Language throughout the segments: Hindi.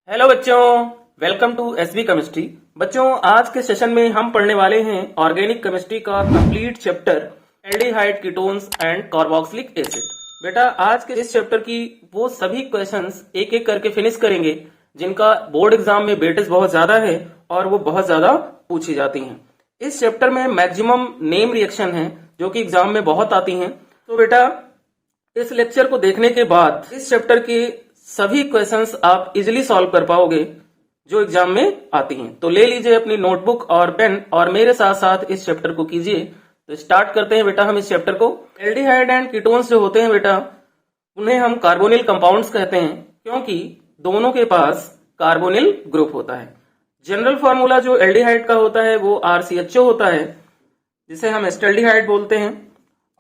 हेलो बच्चों, वेलकम टू एसबी केमिस्ट्री। बच्चों, आज के सेशन में हम पढ़ने वाले हैं ऑर्गेनिक केमिस्ट्री का complete chapter aldehyde, ketones and carboxylic acid. बेटा, आज के इस चैप्टर की वो सभी क्वेश्चंस एक एक करके फिनिश करेंगे जिनका बोर्ड एग्जाम में वेटेज बहुत ज्यादा है और वो बहुत ज्यादा पूछी जाती हैं। इस चैप्टर में मैक्सिमम नेम रिएक्शन है जो कि एग्जाम में बहुत आती हैं। तो बेटा, इस लेक्चर को देखने के बाद इस चैप्टर के सभी क्वेश्चंस आप इजीली सॉल्व कर पाओगे जो एग्जाम में आती हैं। तो ले लीजिए अपनी नोटबुक और पेन और मेरे साथ साथ इस चैप्टर को कीजिए। तो स्टार्ट करते हैं बेटा हम इस चैप्टर को। एल्डिहाइड एंड कीटोन्स जो होते हैं बेटा, उन्हें हम कार्बोनिल कंपाउंड्स कहते हैं क्योंकि दोनों के पास कार्बोनिल ग्रुप होता है। जनरल फॉर्मूला जो एल्डिहाइड का होता है वो RCHO होता है, जिसे हम एस्टल्डिहाइड बोलते हैं,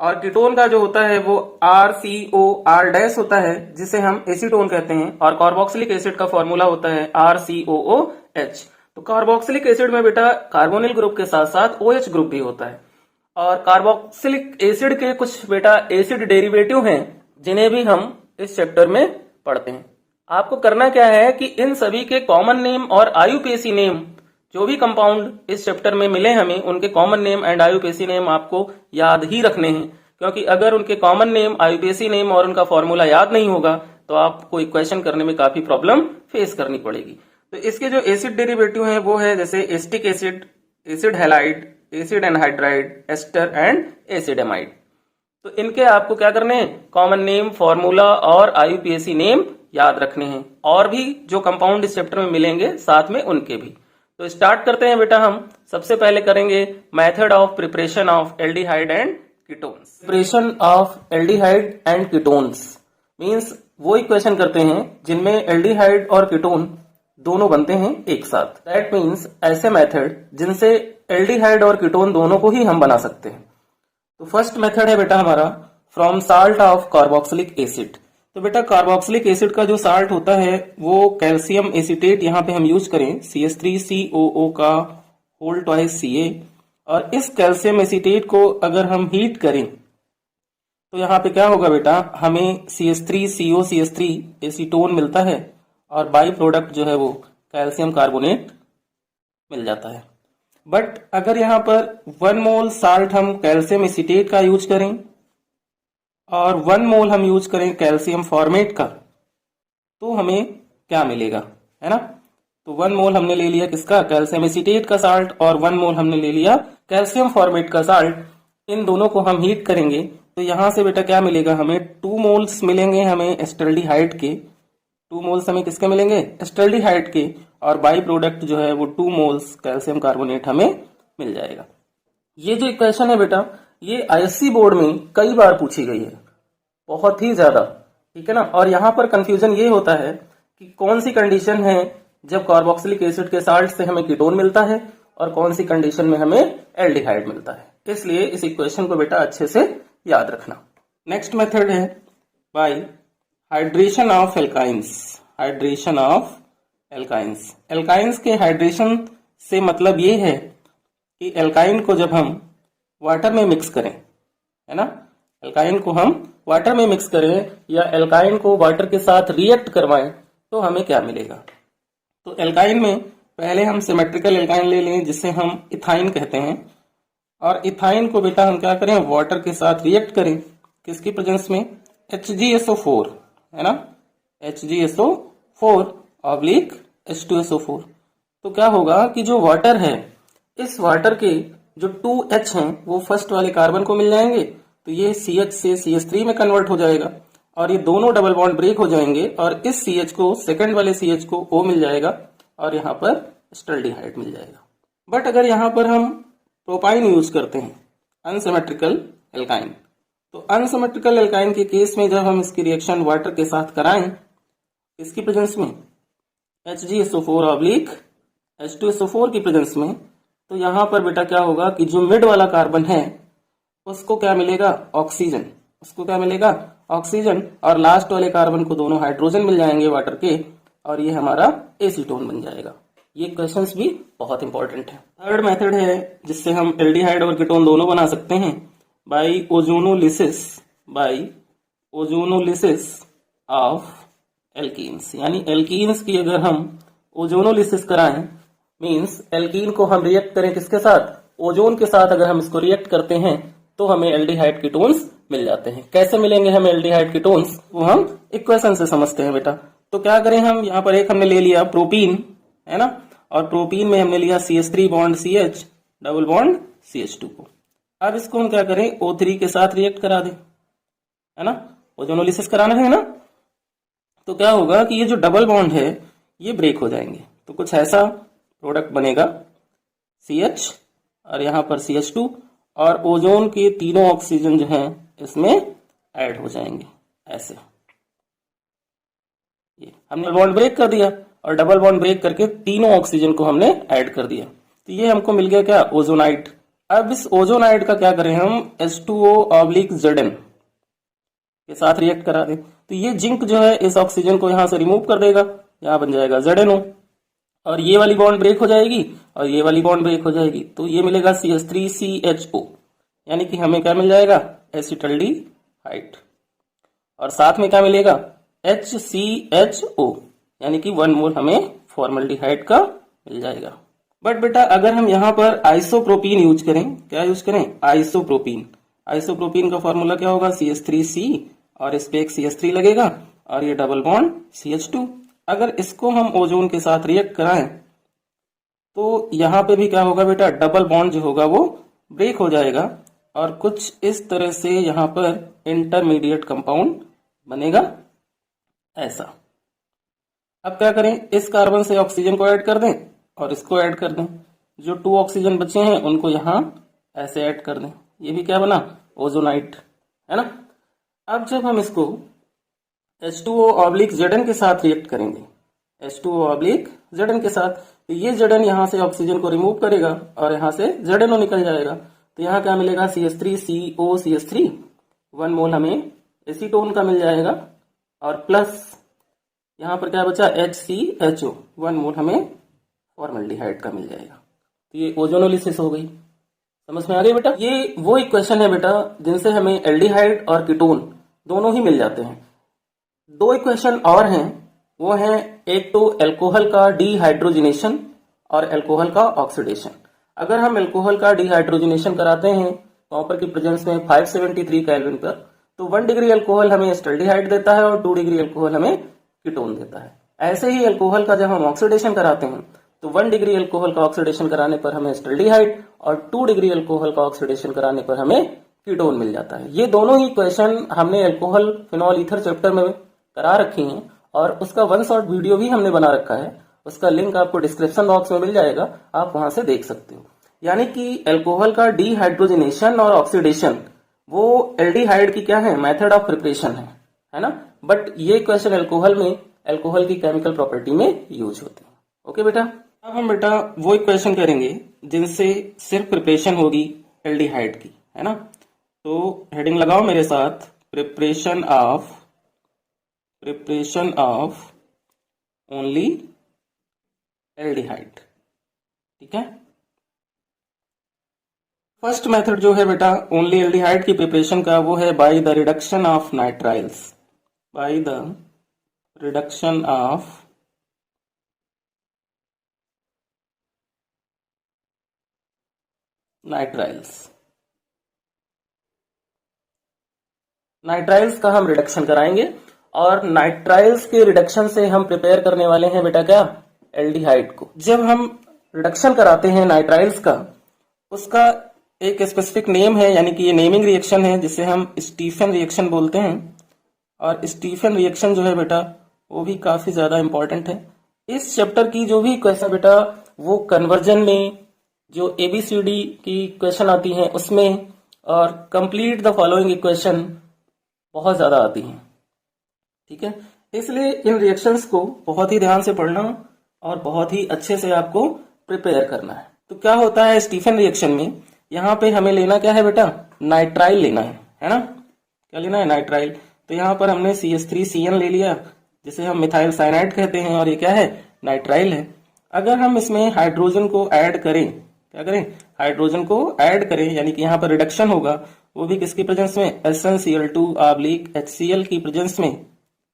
और कीटोन का जो होता है वो RCOR- होता है, जिसे हम एसीटोन कहते हैं। और कार्बोक्सिलिक एसिड का फॉर्मूला होता है RCOOH। तो कार्बोक्सिलिक एसिड में बेटा कार्बोनिल ग्रुप के साथ साथ OH ग्रुप भी होता है। और कार्बोक्सिलिक एसिड के कुछ बेटा एसिड डेरिवेटिव हैं जिन्हें भी हम इस चैप्टर में पढ़ते हैं। आपको करना क्या है कि इन सभी के कॉमन नेम और IUPAC नेम, जो भी कंपाउंड इस चैप्टर में मिले हमें, उनके common name and IUPAC name आपको याद ही रखने हैं, क्योंकि अगर उनके कॉमन नेम, IUPAC नेम और उनका फॉर्मूला याद नहीं होगा तो आपको इक्वेशन करने में काफी प्रॉब्लम फेस करनी पड़ेगी। तो इसके जो एसिड डेरिवेटिव हैं वो है जैसे acetic acid, acid halide, acid anhydride, ester and acid amide. तो इनके आपको क्या करने हैं, कॉमन नेम, फॉर्मूला और IUPAC नेम याद रखने हैं। और भी जो कंपाउंड इस चैप्टर में मिलेंगे साथ में उनके भी। तो स्टार्ट करते हैं बेटा। हम सबसे पहले करेंगे method of preparation of aldehyde and ketones. Preparation of aldehyde and ketones means वो इक्वेशन करते हैं जिनमें एल्डिहाइड और कीटोन दोनों बनते हैं एक साथ। दैट मींस ऐसे मेथड जिनसे एल्डिहाइड और कीटोन दोनों को ही हम बना सकते हैं। तो फर्स्ट मेथड है बेटा हमारा from salt of carboxylic acid. तो बेटा कार्बोक्सिलिक एसिड का जो साल्ट होता है वो कैल्शियम एसीटेट यहाँ पे हम यूज करें, CH3COO का होल ट्वाइस Ca। और इस कैल्शियम एसीटेट को अगर हम हीट करें तो यहाँ पे क्या होगा बेटा, हमें CH3COCH3 एसीटोन मिलता है और बाई प्रोडक्ट जो है वो कैल्शियम कार्बोनेट मिल जाता है। बट अगर यहाँ पर 1 मोल साल्ट हम कैल्शियम एसीटेट का यूज करें और 1 मोल हम यूज करें कैल्शियम फॉर्मेट का, तो हमें क्या मिलेगा, है ना। तो 1 मोल हमने ले लिया किसका, कैल्शियम एसीटेट का साल्ट, और 1 मोल हमने ले लिया कैल्शियम फॉर्मेट का साल्ट। इन दोनों को हम हीट करेंगे तो यहां से बेटा क्या मिलेगा, हमें 2 मोल्स मिलेंगे हमें एस्टल्डिहाइड के। 2 मोल्स हमें किसके मिलेंगे, एस्टल्डिहाइड के। और बाई प्रोडक्ट जो है वो 2 मोल्स कैल्शियम कार्बोनेट हमें मिल जाएगा। ये जो इक्वेशन है बेटा, ये ISC बोर्ड में कई बार पूछी गई है, बहुत ही ज्यादा, ठीक है ना। और यहाँ पर कंफ्यूजन ये होता है कि कौन सी कंडीशन है जब कार्बोक्सिलिक एसिड के साल्ट से हमें कीटोन मिलता है और कौन सी कंडीशन में हमें एल्डिहाइड मिलता है। इसलिए इस इक्वेशन को बेटा अच्छे से याद रखना। नेक्स्ट मेथड है bye hydration of alkynes. Hydration of alkynes. Alkynes के हाइड्रेशन से मतलब ये है कि एल्काइन को जब हम वाटर में मिक्स करें, है ना, एल्काइन को हम वाटर में मिक्स करें या एल्काइन को वाटर के साथ रिएक्ट करवाएं तो हमें क्या मिलेगा। तो एल्काइन में पहले हम सिमेट्रिकल एल्काइन ले लें जिसे हम इथाइन कहते हैं। और इथाइन को बेटा हम क्या करें, वाटर के साथ रिएक्ट करें, किसकी प्रेजेंस में, HgSO4, है ना, HgSO4 ऑब्लिक H2SO4। तो क्या होगा कि जो वाटर है, इस वाटर के जो 2H हैं वो फर्स्ट वाले कार्बन को मिल जाएंगे, तो ये CH से CH3 में कन्वर्ट हो जाएगा और ये दोनों डबल बॉन्ड ब्रेक हो जाएंगे और इस CH को, सेकंड वाले CH को O मिल जाएगा और यहाँ पर एस्टल्डिहाइड मिल जाएगा। बट अगर यहाँ पर हम प्रोपाइन यूज करते हैं, अनसिमेट्रिकल एल्काइन, तो अनसिमेट्रिकल एल्काइन के केस में जब हम इसकी रिएक्शन वाटर के साथ कराएं, इसकी प्रेजेंस में HgSO4 ऑब्लिक H2SO4 की प्रेजेंस में, तो यहाँ पर बेटा क्या होगा कि जो मिड वाला कार्बन है उसको क्या मिलेगा, ऑक्सीजन। उसको क्या मिलेगा, ऑक्सीजन। और लास्ट वाले कार्बन को दोनों हाइड्रोजन मिल जाएंगे वाटर के और ये हमारा एसीटोन बन जाएगा। ये क्वेश्चंस भी बहुत इंपॉर्टेंट है। थर्ड मेथड है जिससे हम एल्डिहाइड और कीटोन दोनों बना सकते हैं, बाय ओजोनोलिसिस ऑफ एल्कीन्स, यानी एल्कीन्स की अगर हम ओजोनोलिसिस कराएं, मींस एल्कीन को हम रिएक्ट करें किसके साथ, ओजोन के साथ, अगर हम इसको रिएक्ट करते हैं तो हमें एल्डिहाइड कीटोन्स मिल जाते हैं। कैसे मिलेंगे हमें एल्डिहाइड कीटोन्स, वो हम इक्वेशन से समझते हैं बेटा। तो क्या करें हम, यहाँ पर एक हमने ले लिया प्रोपीन, है ना, और प्रोपीन में हमने लिया CH3 bond CH double bond CH2 को। अब इसको हम क्या करें, O3 के साथ रिएक्ट करा दें, है ना, ओजोनोलिसिस कराना है ना। तो क्या होगा कि ये जो डबल बॉन्ड है ये ब्रेक हो जाएंगे, तो कुछ ऐसा प्रोडक्ट बनेगा CH और यहाँ पर CH2, और ओजोन के तीनों ऑक्सीजन जो हैं इसमें ऐड हो जाएंगे ऐसे। ये हमने बॉन्ड ब्रेक कर दिया और डबल बॉन्ड ब्रेक करके तीनों ऑक्सीजन को हमने ऐड कर दिया, तो ये हमको मिल गया क्या, ओजोनाइड। अब इस ओजोनाइड का क्या करें हम, H2O/Zn के साथ रिएक्ट करा दें, तो ये जिंक जो है इस ऑक्सीजन को यहां से रिमूव कर देगा, यहां बन जाएगा ZnO, और ये वाली बॉन्ड ब्रेक हो जाएगी और ये वाली बॉन्ड ब्रेक हो जाएगी, तो ये मिलेगा CH3CHO, यानी कि हमें क्या मिल जाएगा, एसिटाल्डिहाइड। और साथ में क्या मिलेगा, HCHO, यानी कि 1 मोल हमें फॉर्मल्डिहाइड का मिल जाएगा। बट बेटा अगर हम यहाँ पर आइसोप्रोपीन यूज करें, क्या यूज करें, आइसोप्रोपीन, आइसोप्रोपीन का फॉर्मूला क्या होगा, CH3C, और इस पे एक CH3 लगेगा और ये डबल बॉन्ड CH2। अगर इसको हम ओजोन के साथ रिएक्ट कराएं तो यहाँ पे भी क्या होगा बेटा, डबल बॉन्ड जो होगा वो ब्रेक हो जाएगा और कुछ इस तरह से यहाँ पर इंटरमीडिएट कंपाउंड बनेगा ऐसा। अब क्या करें, इस कार्बन से ऑक्सीजन को ऐड कर दें और इसको ऐड कर दें, जो 2 ऑक्सीजन बचे हैं उनको यहाँ ऐसे ऐड कर दें, ये भी क्या बना, ओजोनाइड, है ना। अब जब हम इसको H2O/Zn के साथ रिएक्ट करेंगे, H2O/Zn के साथ, तो ये Zn यहाँ से ऑक्सीजन को रिमूव करेगा और यहाँ से ZnO निकल जाएगा, तो यहाँ क्या मिलेगा, CH3COCH3, 1 मोल हमें एसीटोन का मिल जाएगा, और प्लस यहाँ पर क्या बचा, HCHO, 1 मोल हमें फॉर्मल्डिहाइड का मिल जाएगा। तो ये ओजोनोलिसिस हो गई, समझ में आ गई बेटा। ये वो इक्वेशन है बेटा जिनसे हमें एल्डिहाइड और कीटोन दोनों ही मिल जाते हैं। 2 इक्वेशन और हैं, वो हैं एक तो एल्कोहल का डिहाइड्रोजिनेशन और एल्कोहल का ऑक्सीडेशन। अगर हम एल्कोहल का डिहाइड्रोजिनेशन कराते हैं कॉपर की प्रेजेंस में 573 केल्विन पर, तो 1 डिग्री एल्कोहल हमें एस्टल्डिहाइड देता है और 2 डिग्री एल्कोहल हमें कीटोन देता है। ऐसे ही एल्कोहल का जब हम ऑक्सीडेशन कराते हैं तो 1 डिग्री एल्कोहल का ऑक्सीडेशन कराने पर हमें एस्टल्डिहाइड और 2 डिग्री एल्कोहल का ऑक्सीडेशन कराने पर हमें कीटोन मिल जाता है। ये दोनों ही क्वेश्चन हमने एल्कोहल फिनॉल ईथर चैप्टर में करा रखी हैं और उसका 1 शॉर्ट वीडियो भी हमने बना रखा है, उसका लिंक आपको डिस्क्रिप्शन बॉक्स में मिल जाएगा, आप वहां से देख सकते हो। यानी कि एल्कोहल का डिहाइड्रोजिनेशन और ऑक्सीडेशन वो एल्डिहाइड की क्या है, मेथड ऑफ प्रिपरेशन है ना। बट ये क्वेश्चन एल्कोहल में एल्कोहल की केमिकल प्रॉपर्टी में यूज होते हैं। ओके बेटा, अब हम बेटा वो क्वेश्चन करेंगे जिनसे सिर्फ प्रिपरेशन होगी एल्डिहाइड की, है ना। तो हेडिंग लगाओ मेरे साथ, प्रिपरेशन ऑफ ओनली एल्डिहाइड, ठीक है। फर्स्ट मेथड जो है बेटा ओनली एल्डिहाइड की प्रिपरेशन का, वो है by the reduction of nitriles, by the reduction of nitriles. Nitriles का हम रिडक्शन कराएंगे और नाइट्राइल्स के रिडक्शन से हम प्रिपेयर करने वाले हैं बेटा क्या, एल्डिहाइड को। जब हम रिडक्शन कराते हैं नाइट्राइल्स का, उसका एक स्पेसिफिक नेम है, यानी कि ये नेमिंग रिएक्शन है जिसे हम स्टीफन रिएक्शन बोलते हैं। और स्टीफन रिएक्शन जो है बेटा वो भी काफी ज्यादा इंपॉर्टेंट है। इस चैप्टर की जो भी क्वेश्चन बेटा वो कन्वर्जन में जो ABCD की क्वेश्चन आती हैं उसमें, और कंप्लीट द फॉलोइंग इक्वेशन बहुत ज्यादा आती हैं, ठीक है। इसलिए इन रिएक्शंस को बहुत ही ध्यान से पढ़ना और बहुत ही अच्छे से आपको प्रिपेयर करना है। तो क्या होता है स्टीफन रिएक्शन में, यहाँ पे हमें लेना क्या है बेटा, नाइट्राइल लेना है ना। क्या लेना है, नाइट्राइल। तो यहाँ पर हमने CH3Cn ले लिया जिसे हम मिथाइल साइनाइड कहते हैं, और ये क्या है, नाइट्राइल है। अगर हम इसमें हाइड्रोजन को ऐड करें, क्या करें, हाइड्रोजन को ऐड करें, यानी कि यहाँ पर रिडक्शन होगा, वो भी किसकी प्रेजेंस में, SnCl2/HCl की प्रेजेंस में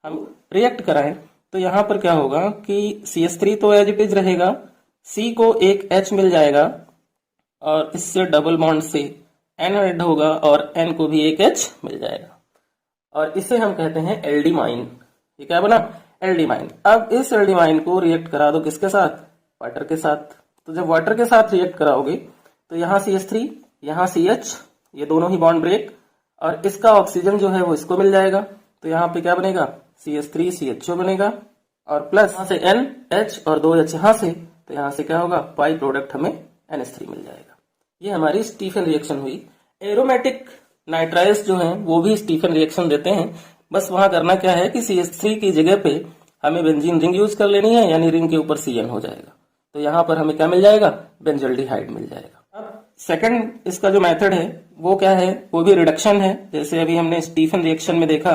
हम रिएक्ट कराएं, तो यहाँ पर क्या होगा कि CH3 तो एज इट इज रहेगा, C को एक H मिल जाएगा और इससे डबल बॉन्ड से N ऐड होगा और N को भी एक H मिल जाएगा और इसे हम कहते हैं एल्डिमाइन। ये क्या बना? एल्डिमाइन। अब इस एल्डिमाइन को रिएक्ट करा दो किसके साथ? वाटर के साथ। तो जब वाटर के साथ रिएक्ट कराओगे तो यहाँ CH3, यहाँ CH, ये दोनों ही बॉन्ड ब्रेक और इसका ऑक्सीजन जो है वो इसको मिल जाएगा। तो यहाँ पे क्या बनेगा? CH3 CHO बनेगा और प्लस यहाँ से NH और 2H यहाँ से, तो यहाँ से क्या होगा? बाई प्रोडक्ट हमें NH3 मिल जाएगा। ये हमारी स्टीफन रिएक्शन हुई। एरोमेटिक नाइट्राइल्स जो हैं वो भी स्टीफन रिएक्शन देते हैं, बस वहां करना क्या है कि CH3 की जगह पे हमें बेंजीन रिंग यूज कर लेनी है, यानी रिंग के ऊपर CN हो जाएगा। तो यहाँ पर हमें क्या मिल जाएगा? बेंजल्डिहाइड मिल जाएगा। अब सेकंड इसका जो मेथड है वो क्या है? वो भी रिडक्शन है। जैसे अभी हमने स्टीफन रिएक्शन में देखा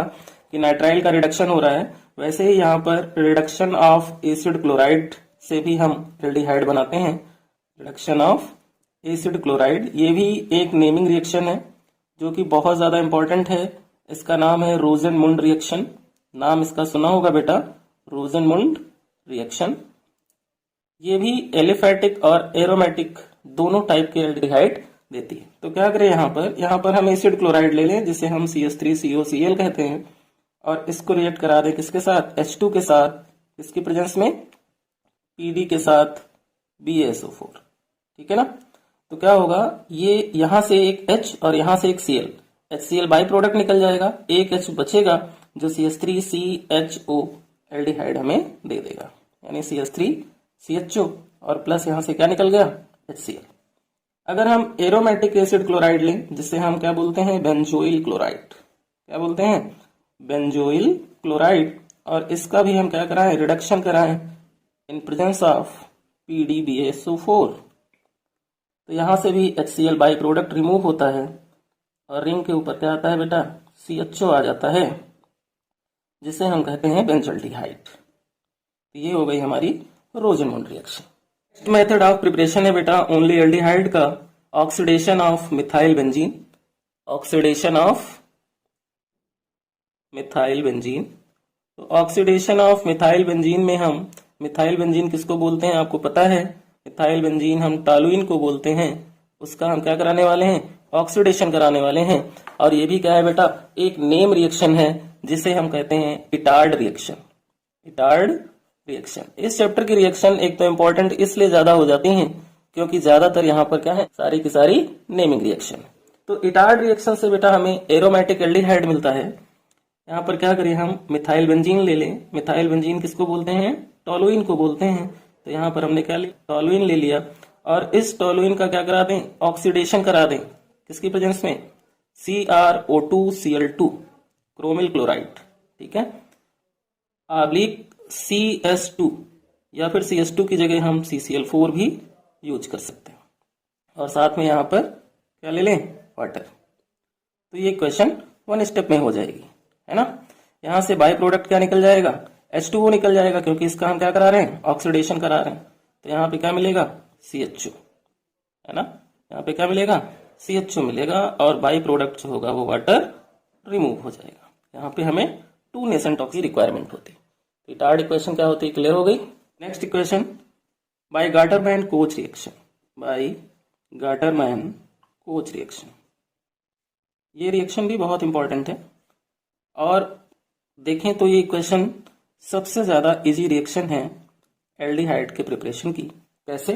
कि नाइट्राइल का रिडक्शन हो रहा है, वैसे ही यहाँ पर रिडक्शन ऑफ एसिड क्लोराइड से भी हम एल्डिहाइड बनाते हैं। रिडक्शन ऑफ एसिड क्लोराइड, ये भी एक नेमिंग रिएक्शन है जो कि बहुत ज्यादा इंपॉर्टेंट है। इसका नाम है रोजेनमुंड रिएक्शन। नाम इसका सुना होगा बेटा, रोजेनमुंड रिएक्शन। ये भी एलिफैटिक और एरोमेटिक दोनों टाइप के एल्डिहाइड देती है। तो क्या करें यहाँ पर हम एसिड क्लोराइड ले लें जिसे हम CH3COCl कहते हैं और इसको रिएक्ट करा दें किसके साथ? H2 के साथ, इसकी प्रेजेंस में PD के साथ BaSO4। ठीक है ना? तो क्या होगा? ये यहां से एक H और यहां से एक Cl, HCl बाई प्रोडक्ट निकल जाएगा, एक H बचेगा जो CH3CHO एल्डिहाइड हमें दे देगा, यानी CH3CHO और प्लस यहां से क्या निकल गया? HCl। अगर हम एरोमेटिक एसिड क्लोराइड लें जिसे हम क्या बोलते हैं? Benzoyl chloride. क्या बोलते हैं? Benzoyl chloride. और इसका भी हम क्या कराएं? रिडक्शन कराएं इन प्रेजेंस ऑफ PdBaSO4। तो यहां से भी HCl बाई प्रोडक्ट रिमूव होता है और रिंग के ऊपर क्या आता है बेटा? CHO आ जाता है जिसे हम कहते हैं बेंजल्डिहाइड। तो ये हो गई हमारी Rosenmund reaction. Next method of preparation है बेटा ओनली एल्डिहाइड का, oxidation of methyl benzene. Oxidation of methyl benzene. तो ऑक्सीडेशन ऑफ मिथाइल बेंजीन में हम, मिथाइल बेंजीन किसको बोलते हैं आपको पता है? मिथाइल बेंजीन हम टॉलुइन को बोलते हैं। उसका हम क्या कराने वाले हैं? ऑक्सीडेशन कराने वाले हैं। और ये भी क्या है बेटा? एक नेम रिएक्शन है जिसे हम कहते हैं इटार्ड रिएक्शन। Etard reaction. इस चैप्टर की रिएक्शन एक तो इंपॉर्टेंट इसलिए ज्यादा हो जाती हैं क्योंकि ज्यादातर यहाँ पर क्या है? सारी की सारी नेमिंग रिएक्शन। तो इटार्ड रिएक्शन से बेटा हमें एरोमेटिक एल्डिहाइड मिलता है। यहाँ पर क्या करें? हम मिथाइल बेंजीन ले लें। मिथाइल बेंजीन किसको बोलते हैं? टॉलुइन को बोलते हैं। तो यहाँ पर हमने क्या लिया? टॉलुइन ले लिया और इस टॉलुइन का क्या करा दें? ऑक्सीडेशन करा दें किसकी प्रेजेंस में? CrO2Cl2, chromyl chloride. ठीक है, आब्लिक CS2 या फिर CS2 की जगह हम CCl4 भी यूज कर सकते हैं और साथ में यहाँ पर क्या ले लें? वाटर। तो ये क्वेश्चन वन स्टेप में हो जाएगी, है ना? यहाँ से बाई प्रोडक्ट क्या निकल जाएगा? H2O निकल जाएगा क्योंकि इसका हम क्या करा रहे हैं? ऑक्सीडेशन करा रहे हैं। तो यहाँ पे क्या मिलेगा? CHO, है ना? यहाँ पे क्या मिलेगा? CHO मिलेगा और बाई प्रोडक्ट जो होगा वो वाटर रिमूव हो जाएगा। यहाँ पे हमें 2 नेसेंट ऑक्सी रिक्वायरमेंट होती है। तो इटार्ड इक्वेशन क्या होती है? क्लियर हो गई। Next equation by Gattermann Koch reaction. By Gattermann Koch reaction, ये रिएक्शन भी बहुत इंपॉर्टेंट है और देखें तो ये इक्वेशन सबसे ज्यादा इजी रिएक्शन है एल्डिहाइड के प्रिपरेशन की। कैसे?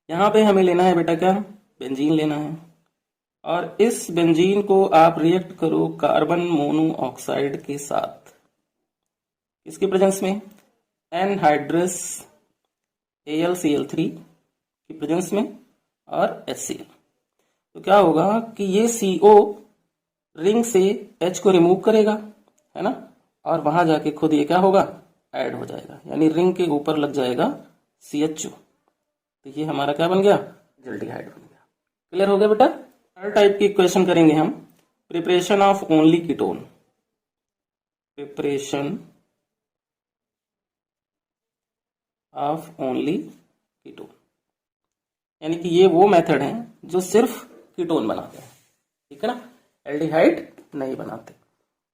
यहाँ पे हमें लेना है बेटा क्या? बेंजीन लेना है और इस बेंजीन को आप रिएक्ट करो कार्बन मोनोऑक्साइड के साथ। इसके प्रेजेंस में एनहाइड्रस AlCl3 की प्रेजेंस में और HCl। तो क्या होगा कि ये CO रिंग से H को रिमूव करेगा, है ना? और वहां जाके खुद ये क्या होगा? ऐड हो जाएगा, यानी रिंग के ऊपर लग जाएगा CHO। तो ये हमारा क्या बन गया? एल्डिहाइड बन गया। क्लियर हो गया बेटा? हर टाइप की इक्वेशन करेंगे हम। Preparation of only ketone. Preparation of only ketone, यानी कि ये वो मेथड है जो सिर्फ कीटोन बनाते हैं। ठीक है ना? एल्डिहाइड नहीं बनाते।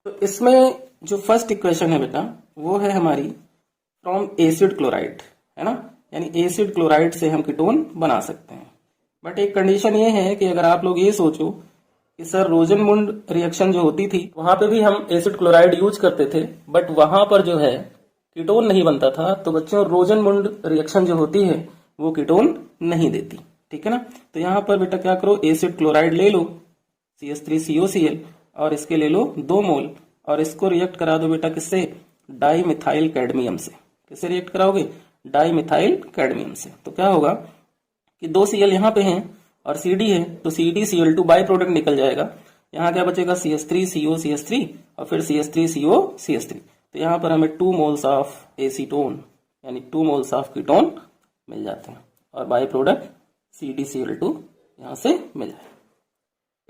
तो इसमें जो फर्स्ट इक्वेशन है बेटा वो है हमारी फ्रॉम एसिड क्लोराइड, है ना, यानी एसिड क्लोराइड से हम कीटोन बना सकते हैं। बट एक कंडीशन ये है कि अगर आप लोग ये सोचो कि सर रोजनमुंड रिएक्शन जो होती थी वहां पे भी हम एसिड क्लोराइड यूज करते थे, बट वहां पर जो है कीटोन नहीं बनता था, तो बच्चों रोजनमुंड रिएक्शन जो होती है वो कीटोन नहीं देती, ठीक है ना। तो यहाँ पर बेटा क्या करो, एसिड क्लोराइड ले लो CH3COCl और इसके ले लो 2 मोल और इसको रिएक्ट करा दो बेटा किससे, डाई मिथाइल कैडमियम से। किससे रिएक्ट कराओगे, डाई मिथाइल कैडमियम से। तो क्या होगा कि 2 Cl यहाँ पे हैं और CD है, तो CdCl2 बाई प्रोडक्ट निकल जाएगा। यहाँ क्या बचेगा, CH3COCH3 और फिर CH3COCH3। तो यहाँ पर हमें 2 मोल्स ऑफ एसीटोन यानी 2 मोल्स ऑफ कीटोन मिल जाते हैं और बाई प्रोडक्ट CdCl2 यहाँ से मिल जाए।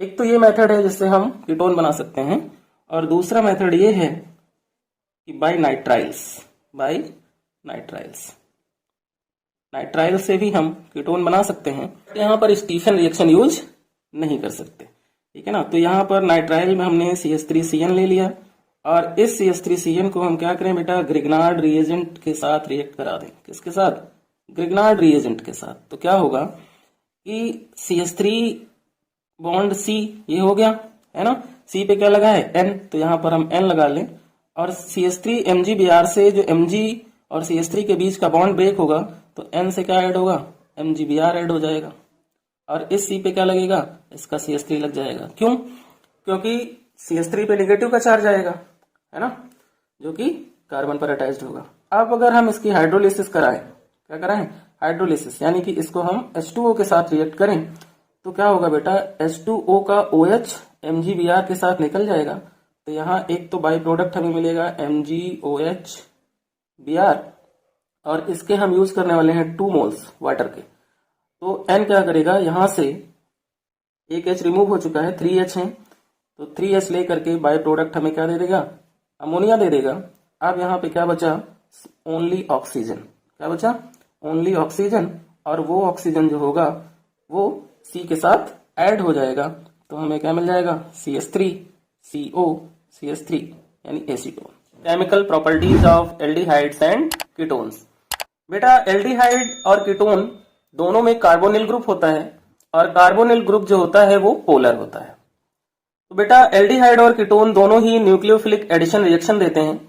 एक तो ये मेथड है जिससे हम कीटोन बना सकते हैं, और दूसरा मेथड ये है कि बाय नाइट्राइल्स नाइट्राइल से भी हम कीटोन बना सकते हैं। यहाँ पर स्टीफन रिएक्शन यूज नहीं कर सकते, ठीक है ना। तो यहाँ पर नाइट्राइल में हमने CH3Cn ले लिया और इस CH3Cn को हम क्या करें बेटा, ग्रिग्नार्ड रिएजेंट के साथ रिएक्ट करा दें। किसके साथ, ग्रिग्नार्ड रिएजेंट के साथ। तो क्या होगा कि CH3 बॉन्ड C ये हो गया, है ना, C पे क्या लगा है N, तो यहाँ पर हम N लगा लें और CH3 MgBr से जो Mg और CH3 के बीच का बॉन्ड ब्रेक होगा तो N से क्या ऐड होगा, MgBr ऐड हो जाएगा और इस C पे क्या लगेगा, इसका CH3 लग जाएगा। क्यों, क्योंकि CH3 पे नेगेटिव का चार्ज आएगा, है ना, जो कि कार्बन पर अटैच्ड होगा। अब अगर हम इसकी हाइड्रोलिसिस कराएं, क्या कराएं, हाइड्रोलिसिस, यानी कि इसको हम H2O के साथ रिएक्ट करें तो क्या होगा बेटा, H2O का OH MgBr के साथ निकल जाएगा। तो यहाँ एक तो बाई प्रोडक्ट हमें मिलेगा MgOH Br और इसके हम यूज करने वाले हैं 2 मोल्स वाटर के। तो N क्या करेगा, यहाँ से एक H रिमूव हो चुका है, 3H है, तो 3H लेकर के बाई प्रोडक्ट हमें क्या दे देगा, अमोनिया दे देगा। अब यहाँ पे क्या बचा, ओनली ऑक्सीजन। क्या बचा, ओनली ऑक्सीजन, और वो ऑक्सीजन जो होगा वो C के साथ ऐड हो जाएगा। तो हमें क्या मिल जाएगा, CH3COCH3 यानी acetone. Chemical properties of aldehydes and ketones. बेटा एल्डिहाइड और कीटोन दोनों में कार्बोनिल ग्रुप होता है और कार्बोनिल ग्रुप जो होता है वो पोलर होता है। तो बेटा एल्डिहाइड और कीटोन दोनों ही न्यूक्लियोफिलिक एडिशन रिएक्शन देते हैं,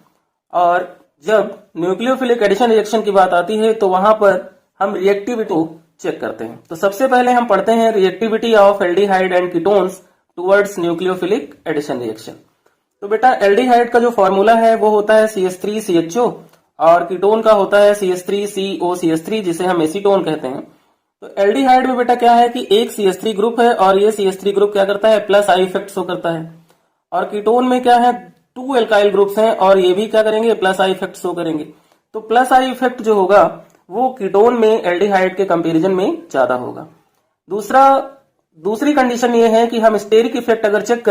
और जब न्यूक्लियोफिलिक एडिशन रिएक्शन की बात आती है तो वहां पर हम रिएक्टिविटी चेक करते हैं। तो सबसे पहले हम पढ़ते हैं reactivity of aldehyde and ketones towards nucleophilic addition reaction. तो बेटा एल्डिहाइड का जो फॉर्मूला है वो होता है CH3CHO और कीटोन का होता है CH3COCH3 जिसे हम एसीटोन कहते हैं। तो एल्डिहाइड में बेटा क्या है कि एक CH3 ग्रुप है और ये CH3 ग्रुप क्या करता है, प्लस आई इफेक्ट शो करता है, और कीटोन में क्या है, 2 एल्काइल ग्रुप्स हैं और ये भी क्या करेंगे, प्लस आई इफेक्ट शो करेंगे। तो प्लस आई इफेक्ट जो होगा वो कीटोन में एल्डिहाइड के कंपैरिजन में ज्यादा होगा। दूसरी कंडीशन ये है कि हम स्टेरिक इफेक्ट अगर चेक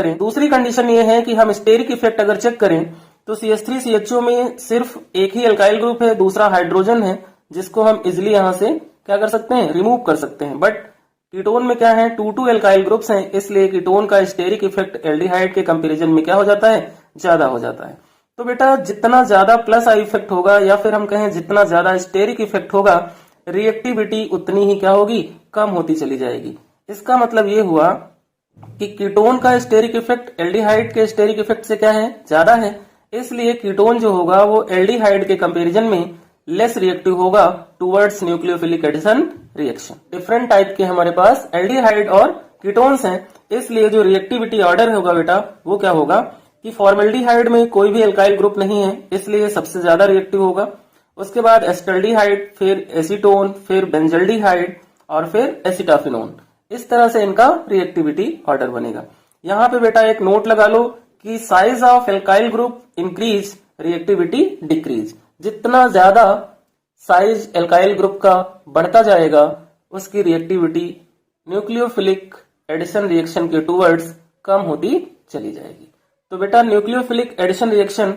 करें, तो CH3CHO में सिर्फ एक ही एल्काइल ग्रुप है, दूसरा हाइड्रोजन है जिसको हम इजिली यहां से क्या कर सकते हैं, रिमूव कर सकते हैं। बट कीटोन में क्या है, 2 एल्काइल ग्रुप्स हैं, इसलिए कीटोन का स्टेरिक इफेक्ट एल्डिहाइड के कंपैरिजन में क्या हो जाता है, ज्यादा हो जाता है। तो बेटा जितना ज्यादा प्लस आई इफेक्ट होगा या फिर हम कहें जितना ज्यादा स्टेरिक इफेक्ट होगा, रिएक्टिविटी उतनी ही क्या होगी, कम होती चली जाएगी। इसका मतलब ये हुआ कि कीटोन का स्टेरिक इफेक्ट एल्डिहाइड के स्टेरिक इफेक्ट से क्या है, ज्यादा है, इसलिए कीटोन जो होगा वो एल्डिहाइड के कंपैरिजन में लेस रिएक्टिव होगा towards nucleophilic addition reaction. Different type के हमारे पास एल्डिहाइड और कीटोन्स हैं, इसलिए जो रिएक्टिविटी ऑर्डर होगा बेटा वो क्या होगा कि फॉर्मल्डिहाइड में कोई भी एल्काइल ग्रुप नहीं है, इसलिए सबसे ज्यादा रिएक्टिव होगा। उसके बाद एस्टल्डिहाइड, फिर एसीटोन, फिर बेंजल्डिहाइड और फिर एसिटाफिनोन। इस तरह से इनका रिएक्टिविटी ऑर्डर बनेगा। यहाँ पे बेटा एक नोट लगा लो कि size of alkyl group increase, reactivity decrease. जितना ज्यादा साइज एल्काइल ग्रुप का बढ़ता जाएगा उसकी रिएक्टिविटी न्यूक्लियोफिलिक एडिशन रिएक्शन के टुवर्ड्स कम होती चली जाएगी। तो बेटा न्यूक्लियोफिलिक एडिशन रिएक्शन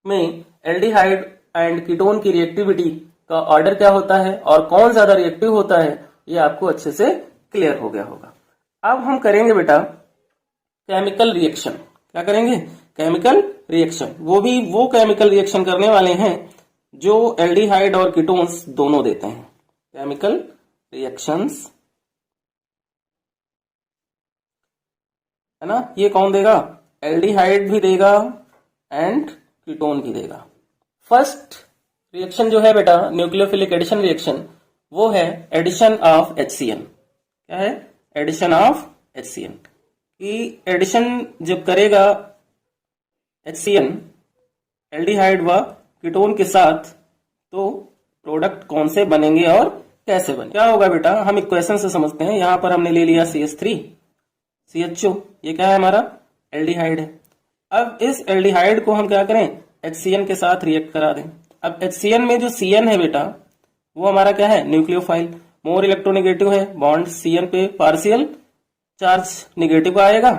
में एल्डिहाइड एंड कीटोन की रिएक्टिविटी का ऑर्डर क्या होता है और कौन ज्यादा रिएक्टिव होता है, ये आपको अच्छे से क्लियर हो गया होगा। अब हम करेंगे बेटा केमिकल रिएक्शन। क्या करेंगे, केमिकल रिएक्शन, वो भी वो केमिकल रिएक्शन करने वाले हैं जो एल्डिहाइड और कीटोन्स दोनों देते हैं। केमिकल रिएक्शंस, है ना, ये कौन देगा? एल्डिहाइड भी देगा एंड कीटोन भी देगा। फर्स्ट रिएक्शन जो है बेटा न्यूक्लियोफिलिक एडिशन रिएक्शन, वो है एडिशन ऑफ HCN। क्या है? Addition of HCN। कि एडिशन जब करेगा HCN एल्डिहाइड व कीटोन के साथ, तो प्रोडक्ट कौन से बनेंगे और कैसे बने? क्या होगा बेटा, हम इक्वेशन से समझते हैं। यहां पर हमने ले लिया CH3 CHO, ये क्या है? हमारा एल्डिहाइड है। अब इस एल्डिहाइड को हम क्या करें? HCN के साथ रिएक्ट करा दें। अब HCN में जो CN है बेटा, वो हमारा क्या है? न्यूक्लियोफाइल, मोर इलेक्ट्रोनेगेटिव है। बॉन्ड CN पे पार्शियल चार्ज निगेटिव आएगा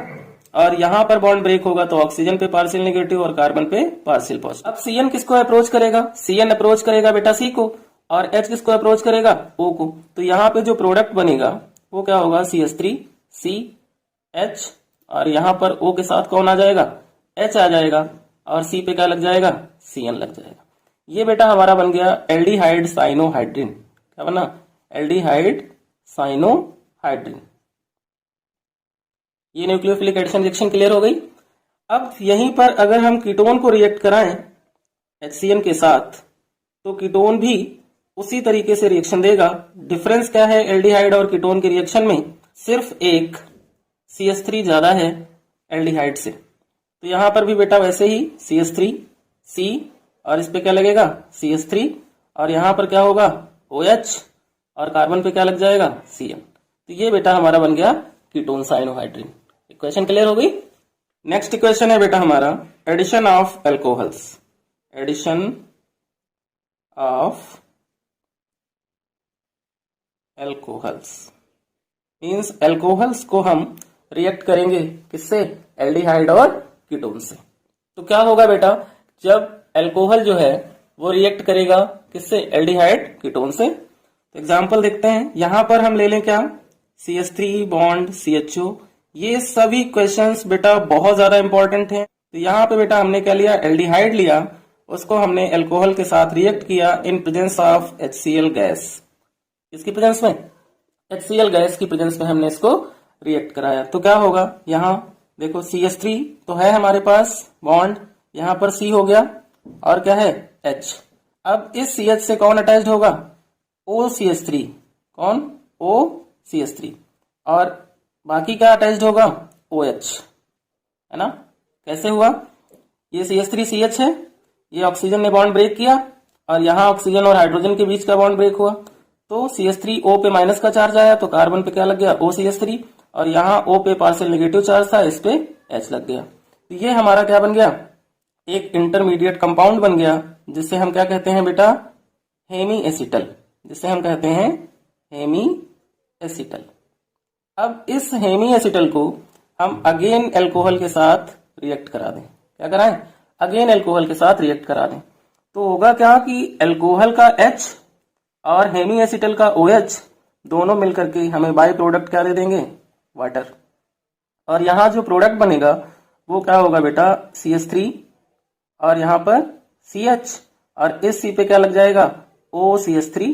और यहां पर बॉन्ड ब्रेक होगा तो ऑक्सीजन पे पार्शियल नेगेटिव और कार्बन पे पार्शियल पॉजिटिव। अब CN किसको अप्रोच करेगा? CN अप्रोच करेगा बेटा C को, और H किसको अप्रोच करेगा? O को। तो यहाँ पे जो प्रोडक्ट बनेगा वो क्या होगा? CH3 CH, और यहाँ पर O के साथ कौन आ जाएगा? H आ जाएगा, और C पे क्या लग जाएगा? CN लग जाएगा। ये बेटा हमारा बन गया एल्डिहाइड साइनोहाइड्रिन। क्या बना? Aldehyde cyanohydrin. ये न्यूक्लियोफिलिक एडिशन रिएक्शन क्लियर हो गई। अब यहीं पर अगर हम कीटोन को रिएक्ट कराएं HCN के साथ, तो कीटोन भी उसी तरीके से रिएक्शन देगा। डिफरेंस क्या है एल्डिहाइड और कीटोन के रिएक्शन में? सिर्फ एक CH3 ज्यादा है एल्डिहाइड से। तो यहां पर भी बेटा वैसे ही CH3 C, और इस पे क्या लगेगा? CH3, और यहां पर क्या होगा? OH, और कार्बन पे क्या लग जाएगा? CN। तो ये बेटा हमारा बन गया कीटोन साइनोहाइड्रिन। इक्वेशन क्लियर हो गई। नेक्स्ट इक्वेशन है बेटा हमारा addition of alcohols. Addition of alcohols means alcohols को हम रिएक्ट करेंगे किससे? एल्डिहाइड और कीटोन से। तो क्या होगा बेटा, जब एल्कोहल जो है वो रिएक्ट करेगा किससे? एल्डिहाइड कीटोन से। तो एग्जांपल देखते हैं। यहां पर हम ले लें क्या? CH3 bond CHO। ये सभी क्वेश्चंस बेटा बहुत ज्यादा इंपॉर्टेंट हैं। तो यहाँ पे बेटा हमने क्या लिया? एल्डिहाइड लिया, उसको हमने एल्कोहल के साथ रिएक्ट किया in presence of HCl gas. किसकी प्रेजेंस में? HCl गैस की प्रेजेंस में हमने इसको रिएक्ट कराया। तो क्या होगा? यहाँ देखो CH3 तो है हमारे पास बॉन्ड, यहाँ पर C हो गया, और क्या है? H। अब इस CH से कौन अटैच्ड होगा? OCH3। कौन? OCH3। और बाकी क्या अटैच्ड होगा? OH, है ना? कैसे हुआ? ये CH3 CH है, ये ऑक्सीजन ने बॉन्ड ब्रेक किया, और यहाँ ऑक्सीजन और हाइड्रोजन के बीच का बॉन्ड ब्रेक हुआ, तो CH3 O पे माइनस का चार्ज आया, तो कार्बन पे क्या लग गया? OCH3, और यहाँ O पे पार्शियल नेगेटिव चार्ज था, इस पे H लग गया। तो ये हमारा क्या बन गया? एक इंटरमीडिएट कंपाउंड बन गया, जिससे हम क्या कहते हैं बेटा? Hemiacetal. जिससे हम कहते हैं हेमी एसिटल। अब इस हेमी एसिटल को हम अगेन एल्कोहल के साथ रिएक्ट करा दें। क्या कराएं? अगेन एल्कोहल के साथ रिएक्ट करा दें। तो होगा क्या कि एल्कोहल का H और हेमी एसिटल का OH दोनों मिलकर के हमें बाई प्रोडक्ट क्या दे देंगे? वाटर। और यहाँ जो प्रोडक्ट बनेगा वो क्या होगा बेटा? CH3, और यहाँ पर CH, और इस C पे क्या लग जाएगा? OCH3,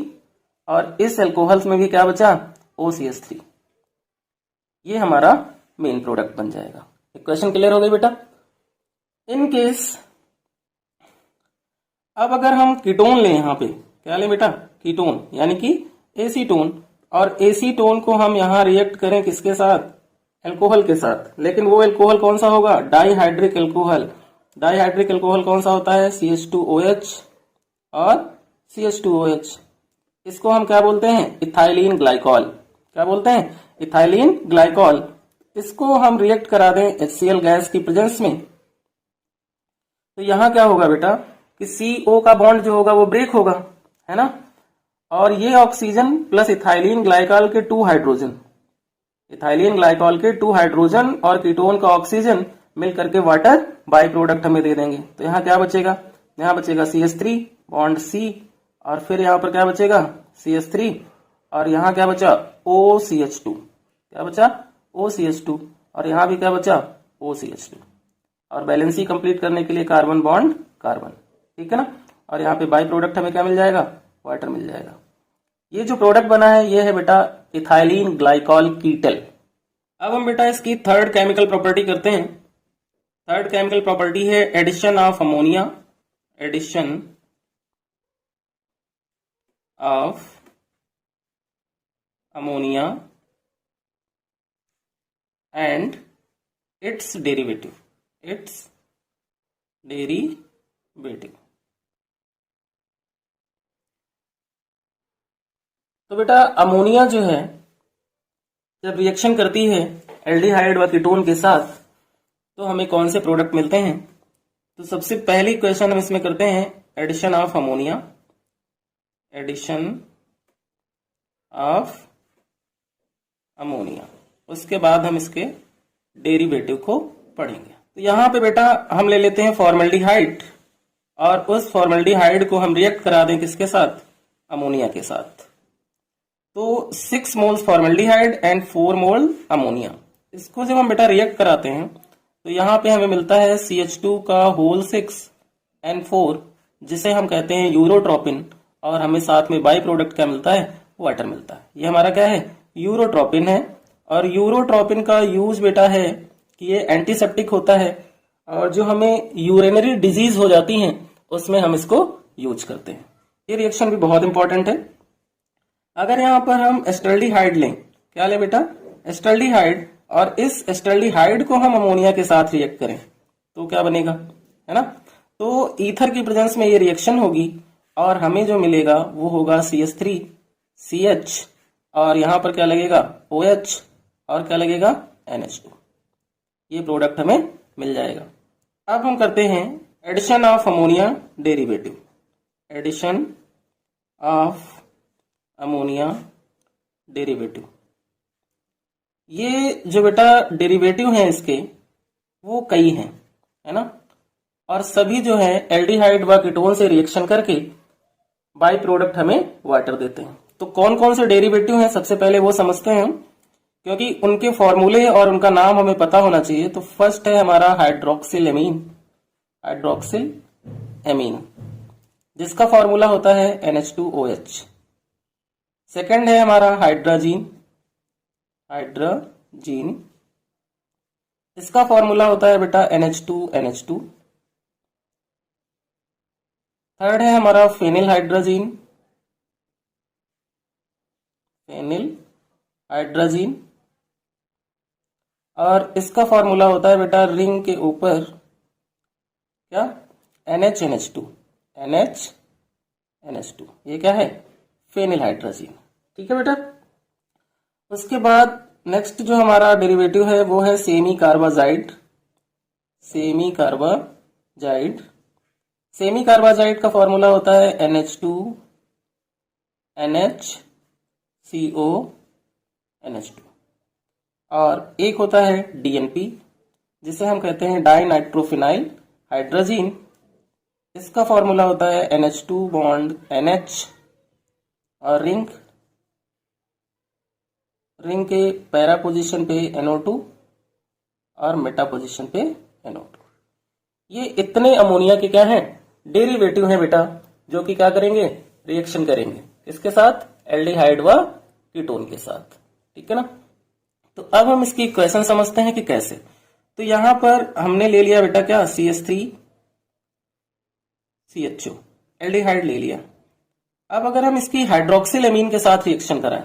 और इस एल्कोहल्स में भी क्या बचा? OCH3। ये हमारा मेन प्रोडक्ट बन जाएगा। इक्वेशन क्लियर हो गई बेटा। इन केस अब अगर हम कीटोन लें, यहाँ पे क्या लें बेटा? कीटोन, यानी कि एसीटोन, और एसीटोन को हम यहाँ रिएक्ट करें किसके साथ? एल्कोहल के साथ। लेकिन वो एल्कोहल कौन सा होगा? Dihydric alcohol. डाइहाइड्रिक एल्कोहल कौन सा होता है? CH2OH और CH2OH। इसको हम क्या बोलते हैं? Ethylene glycol. क्या बोलते हैं? Ethylene glycol. इसको हम रिएक्ट करा दें HCl गैस की प्रेजेंस में, तो यहां क्या होगा बेटा कि CO का बॉन्ड जो होगा वो ब्रेक होगा, है ना? और ये ऑक्सीजन प्लस इथाइलिन ग्लाइकॉल के 2 हाइड्रोजन, इथाइलिन ग्लाइकॉल के 2 हाइड्रोजन और कीटोन का ऑक्सीजन मिल करके वाटर बाई प्रोडक्ट हमें दे देंगे। तो यहाँ क्या बचेगा? यहाँ बचेगा CH3 बॉन्ड C, और फिर यहाँ पर क्या बचेगा? CH3, और यहाँ क्या बचा? OCH2। क्या बचा? OCH2, और यहाँ भी क्या बचा? OCH2। और वैलेंसी कंप्लीट करने के लिए कार्बन बॉन्ड कार्बन, ठीक है ना। और यहाँ पे बाई प्रोडक्ट हमें क्या मिल जाएगा, वाटर मिल जाएगा। ये जो प्रोडक्ट बना है ये है बेटा इथाइलिन ग्लाइकॉल कीटल। अब हम बेटा इसकी थर्ड केमिकल प्रॉपर्टी करते हैं। थर्ड केमिकल प्रॉपर्टी है addition of ammonia, addition of ammonia and its derivative, its derivative. तो बेटा अमोनिया जो है जब रिएक्शन करती है एल्डिहाइड व कीटोन के साथ तो हमें कौन से प्रोडक्ट मिलते हैं। तो सबसे पहली क्वेश्चन हम इसमें करते हैं addition of ammonia, addition of ammonia. उसके बाद हम इसके डेरिवेटिव को पढ़ेंगे। तो यहाँ पे बेटा हम ले लेते हैं फॉर्मल्डिहाइड और उस फॉर्मल्डिहाइड को हम रिएक्ट करा दें किसके साथ, अमोनिया के साथ। तो 6 moles formaldehyde and 4 mole ammonia. इसको जब हम बेटा रिएक्ट कराते हैं तो यहाँ पे हमें मिलता है CH2 का होल 6 N4 जिसे हम कहते हैं यूरोट्रोपिन, और हमें साथ में बाई प्रोडक्ट क्या मिलता है, वाटर मिलता है। ये हमारा क्या है, यूरोट्रोपिन है। और यूरोट्रोपिन का यूज बेटा है कि ये एंटीसेप्टिक होता है और जो हमें यूरिनरी डिजीज हो जाती हैं उसमें हम इसको यूज करते हैं। ये रिएक्शन भी बहुत इंपॉर्टेंट है। अगर यहाँ पर हम एस्टल्डिहाइड लें, क्या लें बेटा, एस्टल्डिहाइड, और इस एस्टल्डिहाइड को हम अमोनिया के साथ रिएक्ट करें तो क्या बनेगा, है ना। तो ईथर की प्रेजेंस में ये रिएक्शन होगी और हमें जो मिलेगा वो होगा CH3CH, और यहाँ पर क्या लगेगा OH, और क्या लगेगा NH2। ये प्रोडक्ट हमें मिल जाएगा। अब हम करते हैं addition of ammonia derivative, addition of ammonia derivative. ये जो बेटा डेरिवेटिव हैं इसके वो कई हैं, है ना, और सभी जो है एल्डिहाइड व कीटोन से रिएक्शन करके बाई प्रोडक्ट हमें वाटर देते हैं। तो कौन कौन से डेरिवेटिव हैं सबसे पहले वो समझते हैं हम, क्योंकि उनके फॉर्मूले और उनका नाम हमें पता होना चाहिए। तो फर्स्ट है हमारा हाइड्रोक्सिल एमीन, हाइड्रोक्सिल एमीन जिसका फॉर्मूला होता है NH2OH। सेकंड है हमारा हाइड्राजीन, हाइड्राजीन इसका फॉर्मूला होता है बेटा NH2NH2। थर्ड है हमारा फेनिल हाइड्राजीन, फेनिल हाइड्राजीन, और इसका फॉर्मूला होता है बेटा रिंग के ऊपर क्या, NHNH2, NHNH2। ये क्या है, फेनिल हाइड्राजीन, ठीक है बेटा। उसके बाद नेक्स्ट जो हमारा डेरिवेटिव है वो है semi carbazide, semi carbazide. Semi carbazide का फॉर्मूला होता है NH2NHCONH2, और एक होता है DNP जिसे हम कहते हैं डाई नाइट्रोफिनाइल हाइड्रोजीन। इसका फॉर्मूला होता है NH2 बॉन्ड NH, और रिंग के पैरा पोजीशन पे NO2 और मेटा पोजीशन पे NO2। ये इतने अमोनिया के क्या हैं, डेरिवेटिव हैं बेटा, जो कि क्या करेंगे, रिएक्शन करेंगे इसके साथ, एल्डिहाइड व कीटोन के साथ, ठीक है ना। तो अब हम इसकी इक्वेशन समझते हैं कि कैसे। तो यहां पर हमने ले लिया बेटा क्या, CH3CHO एल्डिहाइड ले लिया। अब अगर हम इसकी हाइड्रोक्सिल एमीन के साथ रिएक्शन कराएं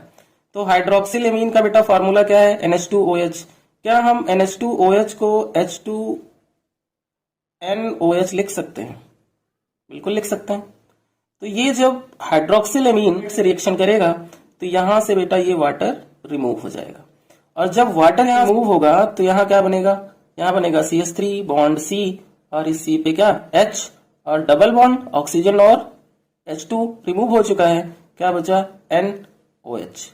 तो हाइड्रोक्सिल एमीन का बेटा फॉर्मूला क्या है, NH2OH। क्या हम NH2OH को H2NOH लिख सकते हैं, बिल्कुल लिख सकते हैं। तो ये जब हाइड्रोक्सिल एमीन से रिएक्शन करेगा तो यहां से बेटा ये वाटर रिमूव हो जाएगा, और जब वाटर यहाँ रिमूव होगा तो यहाँ क्या बनेगा, यहाँ बनेगा CH3 बॉन्ड C, और इस C पे क्या H, और डबल बॉन्ड ऑक्सीजन और H2 रिमूव हो चुका है, क्या बचा NOH।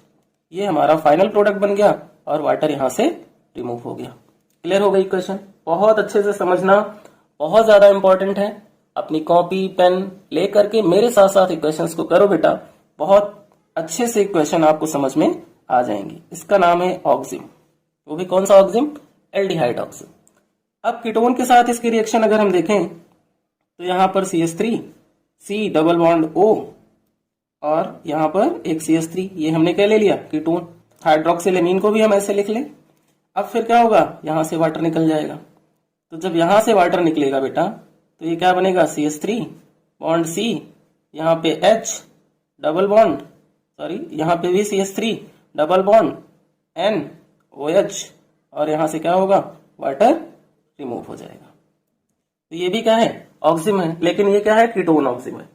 ये हमारा फाइनल प्रोडक्ट बन गया और वाटर यहां से रिमूव हो गया। क्लियर हो गई क्वेश्चन, बहुत अच्छे से समझना, बहुत ज्यादा इंपॉर्टेंट है। अपनी कॉपी पेन ले करके मेरे साथ साथ इक्वेशंस को करो बेटा, बहुत अच्छे से इक्वेशन आपको समझ में आ जाएंगी। इसका नाम है ऑक्सिम, वो भी कौन सा ऑक्सिम, एल्डिहाइड ऑक्सिम। अब कीटोन के साथ इसकी रिएक्शन अगर हम देखें तो यहां पर CH3 C double bond O और यहां पर एक CH3, ये हमने क्या ले लिया, कीटोन। हाइड्रोक्सिलेमीन को भी हम ऐसे लिख लें। अब फिर क्या होगा, यहां से वाटर निकल जाएगा। तो जब यहां से वाटर निकलेगा बेटा तो ये क्या बनेगा, CH3 बॉन्ड C, यहाँ पे H डबल बॉन्ड, सॉरी यहाँ पे भी CH3 double bond N OH, और यहां से क्या होगा, वाटर रिमूव हो जाएगा। तो ये भी क्या है, ऑक्सिम है, लेकिन ये क्या है, कीटोन ऑक्सिम है।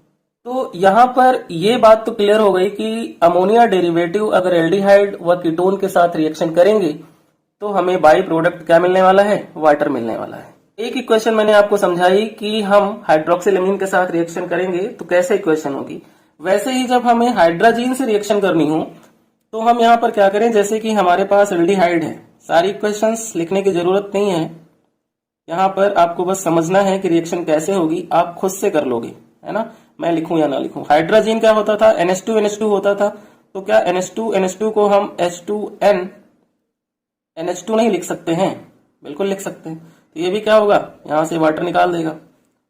तो यहां पर ये बात तो क्लियर हो गई कि अमोनिया डेरिवेटिव अगर एल्डिहाइड व कीटोन के साथ रिएक्शन करेंगे तो हमें बाई प्रोडक्ट क्या मिलने वाला है, वाटर मिलने वाला है। एक इक्वेशन मैंने आपको समझाई कि हम हाइड्रोक्सिलेमीन के साथ रिएक्शन करेंगे तो कैसे इक्वेशन होगी। वैसे ही जब हमें हाइड्रोजीन से रिएक्शन करनी हो तो हम यहाँ पर क्या करें, जैसे कि हमारे पास एल्डिहाइड है, सारी इक्वेशंस लिखने की जरूरत नहीं है, यहाँ पर आपको बस समझना है कि रिएक्शन कैसे होगी, आप खुद से कर लोगे, है ना, मैं लिखूं या ना लिखूं। हाइड्रोजीन क्या होता था, NH2NH2 होता था, तो क्या NH2NH2 को हम H2N NH2 नहीं लिख सकते हैं, बिल्कुल लिख सकते हैं। तो ये भी क्या होगा, यहां से वाटर निकाल देगा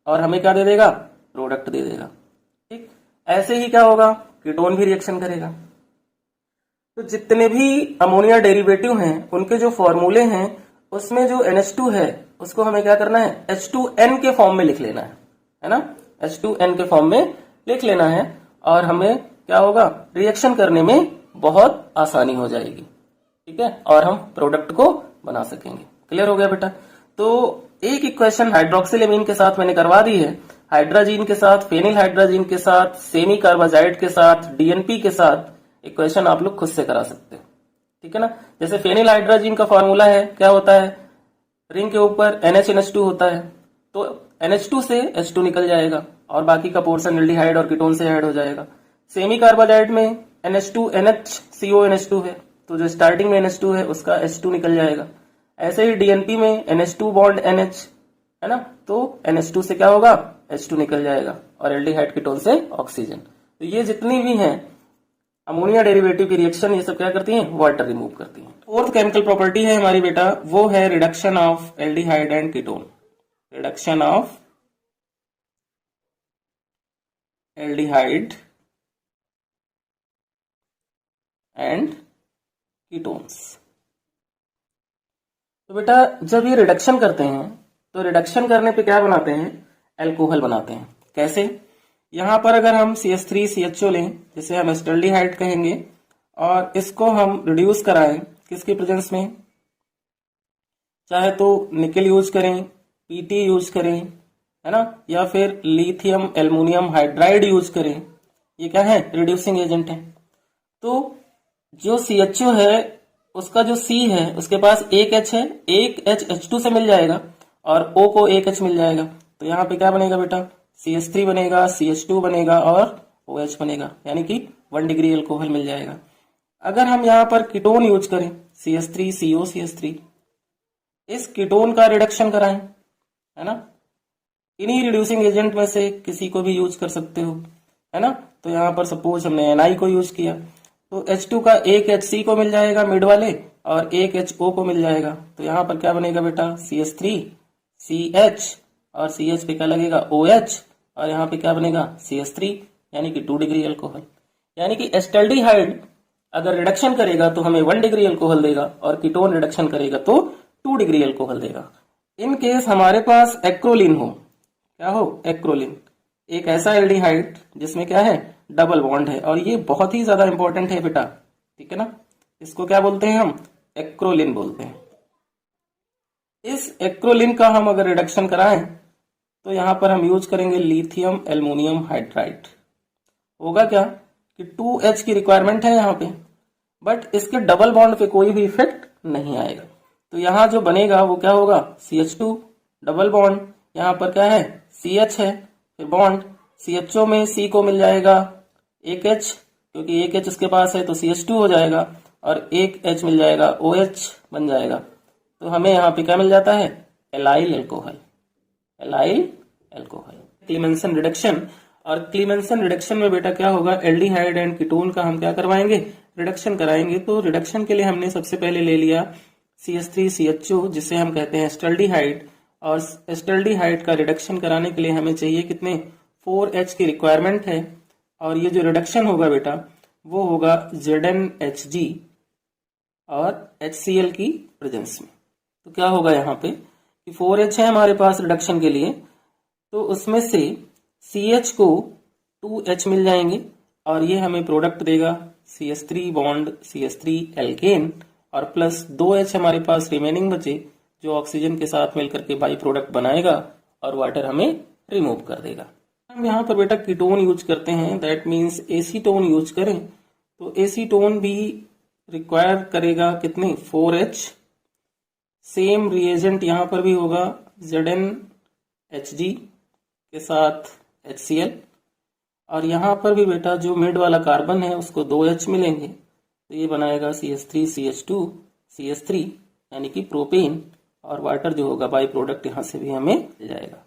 और हमें क्या दे देगा, प्रोडक्ट दे देगा। ठीक, ऐसे ही क्या होगा, कीटोन भी रिएक्शन करेगा। तो जितने भी अमोनिया डेरिवेटिव हैं उनके जो फॉर्मूले हैं उसमें जो NH2 है उसको हमें क्या करना है, H2N के फॉर्म में लिख लेना है ना, H2N के फॉर्म में लिख लेना है, और हमें क्या होगा, रिएक्शन करने में बहुत आसानी हो जाएगी। ठीक है, और हम प्रोडक्ट को बना सकेंगे। क्लियर हो गया बेटा। तो एक इक्वेशन हाइड्रोक्सिलेमीन के साथ मैंने करवा दी है, हाइड्रोजीन के साथ, फेनिल हाइड्रोजीन के साथ, सेमी कार्बाजाइड के साथ, DNP के साथ इक्वेशन आप लोग खुद से करा सकते हो। ठीक है ना। जैसे फेनिल हाइड्रोजीन का फॉर्मूला है, क्या होता है, रिंग के ऊपर NHNH2 होता है, तो NH2 से H2 निकल जाएगा और बाकी का पोर्शन एल्डिहाइड और कीटोन से ऐड हो जाएगा। सेमी कार्बाजाइड में NH2 NHCONH2 है, तो जो स्टार्टिंग में NH2 है उसका H2 निकल जाएगा। ऐसे ही DNP में NH2 बॉन्ड NH है ना, तो NH2 से क्या होगा, H2 निकल जाएगा और एल्डिहाइड कीटोन से ऑक्सीजन। तो ये जितनी भी हैं अमोनिया डेरिवेटिव की रिएक्शन, ये सब क्या करती हैं, वाटर रिमूव करती हैं। फोर्थ केमिकल प्रॉपर्टी है हमारी बेटा, वो है reduction of aldehyde and ketone. Reduction of aldehyde and ketones. तो बेटा जब ये रिडक्शन करते हैं तो रिडक्शन करने पे क्या बनाते हैं, अल्कोहल बनाते हैं। कैसे, यहां पर अगर हम CH3CHO लें, जिसे हम एस्टल्डिहाइड कहेंगे, और इसको हम रिड्यूस कराएं किसकी प्रेजेंस में, चाहे तो निकल यूज करें, PT यूज करें, है ना, या फिर लिथियम एल्युमिनियम हाइड्राइड यूज करें, ये क्या है, रिड्यूसिंग एजेंट है। तो जो CHO है उसका जो C है उसके पास एक H है, एक H H2 से मिल जाएगा और O को एक H मिल जाएगा। तो यहाँ पे क्या बनेगा बेटा, CH3 बनेगा, CH2 बनेगा और OH बनेगा, यानी कि 1 डिग्री अल्कोहल मिल जाएगा। अगर हम यहाँ पर कीटोन यूज करें, CH3COCH3, इस कीटोन का रिडक्शन कराएं, है ना, इन्हीं रिड्यूसिंग एजेंट में से किसी को भी यूज कर सकते हो, है ना। तो यहाँ पर सपोज हमने Na को यूज किया, तो H2 का एक HC को मिल जाएगा मिड वाले और एक HO को मिल जाएगा। तो यहाँ पर क्या बनेगा बेटा, CH3 CH और CH पे क्या लगेगा, OH, और यहाँ पे क्या बनेगा, CH3, यानी कि 2 डिग्री अल्कोहल। यानी कि एस्टल्डिहाइड अगर रिडक्शन करेगा तो हमें 1 डिग्री अल्कोहल देगा और कीटोन रिडक्शन करेगा तो 2 डिग्री अल्कोहल देगा। इन केस हमारे पास एक्रोलिन हो, क्या हो, एक्रोलिन, एक ऐसा एल्डिहाइड जिसमें क्या है, डबल बॉन्ड है, और ये बहुत ही ज्यादा इंपॉर्टेंट है बेटा। ठीक है ना, इसको क्या बोलते हैं हम, एक्रोलिन बोलते हैं। इस एक्रोलिन का हम अगर रिडक्शन कराएं तो यहां पर हम यूज करेंगे लिथियम एल्युमिनियम हाइड्राइड। होगा क्या कि 2H की रिक्वायरमेंट है यहाँ पे, बट इसके डबल बॉन्ड पे कोई भी इफेक्ट नहीं आएगा। तो यहाँ जो बनेगा वो क्या होगा, CH2 डबल बॉन्ड, यहाँ पर क्या है, CH है, फिर बॉन्ड, CHO में C को मिल जाएगा एक H, क्योंकि एक H उसके पास है तो CH2 हो जाएगा, और एक H मिल जाएगा, OH बन जाएगा। तो हमें यहाँ पे क्या मिल जाता है, allyl alcohol, allyl alcohol. क्लीमेंसन reduction, और क्लीमेंसन रिडक्शन में बेटा क्या होगा, एल्डिहाइड एंड कीटोन का हम क्या करवाएंगे, रिडक्शन कराएंगे। तो रिडक्शन के लिए हमने सबसे पहले ले लिया CH3CHO, जिसे हम कहते हैं एस्टल्डिहाइड, और एस्टल्डिहाइड का रिडक्शन कराने के लिए हमें चाहिए कितने 4H की रिक्वायरमेंट है। और ये जो रिडक्शन होगा बेटा वो होगा ZnHg और HCl की प्रेजेंस में। तो क्या होगा यहाँ पे कि 4H है हमारे पास रिडक्शन के लिए, तो उसमें से CH को 2H मिल जाएंगे और ये हमें प्रोडक्ट देगा CH3 बॉन्ड CH3 एल्केन और प्लस 2H हमारे पास रिमेनिंग बचे जो ऑक्सीजन के साथ मिलकर के बाई प्रोडक्ट बनाएगा और वाटर हमें रिमूव कर देगा। हम यहाँ पर बेटा कीटोन यूज करते हैं, दैट मीन्स एसीटोन यूज करें तो एसीटोन भी रिक्वायर करेगा कितने 4H। सेम रिएजेंट यहाँ पर भी होगा ZnHg के साथ HCl और यहाँ पर भी बेटा जो मिड वाला कार्बन है उसको 2H मिलेंगे तो ये बनाएगा CH3 CH2 CH3 यानी कि प्रोपेन और वाटर जो होगा बाई प्रोडक्ट यहाँ से भी हमें मिल जाएगा।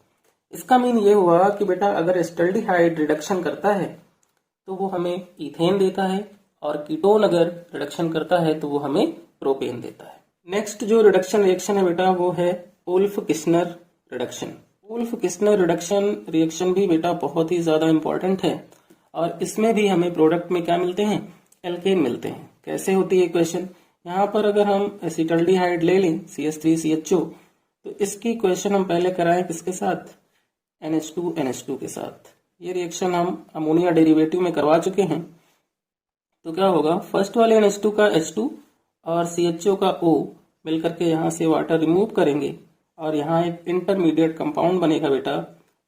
इसका मीन ये हुआ कि बेटा अगर एस्टल्डिहाइड रिडक्शन करता है तो वो हमें इथेन देता है और कीटोन अगर रिडक्शन करता है तो वो हमें प्रोपेन देता है। नेक्स्ट जो रिडक्शन रिएक्शन है बेटा वो है वुल्फ-किस्नर रिडक्शन। वुल्फ-किस्नर रिडक्शन रिएक्शन भी बेटा बहुत ही ज्यादा इंपॉर्टेंट है और इसमें भी हमें प्रोडक्ट में क्या मिलते हैं एल्केन मिलते हैं। कैसे होती है इक्वेशन, यहाँ पर अगर हम एसिटल्डिहाइड ले लें CH3CHO तो इसकी इक्वेशन हम पहले कराएं किसके साथ NH2NH2 के साथ। ये रिएक्शन हम अमोनिया डेरिवेटिव में करवा चुके हैं। तो क्या होगा फर्स्ट वाले NH2 का H2 और CHO का O मिलकर के यहाँ से वाटर रिमूव करेंगे और यहाँ एक इंटरमीडिएट कंपाउंड बनेगा बेटा,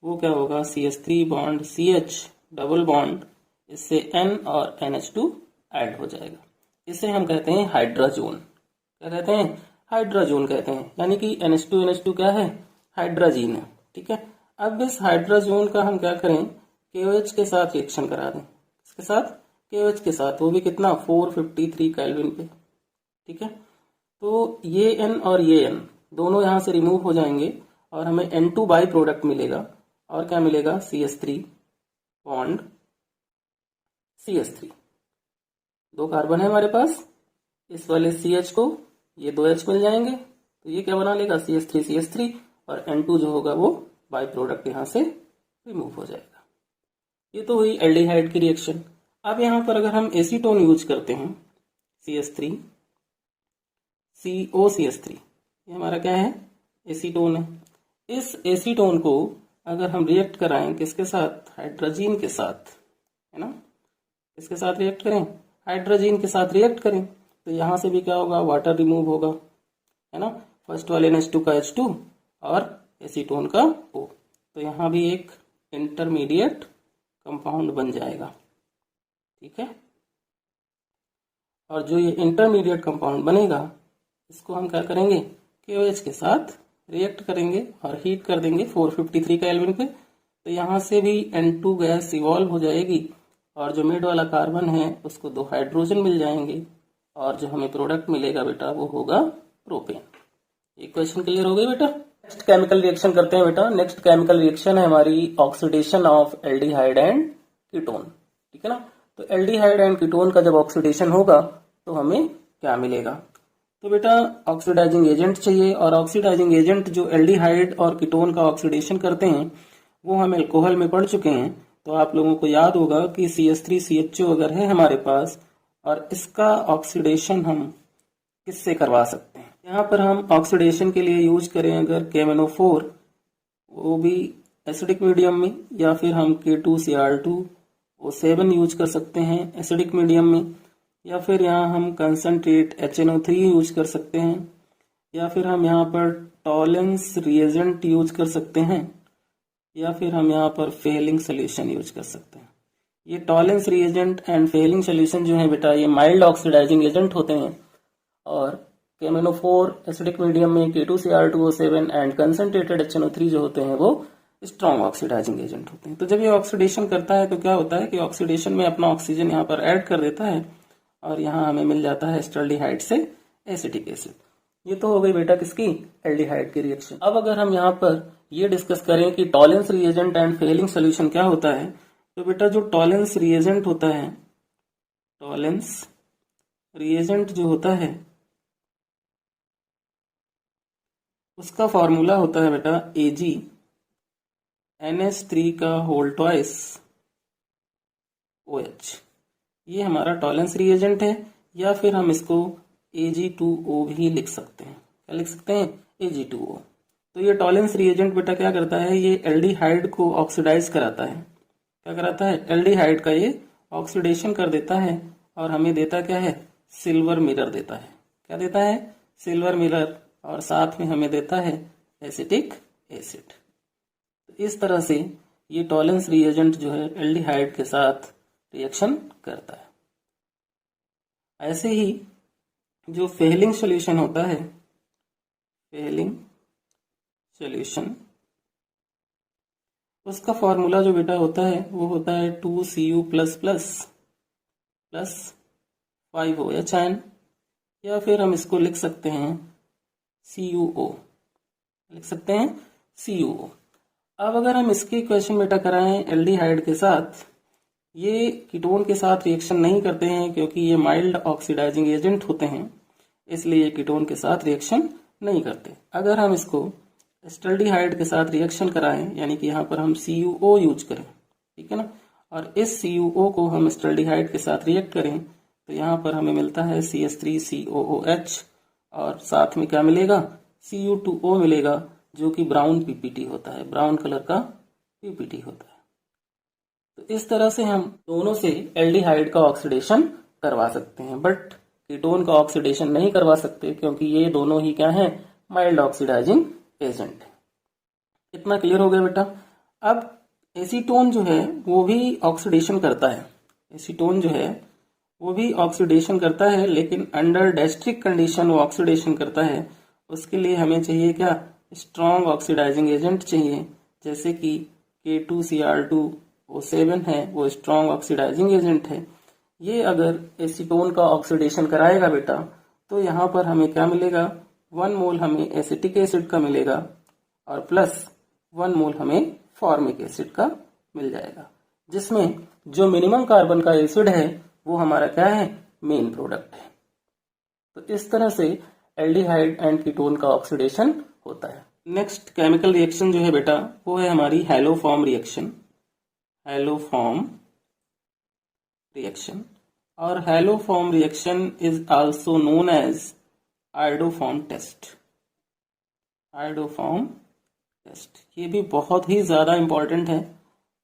वो क्या होगा CH3 bond CH double bond, इससे N और NH2 ऐड हो जाएगा। इसे हम कहते हैं हाइड्राजोन। क्या कहते हैं हाइड्राजोन कहते हैं, यानी कि NH2NH2 क्या है हाइड्राजीन है। ठीक है, अब इस हाइड्राजोन का हम क्या करें KOH के साथ रिएक्शन करा दें। इसके साथ KOH के साथ, वो भी कितना 453 केल्विन पे। ठीक है, तो ये N और ये N दोनों यहाँ से रिमूव हो जाएंगे और हमें N2 बाई प्रोडक्ट मिलेगा और क्या मिलेगा CH3 बॉन्ड CH3। दो कार्बन है हमारे पास, इस वाले CH को ये 2H मिल जाएंगे तो ये क्या बना लेगा CH3 और N2 जो होगा वो बाई प्रोडक्ट यहाँ से रिमूव हो जाएगा। ये तो हुई एल्डिहाइड की रिएक्शन। अब यहाँ पर अगर हम एसीटोन यूज करते हैं CH3 COCH3, ये हमारा क्या है एसीटोन है। इस एसीटोन को अगर हम रिएक्ट कराएं किसके साथ हाइड्रोजीन के साथ, है ना, किसके साथ रिएक्ट करें हाइड्रोजीन के साथ रिएक्ट करें तो यहाँ से भी क्या होगा वाटर रिमूव होगा, है ना, फर्स्ट वाले NH2 का H2 और एसीटोन का O, तो यहाँ भी एक इंटरमीडिएट कंपाउंड बन जाएगा। ठीक है, और जो ये इंटरमीडिएट कंपाउंड बनेगा इसको हम क्या करेंगे KOH के साथ रिएक्ट करेंगे और हीट कर देंगे 453 केल्विन पे, तो यहाँ से भी N2 गैस इवॉल्व हो जाएगी और जो मिड वाला कार्बन है उसको 2 हाइड्रोजन मिल जाएंगे और जो हमें प्रोडक्ट मिलेगा बेटा वो होगा प्रोपेन। ये क्वेश्चन क्लियर हो गई बेटा। नेक्स्ट केमिकल रिएक्शन करते हैं बेटा। नेक्स्ट केमिकल रिएक्शन है हमारी oxidation of aldehyde and ketone. ठीक है ना, तो एल्डिहाइड एंड कीटोन का जब ऑक्सीडेशन होगा तो हमें क्या मिलेगा, तो बेटा ऑक्सीडाइजिंग एजेंट चाहिए और ऑक्सीडाइजिंग एजेंट जो एल्डिहाइड और कीटोन का ऑक्सीडेशन करते हैं वो हम एल्कोहल में पढ़ चुके हैं। तो आप लोगों को याद होगा कि CH3CHO अगर है हमारे पास और इसका ऑक्सीडेशन हम किससे करवा सकते हैं, यहाँ पर हम ऑक्सीडेशन के लिए यूज करें अगर KMnO4 वो भी एसिडिक मीडियम में, या फिर हम K2Cr2O7 यूज कर सकते हैं एसिडिक मीडियम में, या फिर यहाँ हम कंसंट्रेट HNO3 यूज कर सकते हैं, या फिर हम यहाँ पर टॉलेंस रिएजेंट यूज कर सकते हैं, या फिर हम यहाँ पर फेलिंग सोल्यूशन यूज कर सकते हैं। ये Tollens reagent and Fehling solution जो है बेटा ये माइल्ड ऑक्सीडाइजिंग एजेंट होते हैं और KMnO4 एसिडिक मीडियम में K2Cr2O7 एंड कंसंट्रेटेड HNO3 जो होते हैं वो स्ट्रॉन्ग ऑक्सीडाइजिंग एजेंट होते हैं। तो जब ये ऑक्सीडेशन करता है तो क्या होता है कि ऑक्सीडेशन में अपना ऑक्सीजन यहाँ पर ऐड कर देता है और यहाँ हमें मिल जाता है एस्टल्डिहाइड से एसिटिक एसिड। ये तो हो गई बेटा किसकी एल्डिहाइड की रिएक्शन। अब अगर हम यहाँ पर ये डिस्कस करें कि Tollens reagent and Fehling solution क्या होता है, तो बेटा जो टॉलेंस रिएजेंट होता है, टॉलेंस रिएजेंट जो होता है उसका फॉर्मूला होता है बेटा Ag NH3 का होल ट्वाइस OH। ये हमारा टॉलेंस रिएजेंट है, या फिर हम इसको Ag2O भी लिख सकते हैं। क्या लिख सकते हैं? Ag2O। तो ये टॉलेंस रिएजेंट बेटा क्या करता है, ये एल्डिहाइड को ऑक्सीडाइज कराता है। क्या कराता है? एल्डिहाइड का ये ऑक्सीडेशन कर देता है और हमें देता क्या है? सिल्वर मिरर देता है। क्या देता है? सिल्वर मिरर, और साथ में हमें देता है एसिटिक एसिड। तो इस तरह से ये टॉलेंस रिएजेंट जो है एल्डिहाइड के साथ रिएक्शन करता है। ऐसे ही जो फेहलिंग सॉल्यूशन होता है, फेहलिंग सॉल्यूशन, उसका फॉर्मूला जो बेटा होता है वो होता है 2Cu++ प्लस 5OH आयन, या फिर हम इसको लिख सकते हैं CuO। लिख सकते हैं CuO। अब अगर हम इसकी इक्वेशन बेटा कराएं एल्डिहाइड के साथ, ये कीटोन के साथ रिएक्शन नहीं करते हैं क्योंकि ये माइल्ड ऑक्सीडाइजिंग एजेंट होते हैं, इसलिए ये कीटोन के साथ रिएक्शन नहीं करते। अगर हम इसको एस्टल्डिहाइड के साथ रिएक्शन कराएं, यानी कि यहाँ पर हम CuO यूज करें, ठीक है ना, और इस CuO को हम एस्टल्डिहाइड के साथ रिएक्ट करें, तो यहाँ पर हमें मिलता है CH3COOH, और साथ में क्या मिलेगा? Cu2O मिलेगा, जो कि ब्राउन पीपीटी होता है, ब्राउन कलर का पीपीटी होता है। तो इस तरह से हम दोनों से एल्डिहाइड का ऑक्सीडेशन करवा सकते हैं, बट कीटोन का ऑक्सीडेशन नहीं करवा सकते क्योंकि ये दोनों ही क्या है? माइल्ड ऑक्सीडाइजिंग एजेंट है। इतना क्लियर हो गया बेटा। अब एसीटोन जो है वो भी ऑक्सीडेशन करता है। एसीटोन जो है वो भी ऑक्सीडेशन करता है, लेकिन अंडर डायस्ट्रिक कंडीशन वो ऑक्सीडेशन करता है। उसके लिए हमें चाहिए क्या? स्ट्रॉन्ग ऑक्सीडाइजिंग एजेंट चाहिए, जैसे कि K2Cr2O7 है, वो स्ट्रॉन्ग ऑक्सीडाइजिंग एजेंट है। ये अगर एसीटोन का ऑक्सीडेशन कराएगा बेटा, तो यहाँ पर हमें क्या मिलेगा? 1 मोल हमें एसिटिक एसिड का मिलेगा और प्लस 1 मोल हमें फॉर्मिक एसिड का मिल जाएगा, जिसमें जो मिनिमम कार्बन का एसिड है वो हमारा क्या है? मेन प्रोडक्ट है। तो इस तरह से एल्डिहाइड एंड कीटोन का ऑक्सीडेशन होता है। नेक्स्ट केमिकल रिएक्शन जो है बेटा वो है हमारी हैलोफॉर्म रिएक्शन। हैलोफॉर्म रिएक्शन, और haloform reaction is also known as iodoform test. Iodoform test ये भी बहुत ही ज्यादा इंपॉर्टेंट है,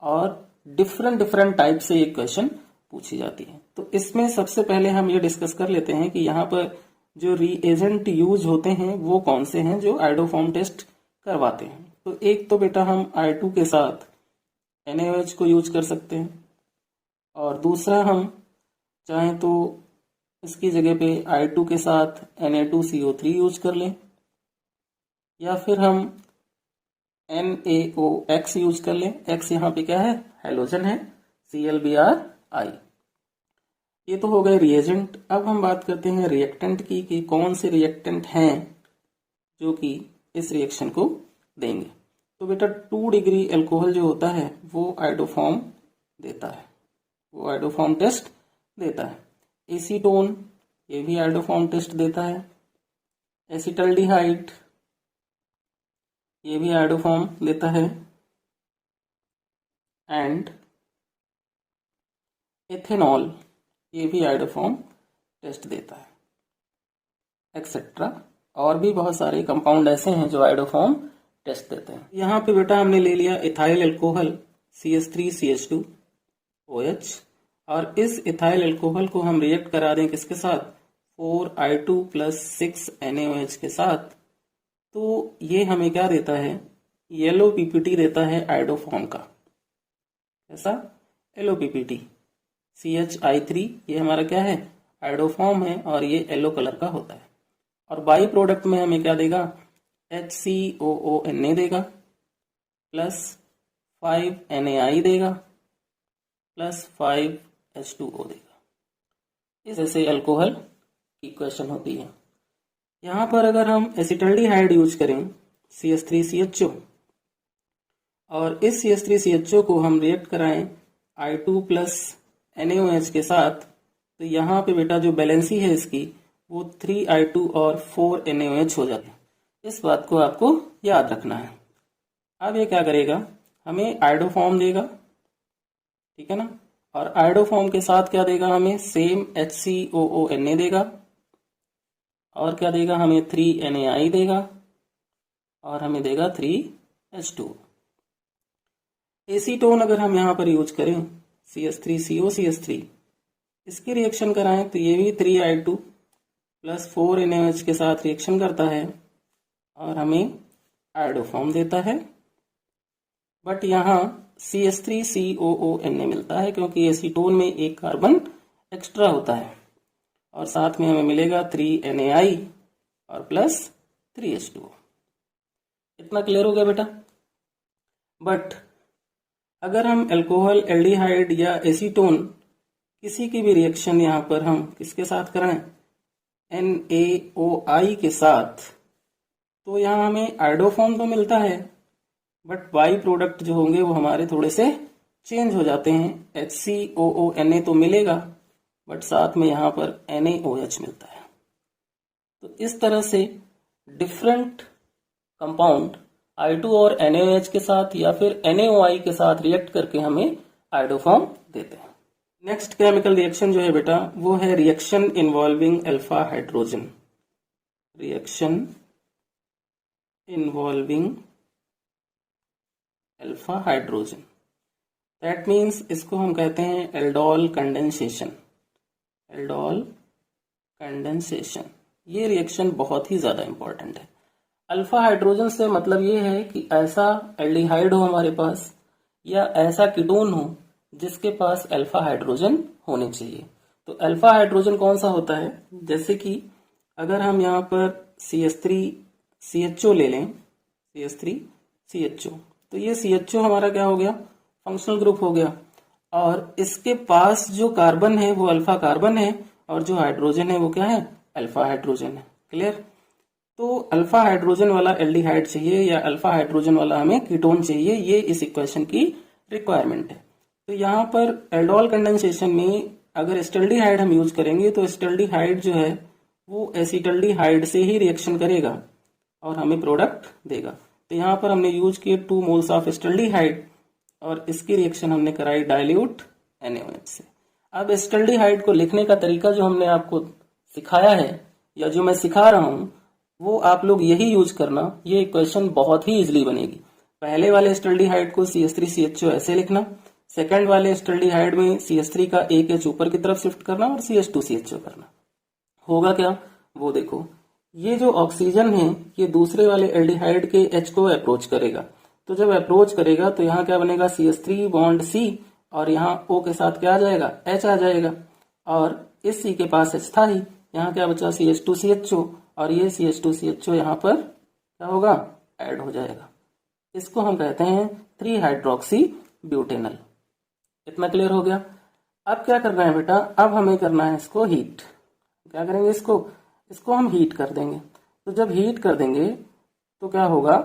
और डिफरेंट टाइप से ये क्वेश्चन पूछी जाती है। तो इसमें सबसे पहले हम ये डिस्कस कर लेते हैं कि यहाँ पर जो रिएजेंट यूज होते हैं वो कौन से हैं जो आयोडोफॉर्म टेस्ट करवाते हैं। तो एक तो बेटा हम I2 के साथ NaOH को यूज कर सकते हैं, और दूसरा हम चाहें तो इसकी जगह पे I2 के साथ Na2CO3 यूज कर लें, या फिर हम NaOX यूज कर लें। X यहाँ पे क्या है? हैलोजन है, ClBr(I). ये तो हो गए रिएजेंट। अब हम बात करते हैं रिएक्टेंट की, कि कौन से रिएक्टेंट हैं जो कि इस रिएक्शन को देंगे। तो बेटा 2 डिग्री अल्कोहल जो होता है वो आयोडोफॉर्म देता है, वो आयोडोफॉर्म टेस्ट देता है। एसीटोन ये भी आयोडोफॉर्म टेस्ट देता है। एसिटल्डिहाइड ये भी आयोडोफॉर्म देता है, एंड एथेनॉल ये भी आयोडोफॉर्म टेस्ट देता है, एक्सेट्रा। और भी बहुत सारे कंपाउंड ऐसे हैं जो आयोडोफॉर्म टेस्ट देते हैं। यहाँ पे बेटा हमने ले लिया इथाइल अल्कोहल CH3CH2OH, और इस इथाइल अल्कोहल को हम रिएक्ट करा दें किसके साथ? 4I2 + 6 NaOH के साथ। तो ये हमें क्या देता है? येलो पीपीटी देता है आयोडोफॉर्म का। ऐसा येलो पीपीटी CHI3 ये हमारा क्या है? आयोडोफॉर्म है, और ये येलो कलर का होता है। और बाई प्रोडक्ट में हमें क्या देगा? HCOONA देगा, प्लस 5 NaI देगा, प्लस 5 H2O देगा। इस तरह से अल्कोहल की इक्वेशन होती है। यहाँ पर अगर हम एसिटल्डिहाइड यूज करें CH3CHO, और इस CH3CHO को हम रिएक्ट कराएं I2 + NaOH के साथ, तो यहाँ पे बेटा जो बैलेंसी है इसकी वो 3I2 और 4 NaOH हो जाते हैं। इस बात को आपको याद रखना है। अब ये क्या करेगा, हमें आयोडोफॉर्म देगा, ठीक है ना, और आयोडोफॉर्म के साथ क्या देगा, हमें सेम HCOONA देगा, और क्या देगा, हमें 3NaI देगा, और हमें देगा 3H2। एसीटोन अगर हम यहाँ पर यूज करें CH3COCH3, इसकी रिएक्शन कराएं तो ये भी 3I2 प्लस 4NaOH के साथ रिएक्शन करता है और हमें आयोडोफॉर्म देता है। बट यहाँ CH3COONA मिलता है क्योंकि एसीटोन में एक कार्बन एक्स्ट्रा होता है, और साथ में हमें मिलेगा 3NaI और प्लस 3H2। इतना क्लियर हो गया बेटा। बट अगर हम अल्कोहल, एल्डिहाइड या एसीटोन किसी की भी रिएक्शन यहाँ पर हम किसके साथ कराएं, NaOI के साथ, तो यहाँ हमें आयोडोफॉर्म तो मिलता है बट बाई प्रोडक्ट जो होंगे वो हमारे थोड़े से चेंज हो जाते हैं। HCOONA तो मिलेगा बट साथ में यहाँ पर NaOH मिलता है। तो इस तरह से डिफरेंट कंपाउंड I2 और NaOH के साथ या फिर NaOI के साथ रिएक्ट करके हमें आयोडोफॉर्म देते हैं। नेक्स्ट केमिकल रिएक्शन जो है बेटा वो है reaction involving alpha hydrogen. Reaction involving alpha hydrogen, that means इसको हम कहते हैं एल्डोल कंडेंसेशन। एल्डोल कंडेंसेशन ये रिएक्शन बहुत ही ज्यादा इंपॉर्टेंट है। अल्फा हाइड्रोजन से मतलब ये है कि ऐसा एल्डिहाइड हो हमारे पास या ऐसा कीटोन हो जिसके पास अल्फा हाइड्रोजन होने चाहिए। तो अल्फा हाइड्रोजन कौन सा होता है, जैसे कि अगर हम यहाँ पर CH3CHO ले लें, CH3CHO, तो ये CHO हमारा क्या हो गया, फंक्शनल ग्रुप हो गया, और इसके पास जो कार्बन है वो अल्फा कार्बन है और जो हाइड्रोजन है वो क्या है, अल्फा हाइड्रोजन है। क्लियर। तो अल्फा हाइड्रोजन वाला एल्डिहाइड चाहिए या अल्फा हाइड्रोजन वाला हमें कीटोन चाहिए, ये इस इक्वेशन की रिक्वायरमेंट है। तो यहाँ पर एल्डोल कंडेंसेशन में अगर एसिटल्डिहाइड हम यूज करेंगे तो एसिटल्डिहाइड जो है वो एसिटल्डिहाइड से ही रिएक्शन करेगा और हमें प्रोडक्ट देगा। तो यहाँ पर हमने यूज किए 2 मोल्स ऑफ एसिटल्डिहाइड और इसकी रिएक्शन हमने कराई डाइल्यूट NaOH से। अब एसिटल्डिहाइड को लिखने का तरीका जो हमने आपको सिखाया है या जो मैं सिखा रहा हूँ वो आप लोग यही यूज करना, ये इक्वेशन बहुत ही इजीली बनेगी। पहले वाले एसिटल्डिहाइड को CH3CHO ऐसे लिखना, सेकंड वाले एसिटल्डिहाइड में CH3 का एक H ऊपर की तरफ शिफ्ट करना और CH2CHO करना। होगा क्या वो देखो, ये जो ऑक्सीजन है ये दूसरे वाले एल्डिहाइड के H को अप्रोच करेगा, तो जब अप्रोच करेगा तो यहाँ क्या बनेगा, CH3 बॉन्ड C और यहाँ O के साथ क्या आ जाएगा, H आ जाएगा, और इस C के पास H था ही, यहाँ क्या बचा CH2CHO, और ये CH2CHO यहाँ पर क्या होगा, ऐड हो जाएगा। इसको हम कहते हैं 3 हाइड्रोक्सी ब्यूटेनल। इतना क्लियर हो गया। अब क्या करना है बेटा, अब हमें करना है इसको हीट। क्या करेंगे, इसको हम हीट कर देंगे। तो जब हीट कर देंगे तो क्या होगा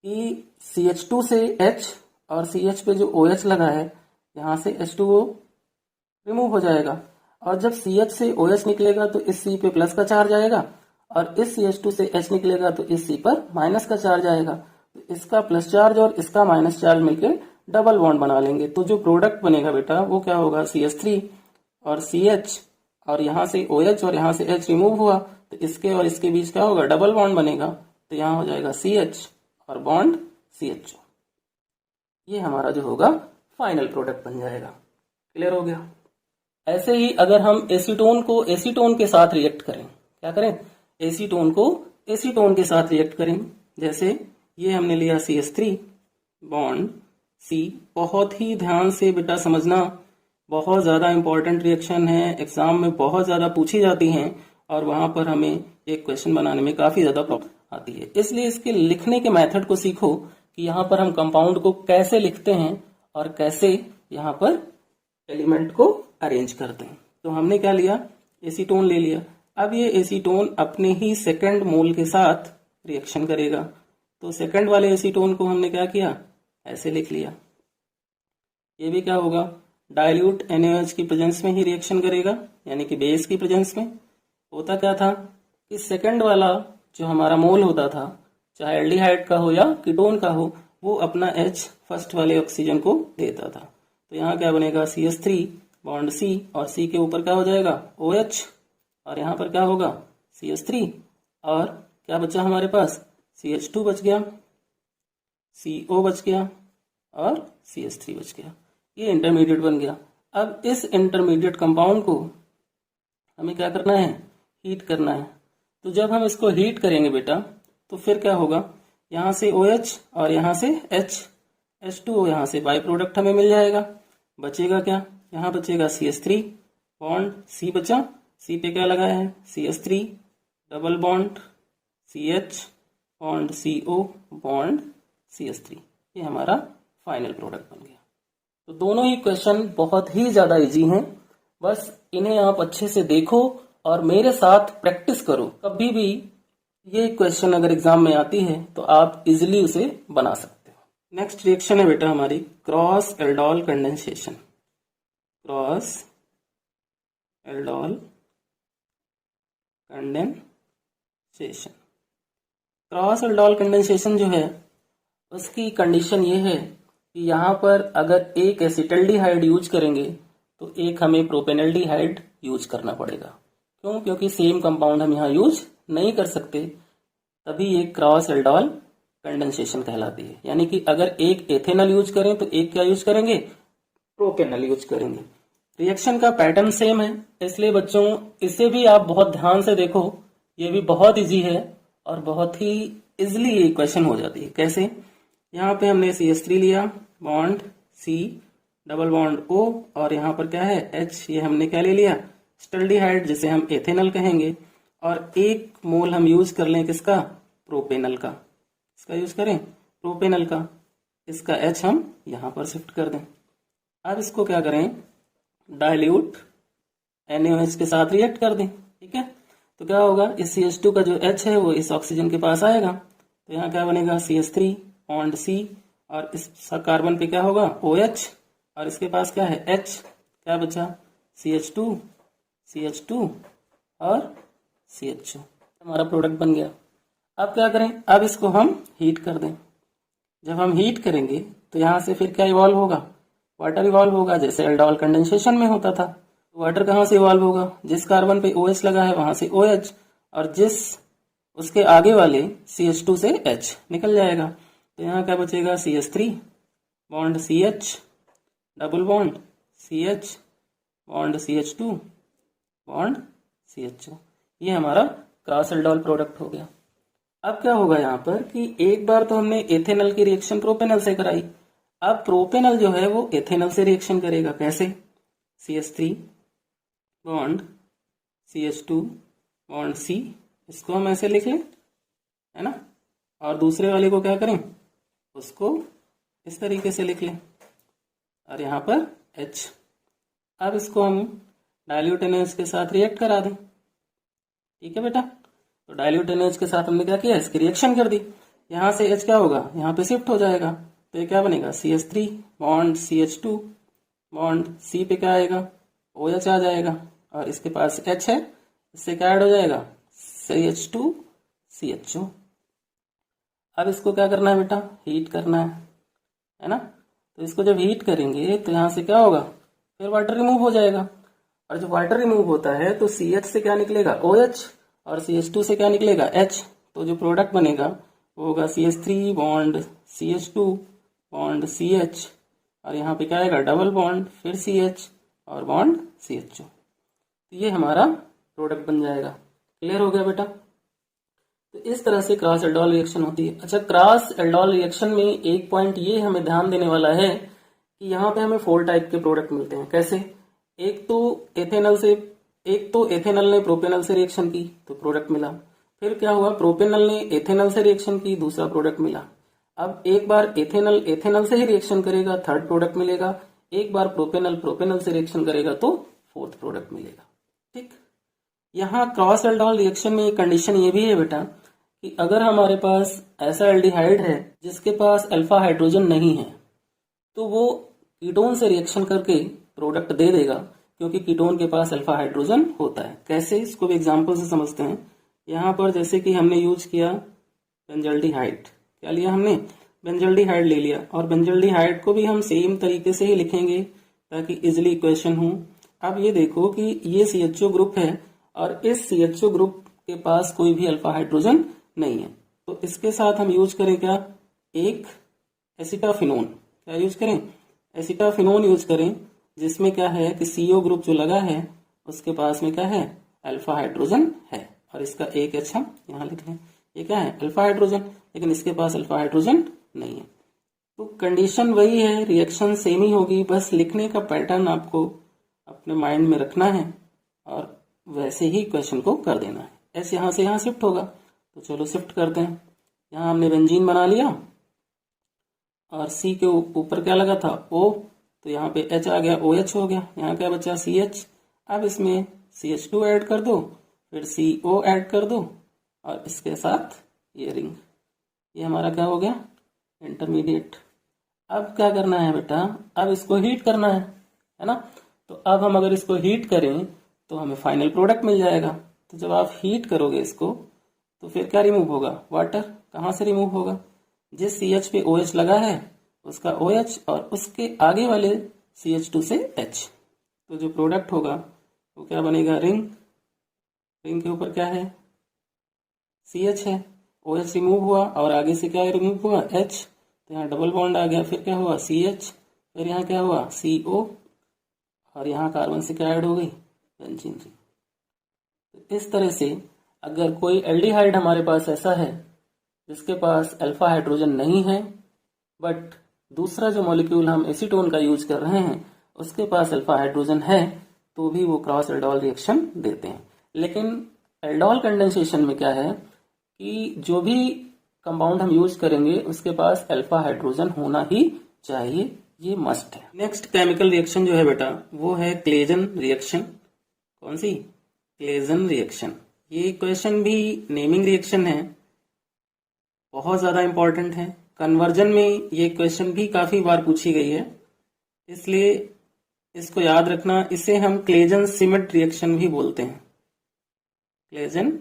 कि CH2 से H और CH पे जो OH लगा है यहाँ से H2O रिमूव हो जाएगा, और जब CH से OH निकलेगा तो इस C पे प्लस का चार्ज आएगा और इस CH2 से H निकलेगा तो इस C पर माइनस का चार्ज आएगा। तो इसका प्लस चार्ज और इसका माइनस चार्ज मिलकर डबल बॉन्ड बना लेंगे। तो जो प्रोडक्ट बनेगा बेटा वो क्या होगा, CH3 और CH और यहाँ से OH और यहाँ से H रिमूव हुआ तो इसके और इसके बीच क्या होगा, डबल बॉन्ड बनेगा। तो यहाँ हो जाएगा CH और बॉन्ड CHO। ये हमारा जो होगा फाइनल प्रोडक्ट बन जाएगा। क्लियर हो गया। ऐसे ही अगर हम एसीटोन को एसीटोन के साथ रिएक्ट करें, क्या करें, एसीटोन को एसीटोन के साथ रिएक्ट करें। जैसे ये हमने लिया CH3 बॉन्ड C, बहुत ही ध्यान से बेटा समझना, बहुत ज्यादा इंपॉर्टेंट रिएक्शन है, एग्जाम में बहुत ज्यादा पूछी जाती हैं और वहां पर हमें एक क्वेश्चन बनाने में काफी ज्यादा प्रॉब्लम आती है। इसलिए इसके लिखने के मेथड को सीखो कि यहाँ पर हम कंपाउंड को कैसे लिखते हैं और कैसे यहाँ पर एलिमेंट को अरेंज करते हैं। तो हमने क्या लिया, एसीटोन ले लिया। अब ये एसीटोन अपने ही सेकंड मोल के साथ रिएक्शन करेगा। तो सेकंड वाले एसीटोन को हमने क्या किया, ऐसे लिख लिया। ये भी क्या होगा, डाइल्यूट NaOH की प्रेजेंस में ही रिएक्शन करेगा, यानी कि बेस की प्रेजेंस में। होता क्या था कि सेकंड वाला जो हमारा मोल होता था, चाहे एल्डिहाइड का हो या कीटोन का हो, वो अपना H फर्स्ट वाले ऑक्सीजन को देता था। तो यहाँ क्या बनेगा, CH3 बॉन्ड C, और C के ऊपर क्या हो जाएगा, OH, और यहाँ पर क्या होगा, CH3, और क्या बचा हमारे पास, CH2 बच गया, CO बच गया, और CH3 बच गया। ये इंटरमीडिएट बन गया। अब इस इंटरमीडिएट कंपाउंड को हमें क्या करना है, हीट करना है। तो जब हम इसको हीट करेंगे बेटा, तो फिर क्या होगा, यहाँ से OH और यहाँ से H2O, यहाँ से बाई प्रोडक्ट हमें मिल जाएगा। बचेगा क्या, यहाँ बचेगा CH3 बॉन्ड C बचा, C पे क्या लगाया है, CH3 double bond CH bond CO bond CH3। ये हमारा फाइनल प्रोडक्ट बन गया। तो दोनों ही क्वेश्चन बहुत ही ज्यादा इजी हैं, बस इन्हें आप अच्छे से देखो और मेरे साथ प्रैक्टिस करो। कभी भी ये क्वेश्चन अगर एग्जाम में आती है तो आप इजिली उसे बना सकते हो। नेक्स्ट रिएक्शन है बेटा हमारी cross aldol condensation. Cross aldol condensation, cross aldol condensation जो है उसकी कंडीशन ये है कि यहाँ पर अगर एक एसिटल्डिहाइड यूज करेंगे तो एक हमें प्रोपेनल्डिहाइड यूज करना पड़ेगा। क्यों, क्योंकि सेम कंपाउंड हम यहाँ यूज नहीं कर सकते, तभी ये क्रॉस एल्डोल कंडेंसेशन कहलाती है। यानी कि अगर एक एथेनॉल यूज करें तो एक क्या यूज करेंगे, प्रोपेनॉल यूज करेंगे। रिएक्शन का पैटर्न सेम है, इसलिए बच्चों इसे भी आप बहुत ध्यान से देखो। ये भी बहुत इजी है और बहुत ही इजिली ये क्वेश्चन हो जाती है। कैसे, यहाँ पे हमने CH3 लिया, bond C double bond O, और यहाँ पर क्या है H, ये हमने क्या ले लिया, एसिटल्डिहाइड जिसे हम एथेनॉल कहेंगे, और एक मोल हम यूज कर लें किसका, प्रोपेनॉल का। इसका यूज करें प्रोपेनॉल का, इसका H हम यहाँ पर शिफ्ट कर दें। अब इसको क्या करें, डाइल्यूट NaOH के साथ रिएक्ट कर दें। ठीक है, तो क्या होगा, इस CH2 का जो H है वो इस ऑक्सीजन के पास आएगा, तो यहाँ क्या बनेगा, CH3 बॉन्ड C, और इस कार्बन पे क्या होगा, OH, और इसके पास क्या है H, क्या बचा, CH2 और CH2। हमारा प्रोडक्ट बन गया। अब क्या करें, अब इसको हम हीट कर दें। जब हम हीट करेंगे तो यहाँ से फिर क्या इवॉल्व होगा, वाटर इवॉल्व होगा, जैसे एल्डोल कंडेंसेशन में होता था। वाटर कहाँ से इवॉल्व होगा, जिस कार्बन पे OH लगा है वहां से OH, और जिस उसके आगे वाले CH2 से H निकल जाएगा। तो यहाँ क्या बचेगा, CH3 bond CH double bond CH bond CH2 bond CH2। ये हमारा क्रॉस एल्डोल प्रोडक्ट हो गया। अब क्या होगा यहाँ पर कि एक बार तो हमने एथेनॉल की रिएक्शन प्रोपेनॉल से कराई, अब प्रोपेनॉल जो है वो एथेनॉल से रिएक्शन करेगा। कैसे, CH3 bond CH2 bond C, इसको हम ऐसे लिख लें, है ना, और दूसरे वाले को क्या करें, उसको इस तरीके से लिख लें, और यहाँ पर H। अब इसको हम डाइल्यूट NaOH के साथ रिएक्ट करा दें। ठीक है बेटा, तो डाइल्यूट NaOH के साथ हमने क्या किया, इसकी रिएक्शन कर दी। यहाँ से H क्या होगा, यहाँ पे शिफ्ट हो जाएगा, तो ये क्या बनेगा, CH3 bond CH2 bond C पे क्या आएगा, OH आ जाएगा, और इसके पास H है, इससे क्या ऐड हो जाएगा, CH2 CHO। अब इसको क्या करना है बेटा, हीट करना है ना। तो इसको जब हीट करेंगे तो यहाँ से क्या होगा, फिर वाटर रिमूव हो जाएगा, और जब वाटर रिमूव होता है तो CH से क्या निकलेगा, OH, और CH2 से क्या निकलेगा, H। तो जो प्रोडक्ट बनेगा वो होगा CH3 bond CH2 bond CH, और यहाँ पे क्या आएगा, डबल बॉन्ड, फिर CH और बॉन्ड CHO। तो ये हमारा प्रोडक्ट बन जाएगा। क्लियर हो गया बेटा। तो इस तरह से क्रॉस एल्डोल रिएक्शन होती है। अच्छा, क्रॉस एल्डोल रिएक्शन में एक पॉइंट ये हमें ध्यान देने वाला है कि यहाँ पे हमें 4 टाइप के प्रोडक्ट मिलते हैं। कैसे, एक तो एथेनॉल ने प्रोपेनॉल से रिएक्शन की तो प्रोडक्ट मिला, फिर क्या हुआ, प्रोपेनॉल ने एथेनॉल से रिएक्शन की, दूसरा प्रोडक्ट मिला। अब एक बार एथेनॉल से ही रिएक्शन करेगा, थर्ड प्रोडक्ट मिलेगा। एक बार प्रोपेनॉल से रिएक्शन करेगा तो फोर्थ प्रोडक्ट मिलेगा। ठीक, यहाँ क्रॉस एल्डोल रिएक्शन में एक कंडीशन ये भी है बेटा कि अगर हमारे पास ऐसा एल्डिहाइड है जिसके पास अल्फा हाइड्रोजन नहीं है तो वो कीटोन से रिएक्शन करके प्रोडक्ट दे देगा, क्योंकि कीटोन के पास अल्फा हाइड्रोजन होता है। कैसे, इसको भी एग्जांपल से समझते हैं। यहाँ पर जैसे कि हमने यूज किया बेंजल्डिहाइड, क्या लिया हमने, बेंजल्डिहाइड ले लिया, और बेंजल्डिहाइड को भी हम सेम तरीके से ही लिखेंगे ताकि इजिली इक्वेशन हो। अब ये देखो कि ये CHO ग्रुप है और इस CHO ग्रुप के पास कोई भी अल्फा हाइड्रोजन नहीं है, तो इसके साथ हम यूज करें क्या, एक एसिटाफिनोन, क्या यूज करें, एसिटाफिनोन यूज करें, जिसमें क्या है कि CO ग्रुप जो लगा है उसके पास में क्या है, अल्फा हाइड्रोजन है, और इसका एक H हम यहाँ लिख लें, ये क्या है, अल्फा हाइड्रोजन, लेकिन इसके पास अल्फा हाइड्रोजन नहीं है। तो कंडीशन वही है, रिएक्शन सेम ही होगी, बस लिखने का पैटर्न आपको अपने माइंड में रखना है और वैसे ही क्वेश्चन को कर देना है। ऐसे यहाँ से यहाँ शिफ्ट होगा, तो चलो शिफ्ट करते हैं। यहाँ हमने बेंजीन बना लिया और C के ऊपर क्या लगा था, O, तो यहाँ पे H आ गया, OH हो गया, यहाँ क्या बचा, CH। अब इसमें CH2 ऐड कर दो, फिर CO ऐड कर दो, और इसके साथ ये रिंग, ये हमारा क्या हो गया, इंटरमीडिएट। अब क्या करना है बेटा, अब इसको हीट करना है ना। तो अब हम अगर इसको हीट करें तो हमें फाइनल प्रोडक्ट मिल जाएगा। तो जब आप हीट करोगे इसको तो फिर क्या रिमूव होगा, वाटर। कहाँ से रिमूव होगा, जिस CH पे OH लगा है उसका OH और उसके आगे वाले CH2 से H, तो जो प्रोडक्ट होगा वो क्या बनेगा, रिंग। रिंग के ऊपर क्या है, CH है, OH रिमूव हुआ और आगे से क्या रिमूव हुआ, H, तो यहाँ डबल बॉन्ड आ गया, फिर क्या हुआ, CH, फिर यहाँ क्या हुआ, CO, और यहाँ कार्बन से क्या ऐड हो गई, बेंजीन रिंग। तो इस तरह से अगर कोई एल्डिहाइड हमारे पास ऐसा है जिसके पास अल्फा हाइड्रोजन नहीं है, बट दूसरा जो मॉलिक्यूल हम एसीटोन का यूज कर रहे हैं उसके पास अल्फा हाइड्रोजन है, तो भी वो क्रॉस एल्डोल रिएक्शन देते हैं। लेकिन एल्डोल कंडेंसेशन में क्या है कि जो भी कंपाउंड हम यूज करेंगे उसके पास अल्फा हाइड्रोजन होना ही चाहिए, ये मस्ट है। नेक्स्ट केमिकल रिएक्शन जो है बेटा वो है क्लेजन रिएक्शन। कौन सी, क्लेजन रिएक्शन। ये क्वेश्चन भी नेमिंग रिएक्शन है, बहुत ज्यादा इंपॉर्टेंट है। कन्वर्जन में ये क्वेश्चन भी काफी बार पूछी गई है, इसलिए इसको याद रखना। इसे हम क्लेजन सिमिट रिएक्शन भी बोलते हैं। क्लेजन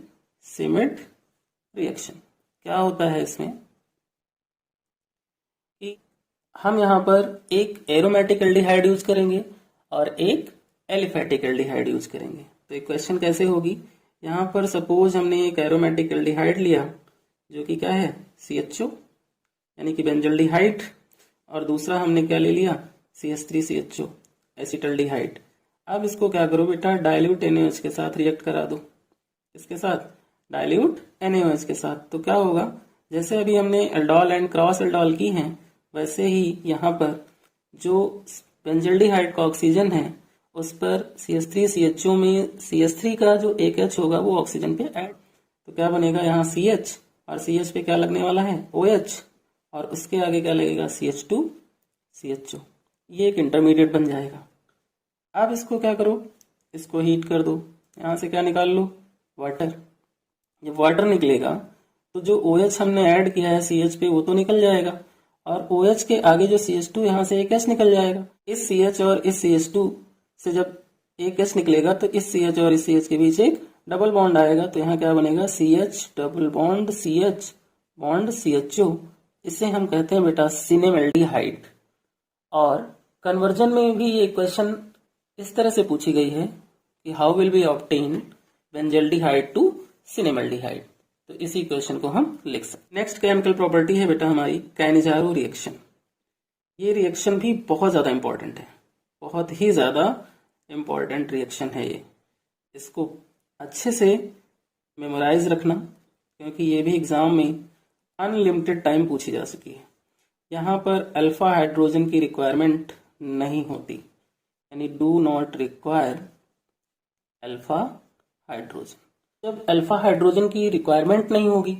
सिमिट रिएक्शन क्या होता है इसमें कि हम यहाँ पर एक एरोमेटिक एल्डिहाइड यूज करेंगे और एक एलिफेटिक एल्डिहाइड यूज करेंगे। तो एक क्वेश्चन कैसे होगी, यहाँ पर सपोज हमने एक एरोमेटिक एल्डिहाइड लिया जो कि क्या है, CHO यानी कि बेंजल्डिहाइड, और दूसरा हमने क्या ले लिया, CH3CHO एसिटल्डिहाइड। अब इसको क्या करो बेटा, डाइल्यूट NaOH के साथ रिएक्ट करा दो, इसके साथ डाइल्यूट NaOH के साथ। तो क्या होगा, जैसे अभी हमने एल्डोल एंड क्रॉस एल्डोल की हैं, वैसे ही यहाँ पर जो बेंजल्डिहाइड का ऑक्सीजन है उस पर CH3CHO में CH3 का जो एक H होगा वो ऑक्सीजन पे ऐड, तो क्या बनेगा यहाँ CH, और CH पे क्या लगने वाला है, OH, और उसके आगे क्या लगेगा, CH2CHO। ये एक इंटरमीडिएट बन जाएगा। अब इसको क्या करो, इसको हीट कर दो, यहाँ से क्या निकाल लो, वाटर। जब वाटर निकलेगा तो जो OH हमने ऐड किया है CH पे वो तो निकल जाएगा, और OH के आगे जो CH2 यहाँ से एक H निकल जाएगा। इस CH और इस CH2 से जब एक H निकलेगा तो इस CH और इस CH के बीच एक डबल बॉन्ड आएगा, तो यहाँ क्या बनेगा, CH double bond CH bond CHO। इसे हम कहते हैं बेटा सिनेमेल्डिहाइड। और कन्वर्जन में भी ये क्वेश्चन इस तरह से पूछी गई है कि how will be obtain benzaldehyde to cinnamaldehyde. तो इसी क्वेश्चन को हम लिख सकते। नेक्स्ट केमिकल प्रॉपर्टी है बेटा हमारी कैनिजारो रिएक्शन। ये रिएक्शन भी बहुत ज्यादा इंपॉर्टेंट है, बहुत ही ज्यादा इंपॉर्टेंट रिएक्शन है ये। इसको अच्छे से मेमोराइज रखना, क्योंकि ये भी एग्जाम में अनलिमिटेड टाइम पूछी जा सकी है। यहाँ पर अल्फा हाइड्रोजन की रिक्वायरमेंट नहीं होती, यानी do not require alpha hydrogen. जब अल्फा हाइड्रोजन की रिक्वायरमेंट नहीं होगी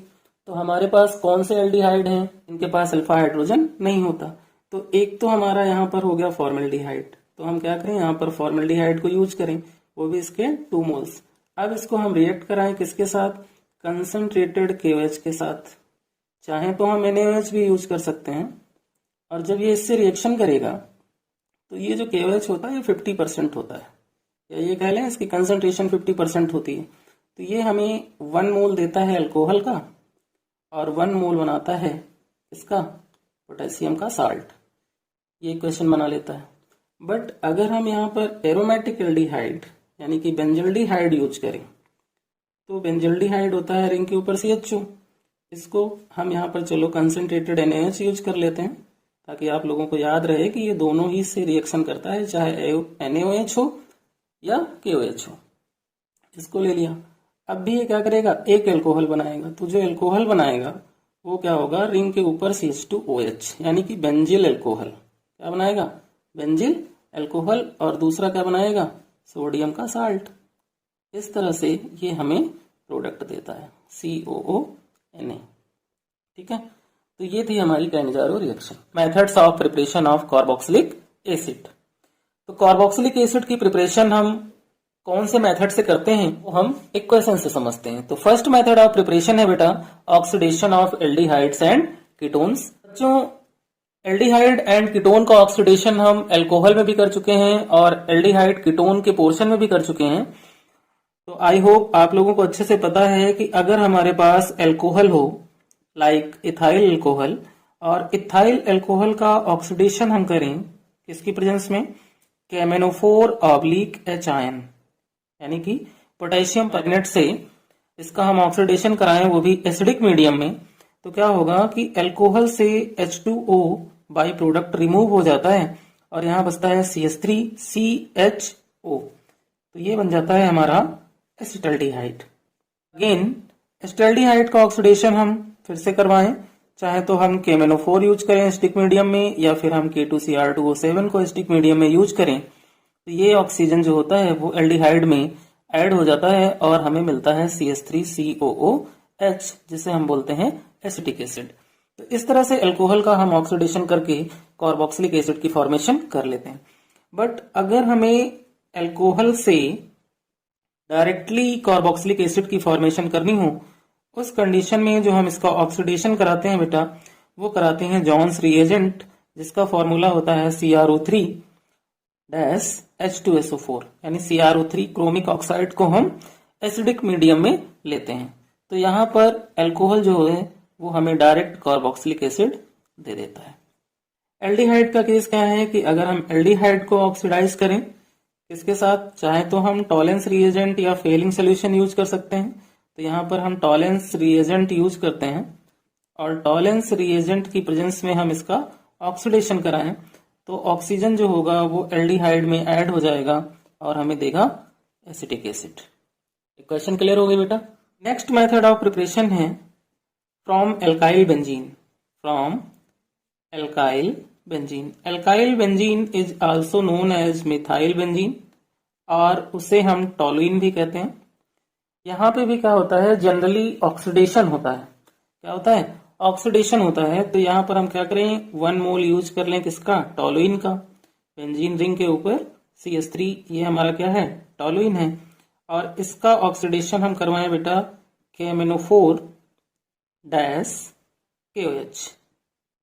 तो हमारे पास कौन से एल्डिहाइड हैं, इनके पास अल्फा हाइड्रोजन नहीं होता। तो एक तो हमारा यहाँ पर हो गया फॉर्मेल्डिहाइड, तो हम क्या करें, यहाँ पर फॉर्मेल्डिहाइड को यूज करें, वो भी इसके 2 मोल्स। अब इसको हम रिएक्ट कराएं किसके साथ, कंसंट्रेटेड KOH के साथ। चाहे तो हम NaOH भी यूज कर सकते हैं, और जब ये इससे रिएक्शन करेगा तो ये जो KOH होता है ये 50% होता है, या ये कह लें इसकी कंसंट्रेशन 50% होती है। तो ये हमें 1 मोल देता है अल्कोहल का और 1 मोल बनाता है इसका पोटेशियम का साल्ट। ये इक्वेशन बना लेता है। बट अगर हम यहाँ पर एरोमेटिक एल्डिहाइड यानी कि बेंजल्डिहाइड यूज करें तो बेंजल्डिहाइड होता है रिंग के ऊपर CHO। इसको हम यहाँ पर चलो कंसंट्रेटेड NaOH यूज कर लेते हैं ताकि आप लोगों को याद रहे कि ये दोनों ही से रिएक्शन करता है, चाहे NaOH हो या KOH हो। इसको ले लिया। अब भी ये क्या करेगा, एक एल्कोहल बनाएगा। तो जो एल्कोहल बनाएगा वो क्या होगा, रिंग के ऊपर CH2OH यानी कि बेंजिल एल्कोहल। क्या बनाएगा, बेंजिल एल्कोहल। और दूसरा क्या बनाएगा, सोडियम का साल्ट। इस तरह से ये हमें प्रोडक्ट देता है COONA। ठीक है, तो ये थी हमारी Cannizzaro reaction. Methods of preparation of carboxylic acid. तो कार्बोक्सिलिक एसिड की प्रिपरेशन हम कौन से मेथड से करते हैं वो हम इक्वेशन से समझते हैं। तो फर्स्ट मेथड ऑफ प्रिपरेशन है बेटा oxidation of aldehydes and ketones. बच्चों एल्डिहाइड एंड कीटोन का ऑक्सीडेशन हम अल्कोहल में भी कर चुके हैं और एल्डिहाइड कीटोन के पोर्शन में भी कर चुके हैं। तो आई होप आप लोगों को अच्छे से पता है कि अगर हमारे पास अल्कोहल हो लाइक इथाइल अल्कोहल और इथाइल अल्कोहल का ऑक्सीडेशन हम करें किसकी प्रेजेंस में, KMnO4/H आयन यानी कि पोटेशियम परमैंगनेट से इसका हम ऑक्सीडेशन कराएं वो भी एसिडिक मीडियम में, तो क्या होगा कि अल्कोहल से H2O बाई प्रोडक्ट रिमूव हो जाता है और यहाँ बचता है CH3CHO। तो ये बन जाता है हमारा एसिटल्डिहाइड। अगेन एसिटल्डिहाइड का ऑक्सीडेशन हम फिर से करवाएं, चाहे तो हम KMnO4 यूज करें एसिडिक मीडियम में या फिर हम K2Cr2O7 को एसिडिक मीडियम में यूज करें, तो ये ऑक्सीजन जो होता है वो एल्डिहाइड में ऐड हो जाता है और हमें मिलता है CH3COOH जिसे हम बोलते हैं एसिटिक एसिड। तो इस तरह से अल्कोहल का हम ऑक्सीडेशन करके कार्बोक्सिलिक एसिड की फॉर्मेशन कर लेते हैं। बट अगर हमें अल्कोहल से डायरेक्टली कार्बोक्सिलिक एसिड की फॉर्मेशन करनी हो, उस कंडीशन में जो हम इसका ऑक्सीडेशन कराते हैं बेटा वो कराते हैं जॉन्स रिएजेंट जिसका फॉर्मूला होता है CrO3-H2SO4 यानी CrO3 क्रोमिक ऑक्साइड को हम एसिडिक मीडियम में लेते हैं। तो यहाँ पर अल्कोहल जो है वो हमें डायरेक्ट कार्बोक्सिलिक एसिड दे देता है। एल्डिहाइड का केस क्या है कि अगर हम एल्डिहाइड को ऑक्सीडाइज करें किसके साथ, चाहे तो हम टॉलेंस रिएजेंट या फेलिंग सोल्यूशन यूज कर सकते हैं। तो यहाँ पर हम टॉलेंस रिएजेंट यूज करते हैं और टॉलेंस रिएजेंट की प्रेजेंस में हम इसका ऑक्सीडेशन कराएं तो ऑक्सीजन जो होगा वो एल्डिहाइड में ऐड हो जाएगा और हमें देगा एसिटिक एसिड। इक्वेशन क्लियर हो गई बेटा। नेक्स्ट मेथड ऑफ प्रिपरेशन है from alkyl benzene. From alkyl benzene. Alkyl benzene is also known as methyl benzene और उसे हम टॉलुइन भी कहते हैं। यहाँ पे भी क्या होता है, जनरली ऑक्सीडेशन होता है। क्या होता है, ऑक्सीडेशन होता है। तो यहाँ पर हम क्या करें, 1 मोल यूज कर लें किसका, टॉलुइन का। बेंजीन रिंग के ऊपर CH3 ये हमारा क्या है, टॉलुइन है और इसका ऑक्सीडेशन हम करवाएं बेटा KMnO4-KOH।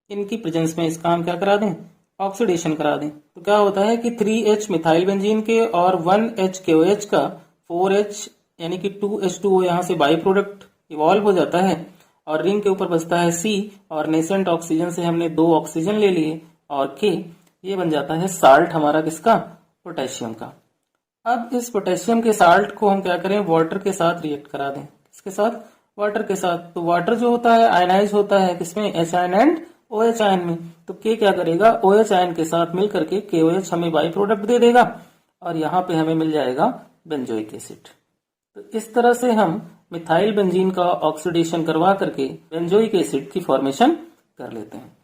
इनकी प्रेजेंस में इसका हम क्या करा दें, ऑक्सीडेशन करा दें। तो क्या होता है कि 3H मिथाइल बेंजीन के और 1H KOH का 4H यानी कि 2H2O यहाँ से बाई प्रोडक्ट इवॉल्व हो जाता है और रिंग के ऊपर बचता है C और नेसेंट ऑक्सीजन से हमने 2 ऑक्सीजन ले लिए और K, ये बन जाता है साल्ट हमारा किसका, पोटेशियम का। अब इस पोटेशियम के साल्ट को हम क्या करें, वाटर के साथ रिएक्ट करा दें। किसके साथ, वाटर के साथ। तो वाटर जो होता है आयनाइज होता है किसमें, H ion and OH ion में। तो K क्या करेगा, OH आयन के साथ मिल करके KOH हमें बाई प्रोडक्ट दे देगा और यहाँ पे हमें मिल जाएगा बेंजोइक एसिड। तो इस तरह से हम मिथाइल बेंजीन का ऑक्सीडेशन करवा करके बेंजोइक एसिड की फॉर्मेशन कर लेते हैं।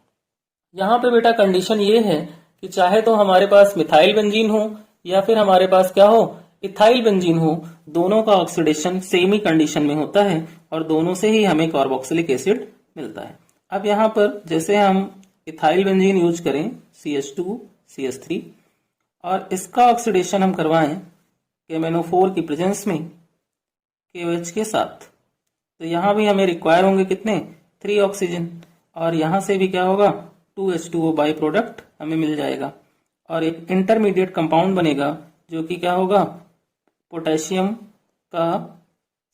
यहाँ पे बेटा कंडीशन ये है कि चाहे तो हमारे पास मिथाइल बेंजीन हो या फिर हमारे पास क्या हो, इथाइल बेंजीन हो, दोनों का ऑक्सीडेशन सेम ही कंडीशन में होता है और दोनों से ही हमें कार्बोक्सिलिक एसिड मिलता है। अब यहाँ पर जैसे हम इथाइल बेंजीन यूज करें CH2CH3 और इसका ऑक्सीडेशन हम करवाएं KMnO4 की प्रेजेंस में KOH के साथ, तो यहाँ भी हमें रिक्वायर होंगे कितने, 3 ऑक्सीजन और यहाँ से भी क्या होगा, 2H2O बाई प्रोडक्ट हमें मिल जाएगा और एक इंटरमीडिएट कंपाउंड बनेगा जो कि क्या होगा, पोटेशियम का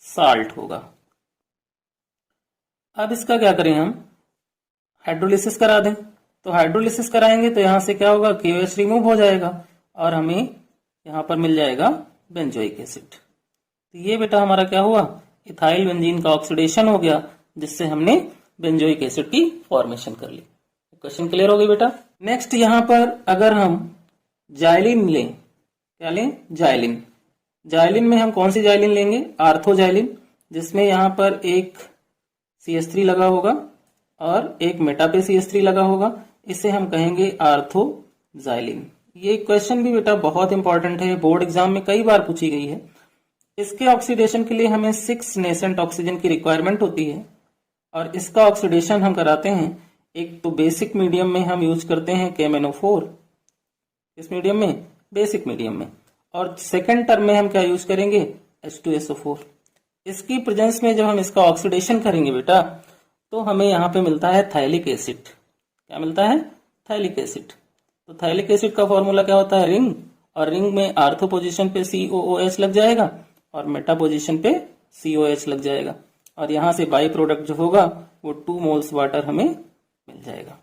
साल्ट होगा। अब इसका क्या करें, हम हाइड्रोलिसिस करा दें। तो हाइड्रोलिसिस कराएंगे तो यहां से क्या होगा, KOH रिमूव हो जाएगा और हमें यहां पर मिल जाएगा बेंजोइक एसिड। तो ये बेटा हमारा क्या हुआ, इथाइल बेंजीन का ऑक्सीडेशन हो गया, जिससे हमने बेंजोइक एसिड की फॉर्मेशन कर ली। क्वेश्चन क्लियर हो गई बेटा। नेक्स्ट यहां पर अगर हम जाइलिन लें, क्या लें, जाइलिन। जाइलिन में हम कौन सी जाइलिन लेंगे, आर्थोजाइलिन, जिसमें यहां पर एक CH3 लगा होगा और एक मेटा पे CH3 लगा होगा, इसे हम कहेंगे आर्थोजाइलिन। ये क्वेश्चन भी बेटा बहुत इंपॉर्टेंट है, बोर्ड एग्जाम में कई बार पूछी गई है। इसके ऑक्सीडेशन के लिए हमें 6 नेसेंट ऑक्सीजन की रिक्वायरमेंट होती है और इसका ऑक्सीडेशन हम कराते हैं, एक तो बेसिक मीडियम में हम यूज करते हैं KMnO4, इस मीडियम में, बेसिक मीडियम में, और सेकेंड टर्म में हम क्या यूज करेंगे, H2SO4। इसकी प्रेजेंस में जब हम इसका ऑक्सीडेशन करेंगे बेटा, तो हमें यहाँ पे मिलता है थाइलिक एसिड। क्या मिलता है, थाइलिक एसिड। तो थाइलिक एसिड का फॉर्मूला क्या होता है, रिंग, और रिंग में आर्थो पोजीशन पे COOH लग जाएगा और मेटा पोजीशन पे COH लग जाएगा, और यहां से बाई प्रोडक्ट जो होगा वो 2 मोल्स वाटर हमें मिल जाएगा।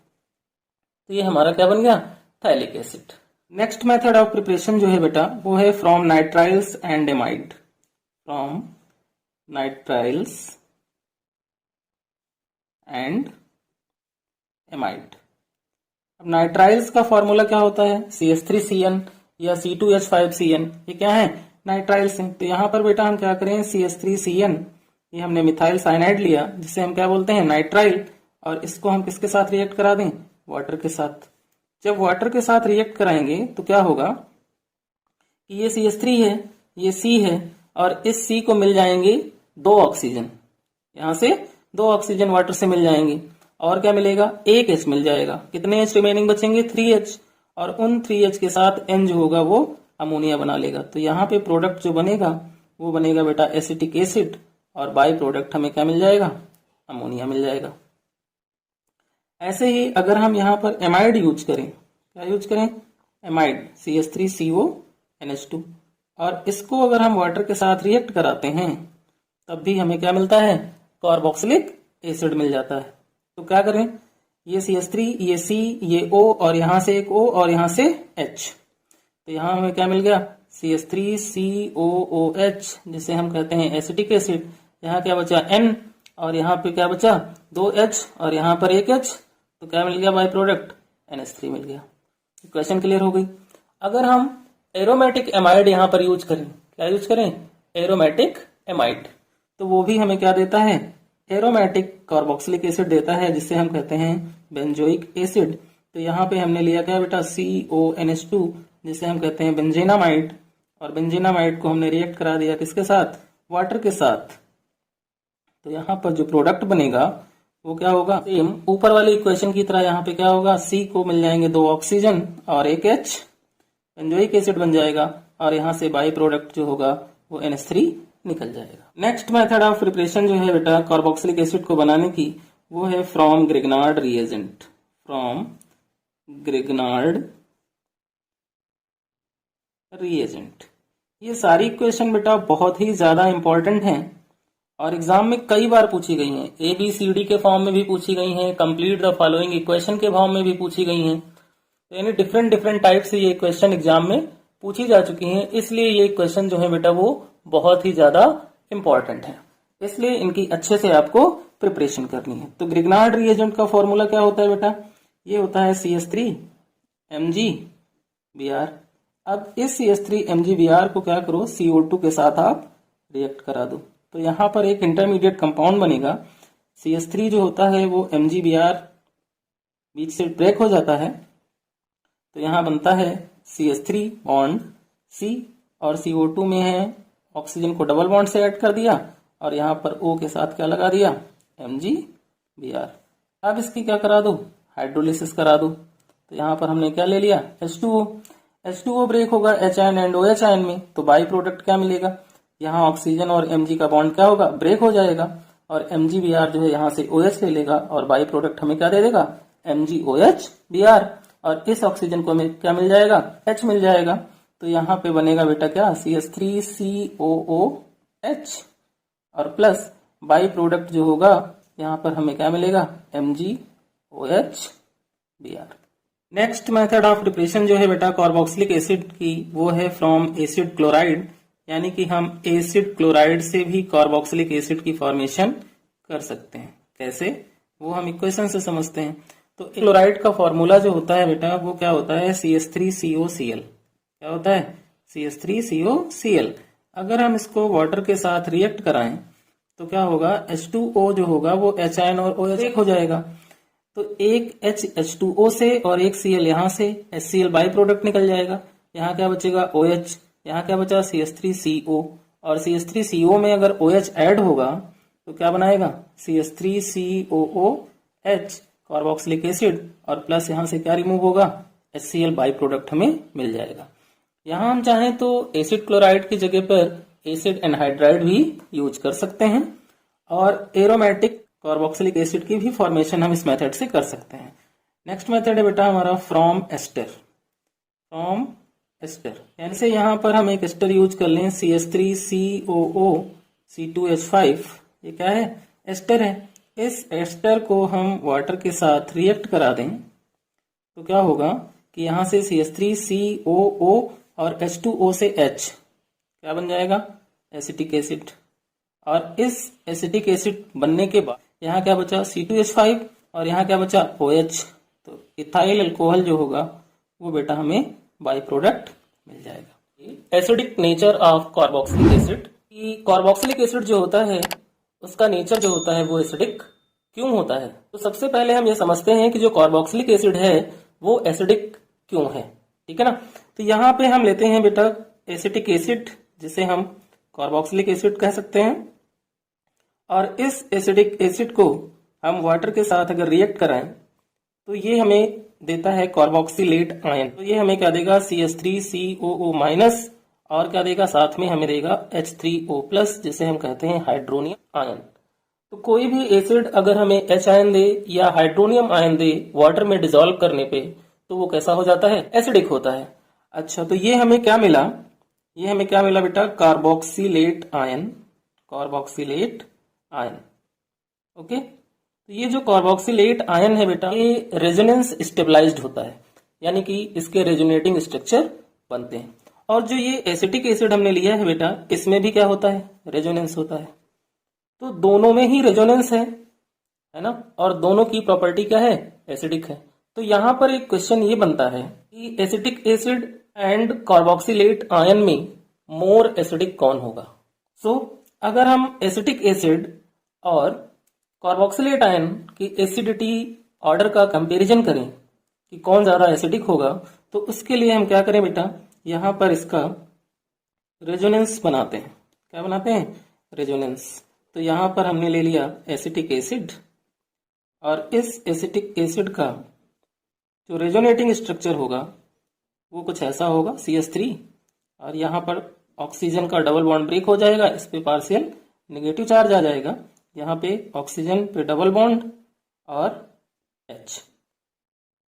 तो ये हमारा क्या बन गया, phthalic acid. Next method of preparation जो है बेटा, वो है from nitriles and amide. From nitriles and amide. अब नाइट्राइल्स का फॉर्मूला क्या होता है, CH3CN या C2H5CN, ये क्या है, नाइट्राइल्स हैं। तो यहां पर बेटा हम क्या करें, CH3CN, ये हमने मिथाइल साइनाइड लिया, जिसे हम क्या बोलते हैं, नाइट्राइल, और इसको हम किसके साथ रिएक्ट करा दें, वाटर के साथ। जब वाटर के साथ रिएक्ट कराएंगे तो क्या होगा कि ये CH3 है, ये C है, और इस C को मिल जाएंगे 2 ऑक्सीजन, यहां से 2 ऑक्सीजन वाटर से मिल जाएंगे, और क्या मिलेगा, 1 H मिल जाएगा। कितने H रिमेनिंग बचेंगे, 3 H, और उन 3 H के साथ N जो होगा वो अमोनिया बना लेगा। तो यहाँ पे प्रोडक्ट जो बनेगा वो बनेगा बेटा एसिटिक एसिड, और बाई प्रोडक्ट हमें क्या मिल जाएगा, अमोनिया मिल जाएगा। ऐसे ही अगर हम यहाँ पर एमाइड यूज करें, क्या यूज करें, एमाइड, CH3CONH2, और इसको अगर हम वाटर के साथ रिएक्ट कराते हैं तब भी हमें क्या मिलता है, कार्बोक्सिलिक एसिड मिल जाता है। तो क्या करें, ये CH3, ये C, ये O, और यहां से एक O और यहां से H। तो यहां हमें क्या मिल गया, CH3COOH, जिसे हम कहते हैं एसिटिक एसिड। यहाँ क्या बचा, N, और यहाँ पे क्या बचा, 2 H, और यहाँ पर 1 H। तो क्या मिल गया, बाई प्रोडक्ट NH3 मिल गया। क्वेश्चन क्लियर हो गई। अगर हम एरोमेटिक एमाइड यहाँ पर यूज करें, क्या यूज करें, एरोमेटिक एमाइड, तो वो भी हमें क्या देता है, एरोमेटिक कार्बोक्सिलिक एसिड देता है, जिसे हम कहते हैं बेंजोइक एसिड। तो यहाँ पे हमने लिया क्या बेटा, CONH2, जिसे हम कहते हैं बेंजेनामाइड, और बेंजेनामाइड को हमने रिएक्ट करा दिया किसके साथ, वाटर के साथ। तो यहाँ पर जो प्रोडक्ट बनेगा वो क्या होगा, सेम ऊपर वाली इक्वेशन की तरह यहाँ पे क्या होगा, C को मिल जाएंगे 2 ऑक्सीजन और 1 H, बेंजोइक एसिड बन जाएगा, और यहाँ से बाई प्रोडक्ट जो होगा वो NH3 निकल जाएगा। नेक्स्ट मेथड ऑफ प्रिपरेशन जो है बेटा कार्बोक्सिलिक एसिड को बनाने की, वो है from Grignard reagent. From Grignard reagent. ये सारी इक्वेशन बेटा बहुत ही ज्यादा इंपॉर्टेंट हैं और एग्जाम में कई बार पूछी गई हैं। ABCD के फॉर्म में भी पूछी गई हैं, कंप्लीट द फॉलोइंग इक्वेशन के फॉर्म में भी पूछी गई हैं। तो यानी डिफरेंट डिफरेंट टाइप से ये क्वेश्चन एग्जाम में पूछी जा चुकी हैं, इसलिए ये क्वेश्चन जो है बेटा वो बहुत ही ज्यादा इंपॉर्टेंट है, इसलिए इनकी अच्छे से आपको प्रिपरेशन करनी है। तो ग्रिग्नार्ड रिएजेंट का फॉर्मूला क्या होता है बेटा, ये होता है CH3MgBr। अब इस CH3MgBr को क्या करो, CO2 के साथ आप रिएक्ट करा दो। तो यहाँ पर एक इंटरमीडिएट कंपाउंड बनेगा। CH3 जो होता है वो MgBr बीच से ब्रेक हो जाता है, तो यहाँ बनता है CH3 बॉन्ड C, और CO2 में है ऑक्सीजन को डबल बॉन्ड से ऐड कर दिया, और यहाँ पर O के साथ क्या लगा दिया, MgBr। अब इसकी क्या करा दो, हाइड्रोलिसिस करा दो। तो यहाँ पर हमने क्या ले लिया, H2O ब्रेक होगा H ion and OH ion में, तो बाई प्रोडक्ट क्या मिलेगा, यहाँ ऑक्सीजन और Mg का बॉन्ड क्या होगा, ब्रेक हो जाएगा, और MgBr जो है यहाँ से OH ले लेगा, और बाई प्रोडक्ट हमें क्या दे देगा, MgOH-Br, और इस ऑक्सीजन को हमें क्या मिल जाएगा, H मिल जाएगा। तो यहाँ पे बनेगा बेटा क्या, CH3COOH, और प्लस बाई प्रोडक्ट जो होगा यहाँ पर हमें क्या मिलेगा, MgOH Br। Next method of depression जो है बेटा कार्बोक्सिलिक एसिड की, वो है फ्रॉम एसिड क्लोराइड, यानी कि हम एसिड क्लोराइड से भी कार्बोक्सिलिक एसिड की फॉर्मेशन कर सकते हैं। कैसे, वो हम इक्वेशन से समझते हैं। तो क्लोराइड का फॉर्मूला जो होता है बेटा वो क्या होता है, CH3COCl। क्या होता है, CH3COCl। अगर हम इसको वाटर के साथ रिएक्ट कराएं तो क्या होगा, H2O जो होगा वो H आयन और OH एक हो जाएगा। तो एक H H2O से और एक Cl यहाँ से, HCl बाई प्रोडक्ट निकल जाएगा। यहाँ क्या बचेगा, OH। यहाँ क्या बचा, CH3CO। और CH3CO में अगर OH ऐड होगा तो क्या बनाएगा, CH3COOH कार्बोक्सिलिक एसिड, और प्लस यहाँ से क्या रिमूव होगा, HCl बाई प्रोडक्ट हमें मिल जाएगा। यहाँ हम चाहें तो एसिड क्लोराइड की जगह पर एसिड एनहाइड्राइड भी यूज कर सकते हैं, और एरोमेटिक कार्बोक्सिलिक एसिड की भी फॉर्मेशन हम इस मेथड से कर सकते हैं। नेक्स्ट मेथड है बेटा हमारा फ्रॉम एस्टर। फ्रॉम एस्टर यानी से यहाँ पर हम एक एस्टर यूज कर लें, CH3COO C2H5। ये क्या है, एस्टर है। इस एस्टर को हम वाटर के साथ रिएक्ट करा दें तो क्या होगा कि यहाँ से CH3COO और H2O से H क्या बन जाएगा, एसिटिक एसिड। और इस एसिटिक एसिड बनने के बाद यहाँ क्या बचा, C2H5, और यहाँ क्या बचा, OH। तो इथाइल अल्कोहल जो होगा वो बेटा हमें बाई प्रोडक्ट मिल जाएगा। Acidic nature of carboxylic acid. Carboxylic acid जो होता है उसका नेचर जो होता है वो एसिडिक क्यों होता है। तो सबसे पहले हम ये समझते हैं कि जो कार्बोक्सिलिक एसिड है वो एसिडिक क्यों है, ठीक है ना। तो यहाँ पे हम लेते हैं बेटा एसिटिक एसिड, जिसे हम कार्बोक्सिलिक एसिड कह सकते हैं, और इस एसिडिक एसिड को हम वाटर के साथ अगर रिएक्ट कराएं तो ये हमें देता है कार्बोक्सिलेट आयन। तो ये हमें क्या देगा, CH3COO- और क्या देगा, साथ में हमें देगा H3O+, जिसे हम कहते हैं हाइड्रोनियम आयन। तो कोई भी एसिड अगर हमें H आयन दे या हाइड्रोनियम आयन दे वाटर में डिसॉल्व करने पे, तो वो कैसा हो जाता है, एसिडिक होता है। अच्छा, तो ये हमें क्या मिला, ये हमें क्या मिला बेटा, carboxylate ion. Carboxylate ion, okay. तो ये जो कार्बोक्सिलेट आयन है बेटा, ये रेजोनेंस स्टेबलाइज्ड होता है, यानी कि इसके रेजोनेटिंग स्ट्रक्चर बनते हैं। और जो ये एसिटिक एसिड हमने लिया है बेटा, इसमें भी क्या होता है, रेजोनेंस होता है। तो दोनों में ही रेजोनेंस है ना, और दोनों की प्रॉपर्टी क्या है, एसिडिक है। तो यहाँ पर एक क्वेश्चन ये बनता है कि acetic acid and carboxylate ion में मोर एसिडिक कौन होगा। सो अगर हम एसिटिक एसिड और कार्बोक्सिलेट आयन की एसिडिटी ऑर्डर का कंपैरिजन करें कि कौन ज्यादा एसिडिक होगा, तो उसके लिए हम क्या करें बेटा, यहाँ पर इसका रेजोनेंस बनाते हैं। क्या बनाते हैं, रेजोनेंस। तो यहाँ पर हमने ले लिया एसिटिक एसिड, और इस एसिटिक एसिड का जो रेजोनेटिंग स्ट्रक्चर होगा वो कुछ ऐसा होगा, CH3, और यहाँ पर ऑक्सीजन का डबल बॉन्ड ब्रेक हो जाएगा, इस पे पार्शियल नेगेटिव चार्ज आ जाएगा, यहाँ पे ऑक्सीजन पे डबल बॉन्ड और H,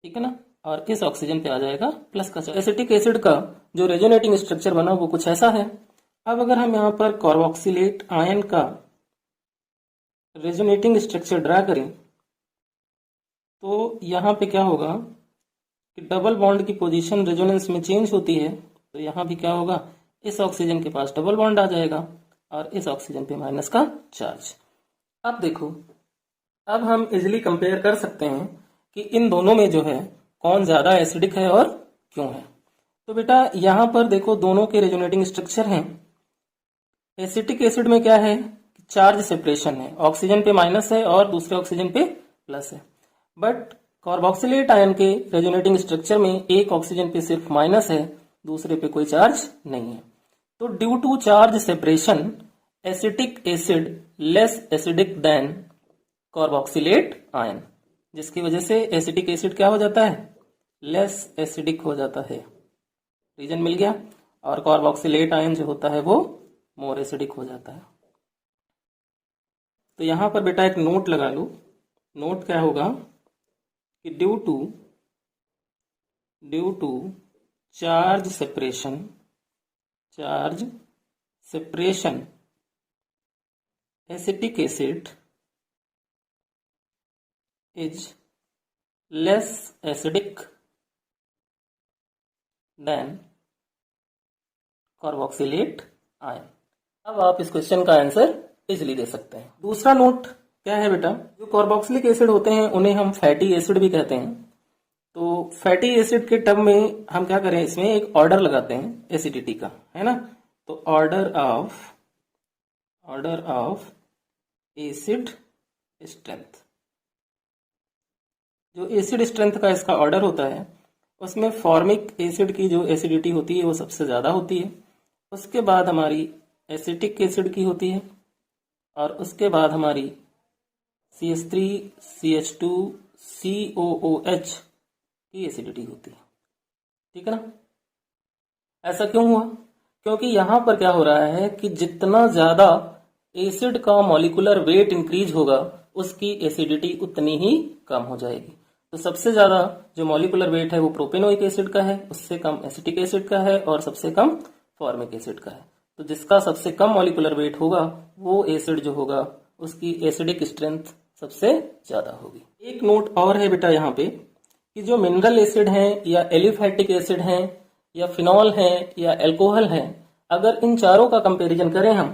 ठीक है ना, और इस ऑक्सीजन पे आ जाएगा प्लस का चार्ज। एसिटिक एसिड का जो रेजोनेटिंग स्ट्रक्चर बना वो कुछ ऐसा है। अब अगर हम यहाँ पर कार्बोक्सिलेट आयन का रेजोनेटिंग स्ट्रक्चर ड्रा करें तो यहाँ पे क्या होगा कि डबल बॉन्ड की पोजीशन रेजोनेंस में चेंज होती है। तो यहाँ भी क्या होगा, इस ऑक्सीजन के पास डबल बॉन्ड आ जाएगा और इस ऑक्सीजन पे माइनस का चार्ज। अब देखो, अब हम इजिली कंपेयर कर सकते हैं कि इन दोनों में जो है कौन ज्यादा एसिडिक है और क्यों है। तो बेटा यहाँ पर देखो दोनों के रेजोनेटिंग स्ट्रक्चर हैं। एसिटिक एसिड में क्या है, चार्ज सेपरेशन है, ऑक्सीजन पे माइनस है और दूसरे ऑक्सीजन पे प्लस है। बट कार्बोक्सिलेट आयन के रेजोनेटिंग स्ट्रक्चर में एक ऑक्सीजन पे सिर्फ माइनस है, दूसरे पे कोई चार्ज नहीं है। तो due to charge separation acetic acid less acidic than carboxylate ion, जिसकी वजह से एसिटिक एसिड क्या हो जाता है, लेस एसिडिक हो जाता है। रीजन मिल गया। और कार्बोक्सिलेट आयन जो होता है वो मोर एसिडिक हो जाता है। तो यहां पर बेटा एक नोट लगा लो। नोट क्या होगा कि due to charge separation acetic acid is less acidic than carboxylate ion. अब आप इस क्वेश्चन का आंसर इजिली दे सकते हैं। दूसरा नोट क्या है बेटा, जो कार्बोक्सिलिक एसिड होते हैं उन्हें हम फैटी एसिड भी कहते हैं। तो फैटी एसिड के टर्म में हम क्या करें, इसमें एक ऑर्डर लगाते हैं एसिडिटी का, है ना। तो ऑर्डर ऑफ एसिड स्ट्रेंथ, जो एसिड स्ट्रेंथ का इसका ऑर्डर होता है उसमें फॉर्मिक एसिड की जो एसिडिटी होती है वो सबसे ज्यादा होती है, उसके बाद हमारी एसिटिक एसिड की होती है, और उसके बाद हमारी CH3 CH2 COOH की एसिडिटी होती है। ठीक है ना। ऐसा क्यों हुआ? क्योंकि यहां पर क्या हो रहा है कि जितना ज्यादा एसिड का मॉलिक्यूलर वेट इंक्रीज होगा उसकी एसिडिटी उतनी ही कम हो जाएगी। तो सबसे ज्यादा जो मॉलिक्यूलर वेट है वो प्रोपेनोइक एसिड का है, उससे कम एसिटिक एसिड का है, और सबसे कम फॉर्मिक एसिड का है। तो जिसका सबसे कम मॉलिक्यूलर वेट होगा वो एसिड जो होगा उसकी एसिडिक स्ट्रेंथ सबसे ज्यादा होगी। एक नोट और है बेटा यहाँ पे कि जो मिनरल एसिड हैं या एलिफैटिक एसिड हैं या फिनॉल हैं या अल्कोहल हैं, अगर इन चारों का कंपैरिजन करें हम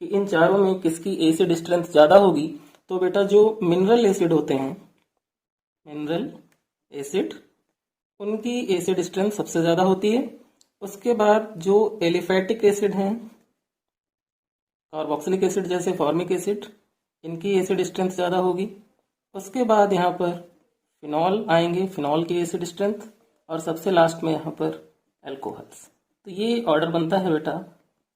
कि इन चारों में किसकी एसिड स्ट्रेंथ ज्यादा होगी, तो बेटा जो मिनरल एसिड होते हैं, मिनरल एसिड, उनकी एसिड स्ट्रेंथ सबसे ज्यादा होती है। उसके बाद जो एलिफैटिक एसिड हैं, कार्बोक्सिलिक एसिड जैसे फॉर्मिक एसिड, इनकी एसिड स्ट्रेंथ ज्यादा होगी। उसके बाद यहाँ पर फिनॉल आएंगे, फिनॉल की एसिड स्ट्रेंथ, और सबसे लास्ट में यहाँ पर अल्कोहल्स। तो ये ऑर्डर बनता है बेटा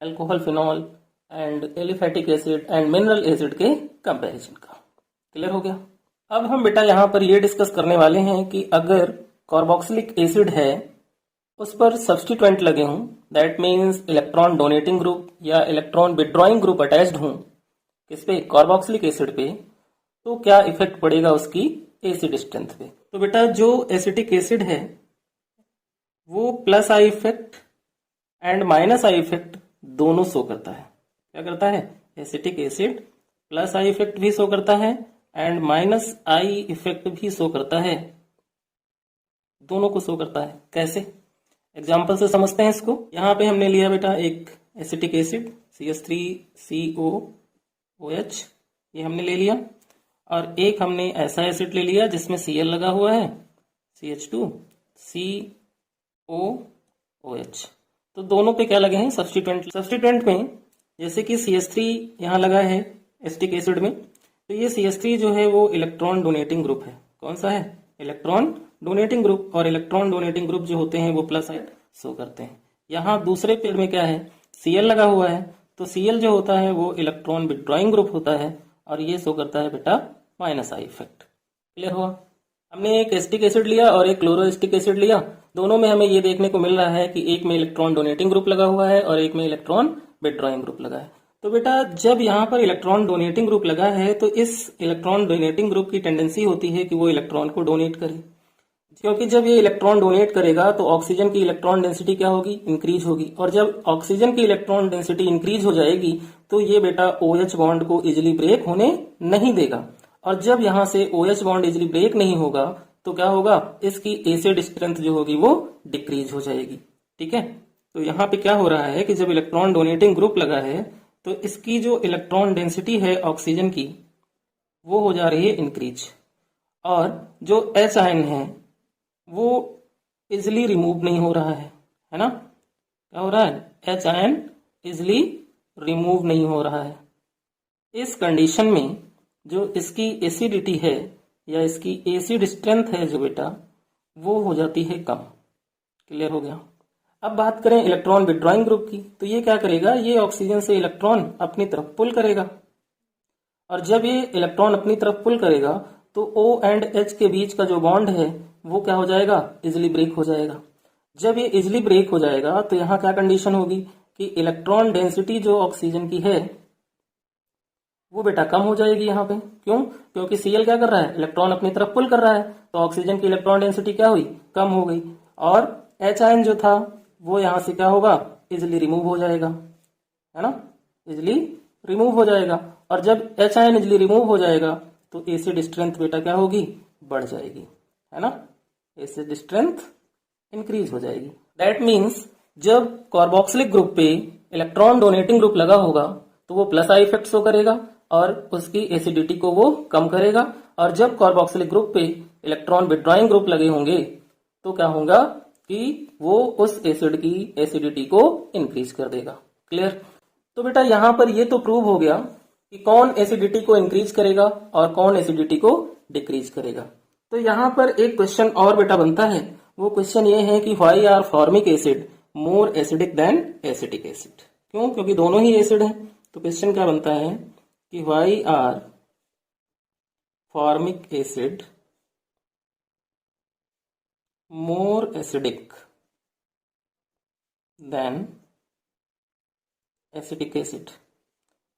alcohol, phenol and aliphatic acid and mineral acid के कंपैरिजन का। क्लियर हो गया। अब हम बेटा यहाँ पर ये डिस्कस करने वाले हैं कि अगर कार्बोक्सिलिक एसिड है उस पर सब्स्टिट्यूएंट लगे हों, that means electron donating group या इलेक्ट्रॉन विड्रॉइंग ग्रुप अटैच्ड हों किस पे, कार्बोक्सिलिक एसिड पे, तो क्या इफेक्ट पड़ेगा उसकी एसिड स्ट्रेंथ पे। तो बेटा जो एसिटिक एसिड है वो plus I effect and minus I effect दोनों शो करता है। क्या करता है? Acetic acid plus I effect भी शो करता है एंड माइनस आई इफेक्ट भी शो करता है, दोनों को शो करता है। कैसे? एग्जाम्पल से समझते हैं इसको। यहाँ पे हमने लिया बेटा एक एसिटिक एसिड CH3COOH, ये हमने ले लिया, और एक हमने ऐसा एसिड ले लिया जिसमें Cl लगा हुआ है, CH2COOH। तो दोनों पे क्या लगे हैं? सब्स्टिट्यूएंट। सब्स्टिट्यूएंट में जैसे कि CH3 यहाँ लगा है एसिटिक एसिड में, तो ये CH3 जो है वो इलेक्ट्रॉन डोनेटिंग ग्रुप है। कौन सा है? Electron donating group. और इलेक्ट्रॉन डोनेटिंग ग्रुप जो होते हैं वो प्लस साइड शो करते हैं। यहाँ दूसरे पेड़ में क्या है? Cl लगा हुआ है, तो Cl जो होता है वो इलेक्ट्रॉन विड्रॉइंग ग्रुप होता है, और ये शो करता है बेटा माइनस आई इफेक्ट। क्लियर हुआ? हमने एक एसिटिक एसिड लिया और एक क्लोरोएसिटिक एसिड लिया, दोनों में हमें ये देखने को मिल रहा है कि एक में इलेक्ट्रॉन डोनेटिंग ग्रुप लगा हुआ है और एक में इलेक्ट्रॉन विड्रॉइंग ग्रुप लगा है। तो बेटा जब यहाँ पर इलेक्ट्रॉन डोनेटिंग ग्रुप लगा है तो इस इलेक्ट्रॉन डोनेटिंग ग्रुप की टेंडेंसी होती है कि वो इलेक्ट्रॉन को डोनेट करे, क्योंकि जब ये इलेक्ट्रॉन डोनेट करेगा तो ऑक्सीजन की इलेक्ट्रॉन डेंसिटी क्या होगी? इंक्रीज होगी। और जब ऑक्सीजन की इलेक्ट्रॉन डेंसिटी इंक्रीज हो जाएगी तो ये बेटा OH बॉन्ड को इजिली ब्रेक होने नहीं देगा, और जब यहाँ से OH बॉन्ड इजिली ब्रेक नहीं होगा तो क्या होगा? इसकी एसिड स्ट्रेंथ जो होगी वो डिक्रीज हो जाएगी। ठीक है। तो यहाँ पे क्या हो रहा है कि जब इलेक्ट्रॉन डोनेटिंग ग्रुप लगा है तो इसकी जो इलेक्ट्रॉन डेंसिटी है ऑक्सीजन की वो हो जा रही है इंक्रीज, और जो H आयन है वो इजिली रिमूव नहीं हो रहा है ना। क्या हो रहा है? H आयन इजिली रिमूव नहीं हो रहा है। इस कंडीशन में जो इसकी एसिडिटी है या इसकी एसिड स्ट्रेंथ है जो बेटा वो हो जाती है कम। क्लियर हो गया। अब बात करें इलेक्ट्रॉन विड्रॉइंग ग्रुप की, तो ये क्या करेगा? ये ऑक्सीजन से इलेक्ट्रॉन अपनी तरफ पुल करेगा, और जब ये इलेक्ट्रॉन अपनी तरफ पुल करेगा तो O एंड H के बीच का जो बॉन्ड है वो क्या हो जाएगा? इजिली ब्रेक हो जाएगा। जब ये इजिली ब्रेक हो जाएगा तो यहाँ क्या कंडीशन होगी कि इलेक्ट्रॉन डेंसिटी जो ऑक्सीजन की है वो बेटा कम हो जाएगी यहाँ पे। क्यों? क्योंकि Cl क्या कर रहा है? इलेक्ट्रॉन अपनी तरफ पुल कर रहा है, तो ऑक्सीजन की इलेक्ट्रॉन डेंसिटी क्या हुई? कम हो गई। और H आयन जो था वो यहाँ से क्या होगा? इजिली रिमूव हो जाएगा, है ना, इजिली रिमूव हो जाएगा। और जब H आयन इजिली रिमूव हो जाएगा तो एसिड स्ट्रेंथ बेटा क्या होगी, बढ़ जाएगी, है ना, एसिड स्ट्रेंथ इंक्रीज हो जाएगी। दैट मीन्स जब कार्बोक्सिलिक ग्रुप पे इलेक्ट्रॉन डोनेटिंग ग्रुप लगा होगा तो वो प्लस आई इफेक्ट शो करेगा और उसकी एसिडिटी को वो कम करेगा, और जब कार्बोक्सिलिक ग्रुप पे इलेक्ट्रॉन विड्रॉइंग ग्रुप लगे होंगे तो क्या होगा कि वो उस एसिड की एसिडिटी को इंक्रीज कर देगा। क्लियर? तो बेटा यहां पर ये तो प्रूव हो गया कि कौन एसिडिटी को इंक्रीज करेगा और कौन एसिडिटी को डिक्रीज करेगा। तो यहां पर एक क्वेश्चन और बेटा बनता है, वो क्वेश्चन ये है कि why are formic acid more acidic than acetic acid. क्यों? क्योंकि दोनों ही एसिड हैं। तो क्वेश्चन क्या बनता है कि why are formic acid more acidic than acetic acid.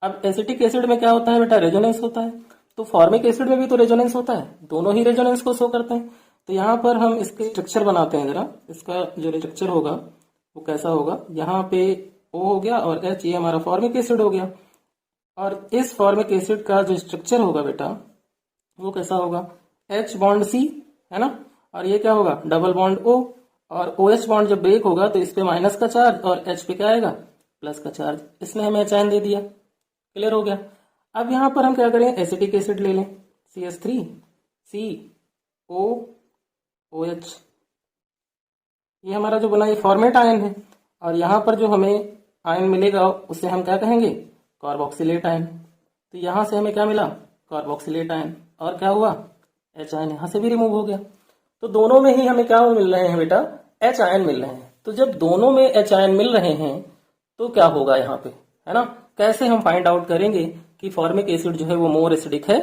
अब एसिटिक एसिड में क्या होता है बेटा, रेजोनेंस होता है। तो फॉर्मिक एसिड में भी तो रेजोनेंस होता है, दोनों ही रेजोनेंस को शो करते हैं। तो यहाँ पर हम इसके स्ट्रक्चर बनाते हैं जरा। इसका जो स्ट्रक्चर होगा वो कैसा होगा, यहाँ पे O हो गया और H, ये हमारा फॉर्मिक एसिड हो गया। और इस फॉर्मिक एसिड का जो स्ट्रक्चर होगा बेटा वो कैसा होगा, H बॉन्ड C, है ना, और ये क्या होगा, डबल बॉन्ड O, और OH बॉन्ड जब ब्रेक होगा तो इस पे माइनस का चार्ज और H पे क्या आएगा, प्लस का चार्ज। इसने हमें H आयन दे दिया। क्लियर हो गया? अब यहां पर हम क्या करें, एसिटिक एसिड ले लें, CH3 COOH, ये हमारा जो बना ये फॉर्मेट आयन है, और यहां पर जो हमें आयन मिलेगा उसे हम क्या कहेंगे, कार्बोक्सिलेट आयन। तो यहां से हमें क्या मिला, कार्बोक्सिलेट आयन, और क्या हुआ, H आयन यहां से भी रिमूव हो गया। तो दोनों में ही हमें क्या मिल रहे हैं बेटा, H आयन मिल रहे हैं। तो जब दोनों में H आयन मिल रहे हैं तो क्या होगा यहाँ पे, है ना, कैसे हम फाइंड आउट करेंगे कि फॉर्मिक एसिड जो है वो मोर एसिडिक है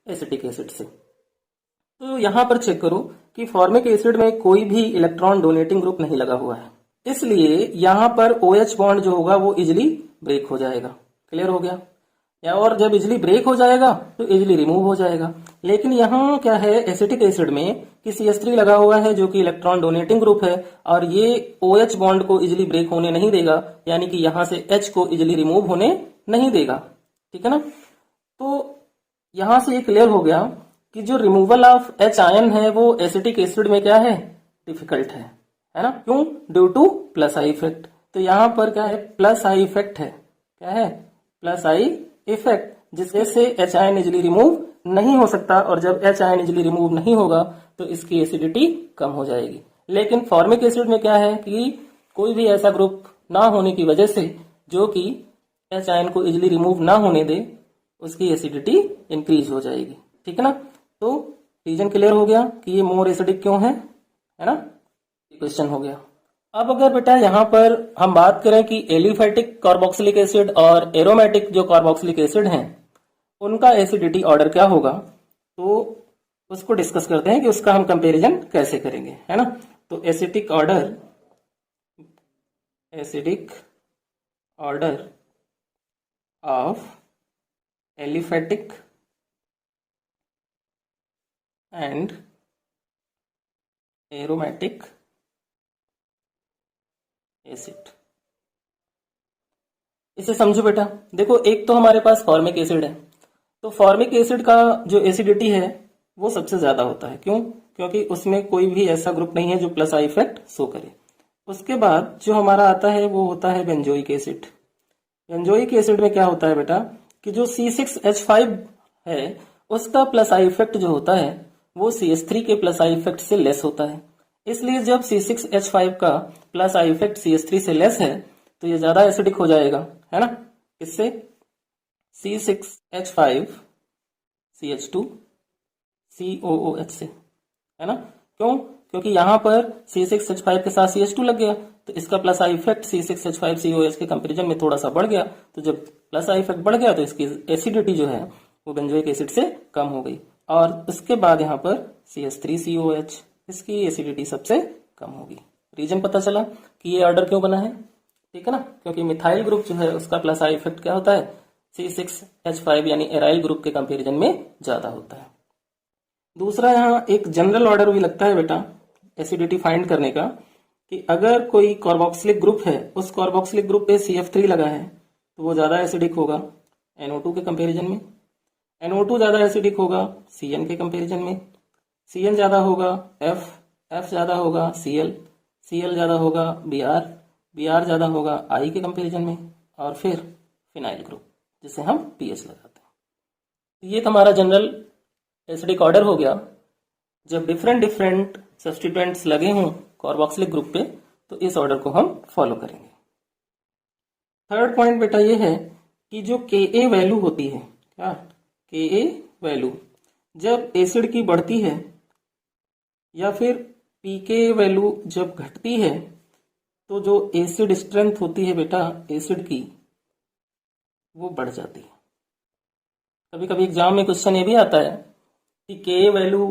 एसिटिक एसिड से। तो यहां पर चेक करो कि फॉर्मिक एसिड में कोई भी इलेक्ट्रॉन डोनेटिंग ग्रुप नहीं लगा हुआ है, इसलिए यहां पर OH बॉन्ड जो होगा वो इजिली ब्रेक हो जाएगा। क्लियर हो गया? या और जब इजिली ब्रेक हो जाएगा तो इजिली रिमूव हो जाएगा। लेकिन यहाँ क्या है, एसिटिक एसिड में कि CH3 लगा हुआ है जो कि इलेक्ट्रॉन डोनेटिंग ग्रुप है, और ये OH बॉन्ड को इजिली ब्रेक होने नहीं देगा, यानी कि यहां से H को इजिली रिमूव होने नहीं देगा। ठीक है ना? तो यहां से ये क्लियर हो गया कि जो रिमूवल ऑफ H आयन है वो एसिटिक एसिड में क्या है, डिफिकल्ट है ना। क्यों? Due two plus I effect. तो यहां पर क्या है, प्लस आई इफेक्ट है। क्या है? प्लस आई इफेक्ट, जिससे H आयन इजिली रिमूव नहीं हो सकता, और जब H आयन इजिली रिमूव नहीं होगा तो इसकी एसिडिटी कम हो जाएगी। लेकिन फॉर्मिक एसिड में क्या है कि कोई भी ऐसा ग्रुप ना होने की वजह से जो कि H आयन को इजिली रिमूव ना होने दे, उसकी एसिडिटी इंक्रीज हो जाएगी। ठीक है ना? तो रीजन क्लियर हो गया कि ये मोर एसिडिक क्यों है ना, क्वेश्चन हो गया। अब अगर बेटा यहाँ पर हम बात करें कि एलिफैटिक कार्बोक्सिलिक एसिड और एरोमेटिक जो कार्बोक्सिलिक एसिड हैं उनका एसिडिटी ऑर्डर क्या होगा, तो उसको डिस्कस करते हैं कि उसका हम कंपैरिजन कैसे करेंगे, है ना। तो acidic order of aliphatic and aromatic acid, इसे समझो बेटा। देखो, एक तो हमारे पास फॉर्मिक एसिड है, तो फॉर्मिक एसिड का जो एसिडिटी है वो सबसे ज्यादा होता है। क्यों? क्योंकि उसमें कोई भी ऐसा ग्रुप नहीं है जो प्लस आई इफेक्ट शो करे। उसके बाद जो हमारा आता है वो होता है बेंजोइक एसिड। बेंजोइक एसिड में क्या होता है बेटा कि जो C6H5 है उसका प्लस आई इफेक्ट जो होता है वो CH3 के प्लस आई इफेक्ट से लेस होता है। इसलिए जब C6H5 का प्लस आई इफेक्ट CH3 से लेस है तो ये ज्यादा एसिडिक हो जाएगा, है ना। इससे C6H5 CH2 COOH से, है ना। क्यों? क्योंकि यहां पर C6H5 के साथ CH2 लग गया, तो इसका plus I effect C6H5 COOH के कंपेरिजन में थोड़ा सा बढ़ गया। तो जब प्लस आई इफेक्ट बढ़ गया तो इसकी एसिडिटी जो है वो बेंजोइक एसिड से कम हो गई। और उसके बाद यहाँ पर CH3COH, इसकी एसिडिटी सबसे कम होगी। रीजन पता चला कि ये ऑर्डर क्यों बना है, ठीक है ना। क्योंकि मिथाइल ग्रुप जो है उसका प्लस आई इफेक्ट क्या होता है, C6H5 यानी एराइल ग्रुप के कंपेरिजन में ज्यादा होता है। दूसरा यहाँ एक जनरल ऑर्डर भी लगता है बेटा एसिडिटी फाइंड करने का, कि अगर कोई कार्बोक्सिलिक ग्रुप है, उस कार्बोक्सिलिक ग्रुप पे CF3 लगा है तो वो ज्यादा एसिडिक होगा, NO2 के कंपैरिजन में। NO2 ज़्यादा एसिडिक होगा CN के कंपैरिजन में। CN ज़्यादा होगा F ज़्यादा होगा CL ज़्यादा होगा Br ज़्यादा होगा I के कंपैरिजन में। और फिर फिनाइल ग्रुप जिसे हम pH लगाते हैं। तो ये हमारा जनरल एसिडिक ऑर्डर हो गया। जब डिफरेंट सब्स्टिट्यूएंट्स लगे हों कार्बोक्सिलिक ग्रुप पे तो इस ऑर्डर को हम फॉलो करेंगे। थर्ड पॉइंट बेटा ये है कि जो Ka वैल्यू होती है, क्या Ka वैल्यू जब एसिड की बढ़ती है या फिर pK वैल्यू जब घटती है तो जो एसिड स्ट्रेंथ होती है बेटा एसिड की वो बढ़ जाती है। कभी कभी एग्जाम में क्वेश्चन ये भी आता है कि Ka वैल्यू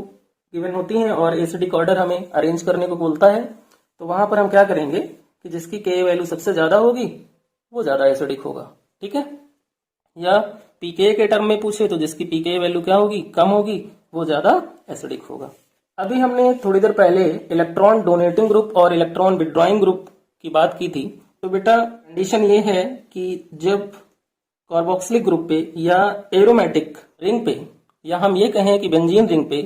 गिवन होती है और एसिडिक ऑर्डर हमें अरेंज करने को बोलता है, तो वहां पर हम क्या करेंगे कि जिसकी Ka वैल्यू सबसे ज्यादा होगी वो ज्यादा एसिडिक होगा, ठीक है। या pK के टर्म में पूछे तो जिसकी pK वैल्यू क्या होगी, कम होगी, वो ज्यादा एसिडिक होगा। अभी हमने थोड़ी देर पहले इलेक्ट्रॉन डोनेटिंग ग्रुप और इलेक्ट्रॉन विड्रॉइंग ग्रुप की बात की थी। तो बेटा कंडीशन ये है कि जब कार्बोक्सिलिक ग्रुप पे या एरोमेटिक रिंग पे या हम ये कहें कि बेंजीन रिंग पे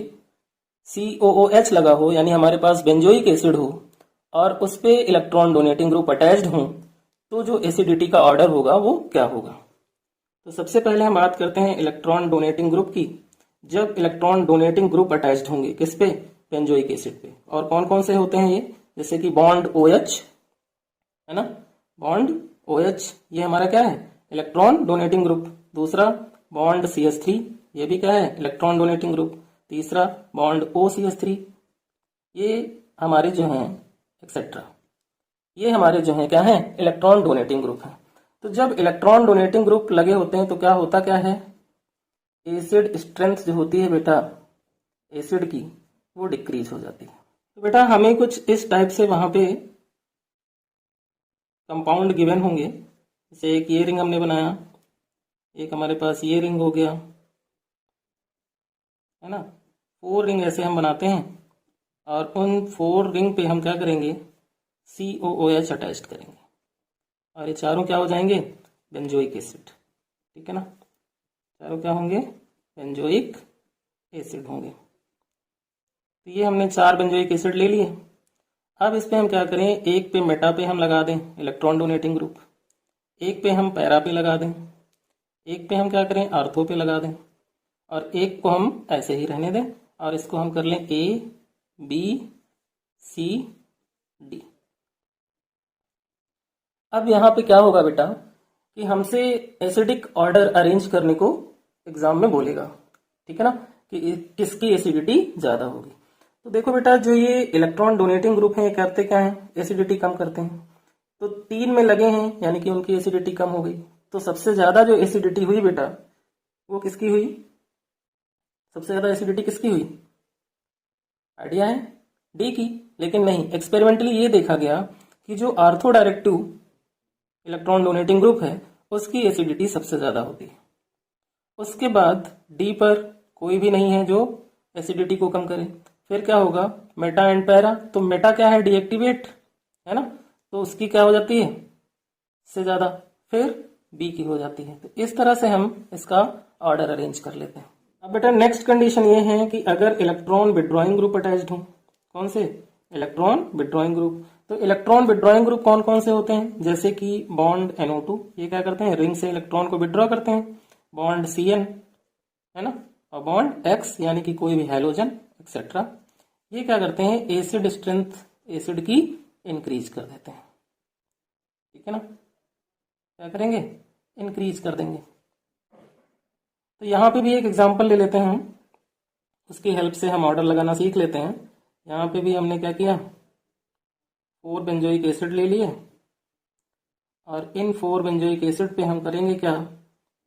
COOH लगा हो, यानी हमारे पास बेंजोइक एसिड हो और उस पे इलेक्ट्रॉन डोनेटिंग ग्रुप अटैच्ड हो, तो जो एसिडिटी का ऑर्डर होगा वो क्या होगा। तो सबसे पहले हम बात करते हैं इलेक्ट्रॉन डोनेटिंग ग्रुप की। जब इलेक्ट्रॉन डोनेटिंग ग्रुप अटैच्ड होंगे किस पे, बेंजोइक एसिड पे। और कौन कौन से होते हैं ये, जैसे कि बॉन्ड OH है ना, बॉन्ड OH ये हमारा क्या है, इलेक्ट्रॉन डोनेटिंग ग्रुप। दूसरा बॉन्ड CH3 ये भी क्या है, इलेक्ट्रॉन डोनेटिंग ग्रुप। तीसरा बॉन्ड OCH3 ये हमारे जो हैं एक्सेट्रा, ये हमारे जो हैं क्या है, इलेक्ट्रॉन डोनेटिंग ग्रुप है। तो जब इलेक्ट्रॉन डोनेटिंग ग्रुप लगे होते हैं तो क्या होता क्या है, एसिड स्ट्रेंथ जो होती है बेटा एसिड की वो डिक्रीज हो जाती है। तो बेटा हमें कुछ इस टाइप से वहां पे कंपाउंड गिवन होंगे। जैसे एक ये रिंग हमने बनाया, एक हमारे पास ये रिंग हो गया, है ना। 4 रिंग ऐसे हम बनाते हैं और उन 4 रिंग पे हम क्या करेंगे, COOH अटैच करेंगे और ये चारों क्या हो जाएंगे, बेंजोइक एसिड, ठीक है ना। चारों क्या होंगे, बेंजोइक एसिड होंगे। तो ये हमने 4 बेंजोइक एसिड ले लिए। अब इस पे हम क्या करें, एक पे मेटा पे हम लगा दें इलेक्ट्रॉन डोनेटिंग ग्रुप, एक पे हम पैरा पे लगा दें, एक पे हम क्या करें आर्थो पे लगा दें, और एक को हम ऐसे ही रहने दें और इसको हम कर लें A B C D। अब यहाँ पे क्या होगा बेटा कि हमसे एसिडिक ऑर्डर अरेंज करने को एग्जाम में बोलेगा, ठीक है ना, कि किसकी एसिडिटी ज्यादा होगी। तो देखो बेटा जो ये इलेक्ट्रॉन डोनेटिंग ग्रुप है ये करते क्या है, एसिडिटी कम करते हैं। तो 3 में लगे हैं यानी कि उनकी एसिडिटी कम हो गई। तो सबसे ज्यादा जो एसिडिटी हुई बेटा वो किसकी हुई, सबसे ज्यादा एसिडिटी किसकी हुई, आइडिया है, डी की। लेकिन नहीं, एक्सपेरिमेंटली ये देखा गया कि जो ortho directive electron donating group है उसकी एसिडिटी सबसे ज्यादा होती है। उसके बाद डी पर कोई भी नहीं है जो एसिडिटी को कम करे। फिर क्या होगा, मेटा एंड पैरा। तो मेटा क्या है, डीएक्टिवेट है ना, तो उसकी क्या हो जाती है से ज्यादा, फिर बी की हो जाती है। तो इस तरह से हम इसका ऑर्डर अरेंज कर लेते हैं। अब बेटा नेक्स्ट कंडीशन ये है कि अगर इलेक्ट्रॉन विड्रॉइंग ग्रुप अटैच्ड हो, कौन से, इलेक्ट्रॉन विड्रॉइंग ग्रुप। तो इलेक्ट्रॉन विड्रॉइंग ग्रुप कौन कौन से होते हैं, जैसे कि बॉन्ड NO2 ये क्या करते हैं, रिंग से इलेक्ट्रॉन को विड्रॉ करते हैं। बॉन्ड CN है ना, और बॉन्ड X यानी कि कोई भी हैलोजन एक्सेट्रा, ये क्या करते हैं, एसिड स्ट्रेंथ एसिड की इंक्रीज कर देते हैं, ठीक है ना, क्या करेंगे, इंक्रीज कर देंगे। तो यहाँ पे भी एक एग्जांपल ले लेते हैं हम, उसकी हेल्प से हम ऑर्डर लगाना सीख लेते हैं। यहाँ पे भी हमने क्या किया, 4 बेंजोइक एसिड ले लिए और इन 4 बेंजोइक एसिड पे हम करेंगे क्या,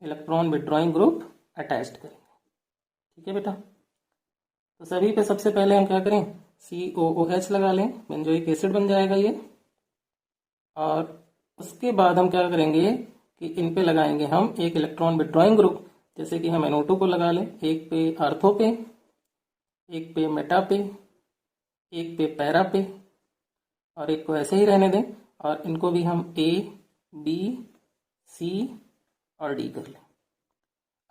इलेक्ट्रॉन विड्रॉइंग ग्रुप अटैच्ड करेंगे, ठीक है बेटा। तो सभी पे सबसे पहले हम क्या करें, COOH लगा लें, बेंजोइक एसिड बन जाएगा ये। और उसके बाद हम क्या करेंगे कि इन पे लगाएंगे हम एक इलेक्ट्रॉन विड्रॉइंग ग्रुप, जैसे कि हम NO2 को लगा लें, एक पे आर्थो पे, एक पे मेटा पे, एक पे पैरा पे, और एक को ऐसे ही रहने दें और इनको भी हम A B C और D कर लें,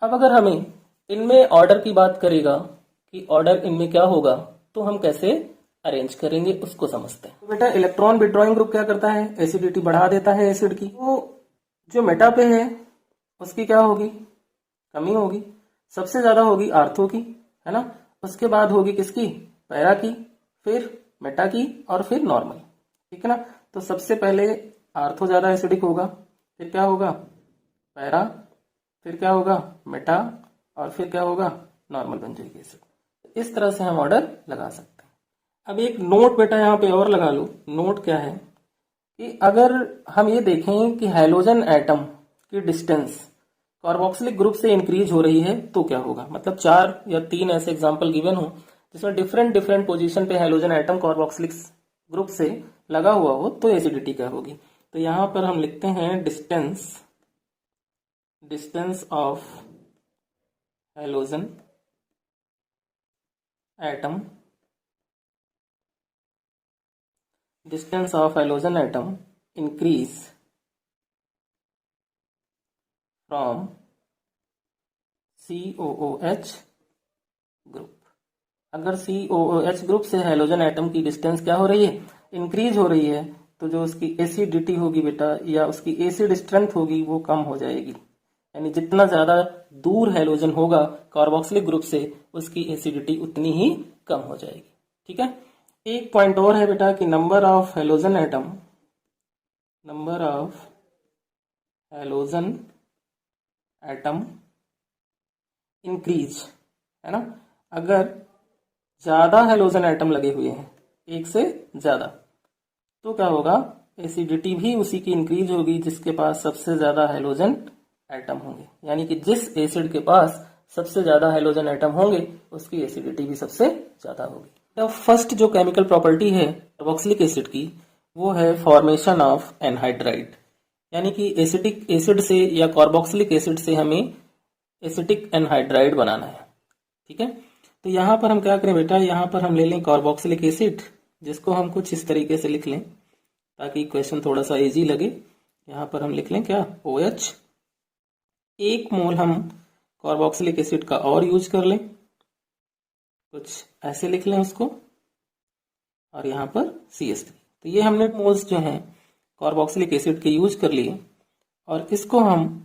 अब अगर हमें इनमें ऑर्डर की बात करेगा कि ऑर्डर इनमें क्या होगा, तो हम कैसे अरेंज करेंगे उसको समझते हैं। तो बेटा इलेक्ट्रॉन विड्रॉइंग ग्रुप क्या करता है, एसिडिटी बढ़ा देता है एसिड की। तो जो मेटा पे है उसकी क्या होगी, कमी होगी। सबसे ज्यादा होगी आर्थो की, है ना। उसके बाद होगी किसकी, पैरा की, फिर मेटा की और फिर नॉर्मल, ठीक है ना। तो सबसे पहले आर्थो ज्यादा एसिडिक होगा, फिर क्या होगा पैरा, फिर क्या होगा मेटा और फिर क्या होगा नॉर्मल बेंजोइक एसिड। इस तरह से हम ऑर्डर लगा सकते हैं। अब एक नोट बेटा यहाँ पे और लगा लो। नोट क्या है कि अगर हम ये देखें कि हाइड्रोजन एटम की डिस्टेंस कार्बोक्सिलिक ग्रुप से इंक्रीज हो रही है तो क्या होगा। मतलब 4 या 3 ऐसे एग्जांपल गिवन हो जिसमें डिफरेंट डिफरेंट पोजीशन पे हाइड्रोजन एटम कार्बोक्सिलिक ग्रुप से लगा हुआ हो तो एसिडिटी क्या होगी। तो यहां पर हम लिखते हैं distance of hydrogen atom, distance of hydrogen atom increase from COOH group. अगर COOH ग्रुप से हाइड्रोजन एटम की डिस्टेंस क्या हो रही है, इंक्रीज हो रही है, तो जो उसकी एसिडिटी होगी बेटा या उसकी एसिड स्ट्रेंथ होगी वो कम हो जाएगी। यानी जितना ज्यादा दूर हाइड्रोजन होगा कार्बोक्सिलिक ग्रुप से उसकी एसिडिटी उतनी ही कम हो जाएगी, ठीक है। एक पॉइंट और है बेटा कि number of hydrogen atom increase, है ना। अगर ज्यादा हाइड्रोजन एटम लगे हुए हैं, एक से ज्यादा, तो क्या होगा एसिडिटी भी उसी की इंक्रीज होगी जिसके पास सबसे ज्यादा हाइड्रोजन एटम होंगे। यानी कि जिस एसिड के पास सबसे ज्यादा हाइड्रोजन एटम होंगे उसकी एसिडिटी भी सबसे ज्यादा होगी। तो फर्स्ट जो केमिकल प्रॉपर्टी है कार्बोक्सिलिक एसिड की वो है फॉर्मेशन ऑफ एनहाइड्राइड। यानी कि एसिडिक एसिड से या कार्बोक्सिलिक एसिड से हमें एसिटिक एनहाइड्राइड बनाना है, ठीक है। तो यहां पर हम क्या करें बेटा, यहां पर हम ले लें कार्बोक्सिलिक एसिड, जिसको हम कुछ इस तरीके से लिख लें ताकि क्वेश्चन थोड़ा सा इजी लगे। यहां पर हम लिख लें क्या OH। 1 मोल हम कार्बोक्सिलिक एसिड का और यूज कर लें, कुछ ऐसे लिख लें उसको, और यहाँ पर CH3। तो ये हमने मोल्स जो हैं कार्बोक्सिलिक एसिड के यूज कर लिए और इसको हम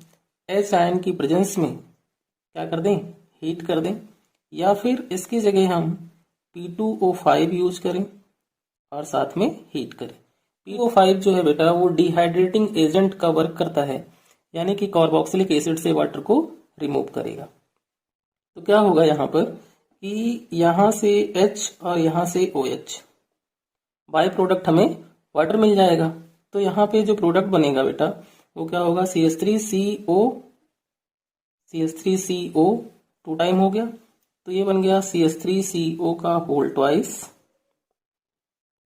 H आयन की प्रेजेंस में क्या कर दें, हीट कर दें, या फिर इसकी जगह हम P2O5 यूज करें और साथ में हीट करें। PO5 जो है बेटा वो डिहाइड्रेटिंग एजेंट का वर्क करता है, यानी कि कार्बोक्सिलिक एसिड से वाटर को रिमूव करेगा। तो क्या होगा यहाँ पर कि यहाँ से H और यहाँ से OH, बाय प्रोडक्ट हमें वाटर मिल जाएगा। तो यहाँ पे जो प्रोडक्ट बनेगा बेटा वो क्या होगा, CH3CO 2 टाइम हो गया, तो ये बन गया CH3CO का होल ट्वाइस,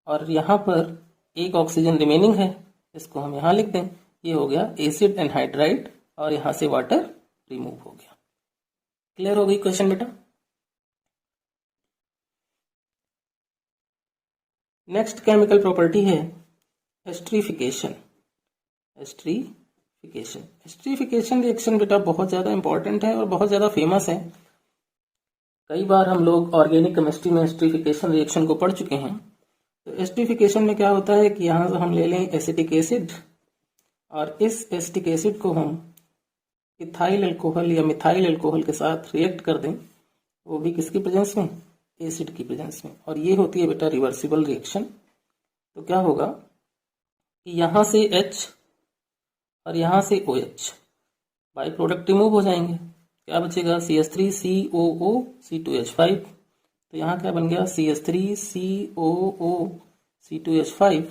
और यहाँ पर एक ऑक्सीजन रिमेनिंग है, इसको हम यहाँ लिख दें, ये हो गया एसिड एनहाइड्राइड और यहाँ से वाटर रिमूव हो गया। क्लियर हो गई क्वेश्चन बेटा। नेक्स्ट केमिकल प्रॉपर्टी है एस्ट्रीफिकेशन। एस्ट्रीफिकेशन रिएक्शन बेटा बहुत ज्यादा इंपॉर्टेंट है और बहुत ज्यादा फेमस है। कई बार हम लोग ऑर्गेनिक केमिस्ट्री में एस्ट्रीफिकेशन रिएक्शन को पढ़ चुके हैं। तो एस्ट्रीफिकेशन में क्या होता है कि यहाँ से हम ले लें एसिटिक एसिड और इस एसिटिक एसिड को हम इथाइल अल्कोहल या मिथाइल अल्कोहल के साथ रिएक्ट कर दें, वो भी किसकी प्रेजेंस में, एसिड की प्रेजेंस में, और ये होती है बेटा रिवर्सिबल रिएक्शन। तो क्या होगा कि यहाँ से H और यहाँ से OH बाई प्रोडक्ट रिमूव हो जाएंगे, क्या बचेगा CH3COO C2H5। तो यहाँ क्या बन गया CH3COO C2H5,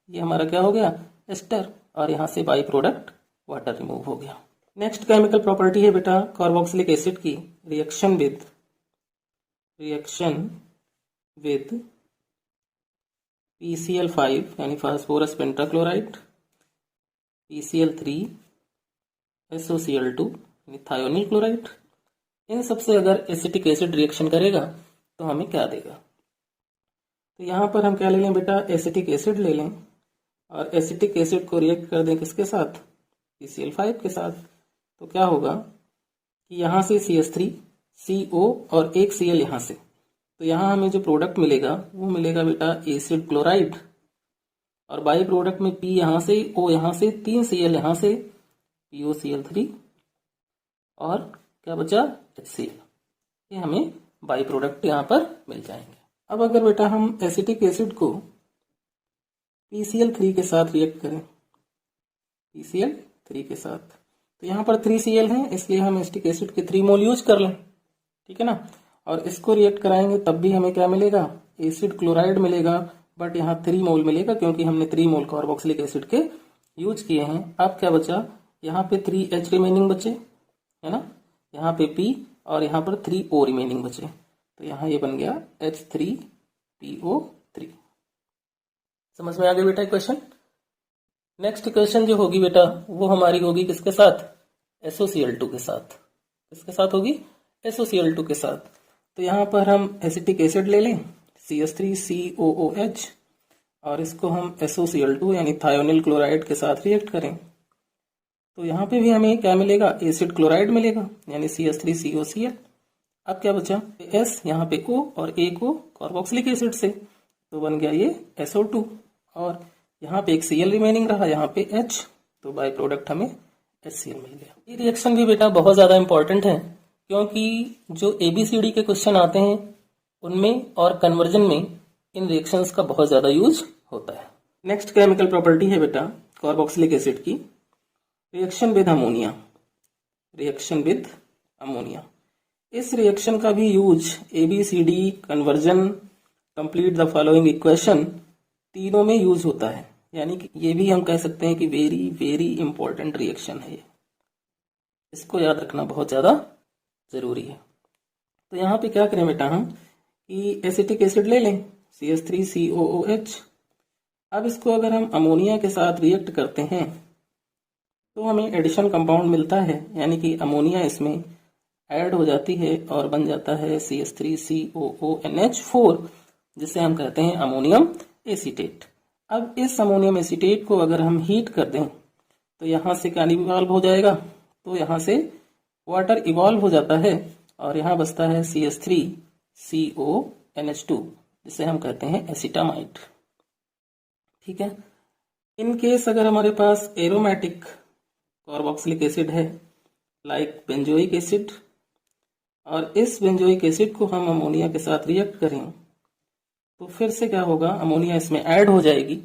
ये हमारा क्या हो गया एस्टर, और यहाँ से बाई प्रोडक्ट वाटर रिमूव हो गया। नेक्स्ट केमिकल प्रॉपर्टी है बेटा कार्बोक्सिलिक एसिड की रिएक्शन विद PCl5 यानी फास्फोरस पेंटाक्लोराइड, PCl3 SOCl2 यानी थायोनिल क्लोराइड। इन सबसे अगर एसिटिक एसिड रिएक्शन करेगा तो हमें क्या देगा। तो यहाँ पर हम क्या ले लें बेटा, एसिटिक एसिड ले लें और एसिटिक एसिड को रिएक्ट कर दें किसके साथ, PCl5 के साथ। तो क्या होगा कि यहाँ से CH3 CO और एक Cl यहाँ से, तो यहाँ हमें जो प्रोडक्ट मिलेगा वो मिलेगा बेटा एसिड क्लोराइड, और बाई प्रोडक्ट में P यहाँ से, O यहाँ से, 3 Cl यहाँ से, POCl3 और क्या बचा HCl, ये हमें बाई प्रोडक्ट यहाँ पर मिल जाएंगे। अब अगर बेटा हम एसिटिक एसिड को PCl3 के साथ रिएक्ट करें, PCl3 के साथ, तो यहाँ पर 3 Cl हैं, इसलिए हम एसिटिक एसिड के 3 मोल यूज कर लें, ठीक है ना। और इसको रिएक्ट कराएंगे तब भी हमें क्या मिलेगा, एसिड क्लोराइड मिलेगा, बट यहाँ 3 मोल मिलेगा क्योंकि हमने 3 मोल कार्बोक्सिलिक एसिड के यूज किए हैं। अब क्या बचा, यहाँ पे 3H रिमेनिंग बचे, है ना, यहाँ पे P और यहाँ पर 3O रिमेनिंग बचे, तो यहाँ ये बन गया H3PO3। समझ में आ गया बेटा इक्वेशन। नेक्स्ट इक्वेशन जो होगी बेटा वो हमारी होगी किसके साथ, SOCl2 के साथ। किसके साथ होगी, SOCl2 के साथ। तो यहाँ पर हम एसिटिक एसिड ले लें CH3COOH और इसको हम SOCl2 यानी थायोनिल क्लोराइड के साथ रिएक्ट करें, तो यहाँ पे भी हमें क्या मिलेगा, एसिड क्लोराइड मिलेगा यानी CH3COCl। अब क्या बचा, S यहाँ पे O और एक O कार्बोक्सिलिक एसिड से, तो बन गया ये SO2 और यहाँ पे एक Cl रिमेनिंग रहा, यहाँ पे H, तो बाई प्रोडक्ट हमें HCl मिल गया। ये रिएक्शन भी बेटा बहुत ज्यादा इंपॉर्टेंट है क्योंकि जो ABCD के क्वेश्चन आते हैं उनमें और कन्वर्जन में इन रिएक्शंस का बहुत ज्यादा यूज होता है। नेक्स्ट केमिकल प्रॉपर्टी है बेटा कार्बोक्सिलिक एसिड की, reaction with ammonia. Reaction with ammonia, इस रिएक्शन का भी use ABCD, conversion, complete the following equation, तीनों में यूज होता है, यानी कि ये भी हम कह सकते हैं कि वेरी वेरी इंपॉर्टेंट रिएक्शन है ये, इसको याद रखना बहुत ज्यादा जरूरी है। तो यहाँ पे क्या करें बेटा हम कि एसिटिक एसिड ले लें CH3COOH। अब इसको अगर हम अमोनिया के साथ रिएक्ट करते हैं तो हमें एडिशन कंपाउंड मिलता है, यानी कि अमोनिया इसमें ऐड हो जाती है और बन जाता है CH3COONH4, जिसे हम कहते हैं अमोनियम एसीटेट। अब इस अमोनियम एसीटेट को अगर हम हीट कर दें तो यहाँ से क्या इवॉल्व हो जाएगा, तो यहाँ से वाटर इवॉल्व हो जाता है और यहाँ बचता है CH3CONH2, जिसे हम कहते हैं एसिटामाइड, ठीक है। इन केस अगर हमारे पास एरोमेटिक कार्बोक्सिलिक एसिड है लाइक बेंजोइक एसिड, और इस बेंजोइक एसिड को हम अमोनिया के साथ रिएक्ट करें तो फिर से क्या होगा, अमोनिया इसमें ऐड हो जाएगी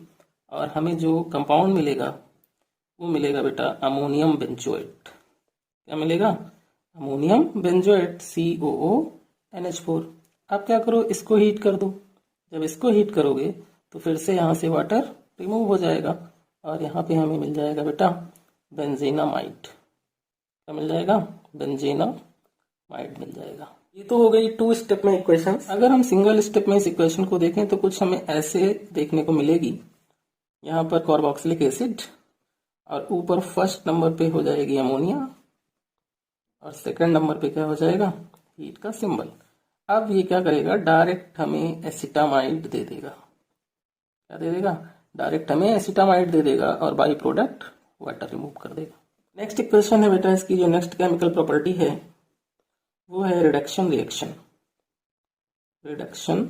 और हमें जो कंपाउंड मिलेगा वो मिलेगा बेटा अमोनियम बेंजोएट। क्या मिलेगा, अमोनियम बेंजोएट COONH4। अब क्या करो, इसको हीट कर दो। जब इसको हीट करोगे तो फिर से यहाँ से वाटर रिमूव हो जाएगा और यहाँ पे हमें मिल जाएगा बेटा बेंजीनामाइड। क्या मिल जाएगा, बेंजीनामाइड मिल जाएगा। ये तो हो गई 2 स्टेप में इक्वेशन। अगर हम सिंगल स्टेप में इस इक्वेशन को देखें तो कुछ हमें ऐसे देखने को मिलेगी, यहाँ पर कार्बोक्सिलिक एसिड और ऊपर फर्स्ट नंबर पे हो जाएगी अमोनिया और सेकंड नंबर पे क्या हो जाएगा, हीट का सिंबल। अब ये क्या करेगा, डायरेक्ट हमें एसिटामाइड दे देगा। क्या दे देगा, डायरेक्ट हमें एसिटामाइड दे देगा और बाई प्रोडक्ट वाटर रिमूव कर देगा। नेक्स्ट इक्वेशन है बेटा, इसकी जो नेक्स्ट केमिकल प्रॉपर्टी है वो है रिडक्शन रिएक्शन। रिडक्शन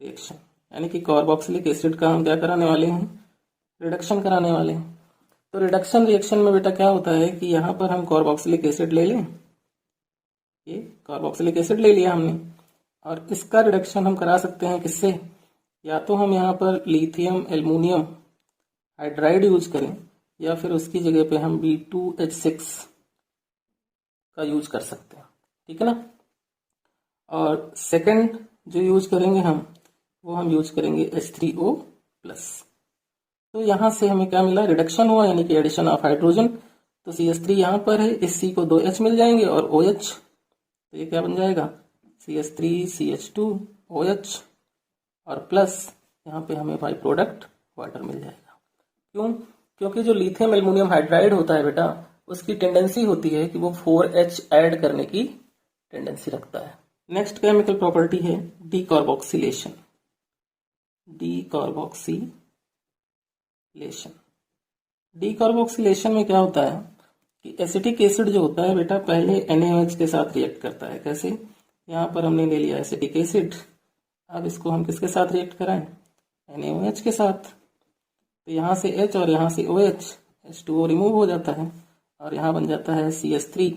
रिएक्शन यानी कि कार्बोक्सिलिक एसिड का हम क्या कराने वाले हैं, रिडक्शन कराने वाले हैं। तो रिडक्शन रिएक्शन में बेटा क्या होता है कि यहाँ पर हम कार्बोक्सिलिक एसिड ले लें, ये कार्बोक्सिलिक एसिड ले लिया हमने, और इसका रिडक्शन हम करा सकते हैं किससे, या तो हम यहाँ पर लिथियम एल्युमिनियम हाइड्राइड यूज करें या फिर उसकी जगह पे हम B2H6 का यूज कर सकते हैं, ठीक है ना। और सेकंड जो यूज करेंगे वो हम यूज करेंगे H3O+। तो यहाँ से हमें क्या मिला, रिडक्शन हुआ यानी कि एडिशन ऑफ हाइड्रोजन। तो CH3 यहाँ पर है, इस C को 2 H मिल जाएंगे और OH, तो ये क्या बन जाएगा CH3CH2OH और प्लस यहाँ पे हमें बाई प्रोडक्ट वाटर मिल जाएगा। क्यों, क्योंकि जो लिथियम एल्युमिनियम हाइड्राइड होता है बेटा उसकी टेंडेंसी होती है कि वो 4H ऐड करने की टेंडेंसी रखता है। नेक्स्ट केमिकल प्रॉपर्टी है डीकार्बोक्सिलेशन। डीकार्बोक्सिलेशन में क्या होता है कि एसिटिक एसिड जो होता है बेटा पहले NaOH के साथ रिएक्ट करता है। कैसे? यहाँ पर हमने ले लिया एसिटिक एसिड, अब इसको हम किसके साथ रिएक्ट कराएं? NaOH के साथ। तो यहाँ से H और यहाँ से OH, H2O रिमूव हो जाता है और यहाँ बन जाता है CH3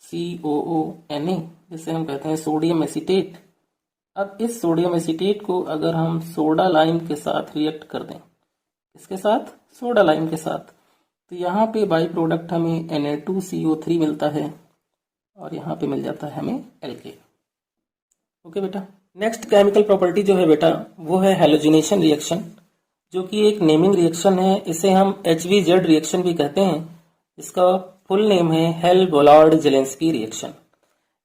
COONA, जिसे हम कहते हैं सोडियम एसीटेट। अब इस सोडियम एसीटेट को अगर हम सोडा लाइम के साथ रिएक्ट कर दें, इसके साथ सोडा लाइम के साथ, तो यहाँ पे बाई प्रोडक्ट हमें Na2CO3 मिलता है और यहाँ पे मिल जाता है हमें Alk। ओके बेटा, नेक्स्ट केमिकल प्रॉपर्टी जो है बेटा वो है हैलोजिनेशन रिएक्शन, जो कि एक नेमिंग रिएक्शन है। इसे हम HVZ रिएक्शन भी कहते हैं। इसका फुल नेम है हेल-बोलार्ड-जेलेंस्की रिएक्शन।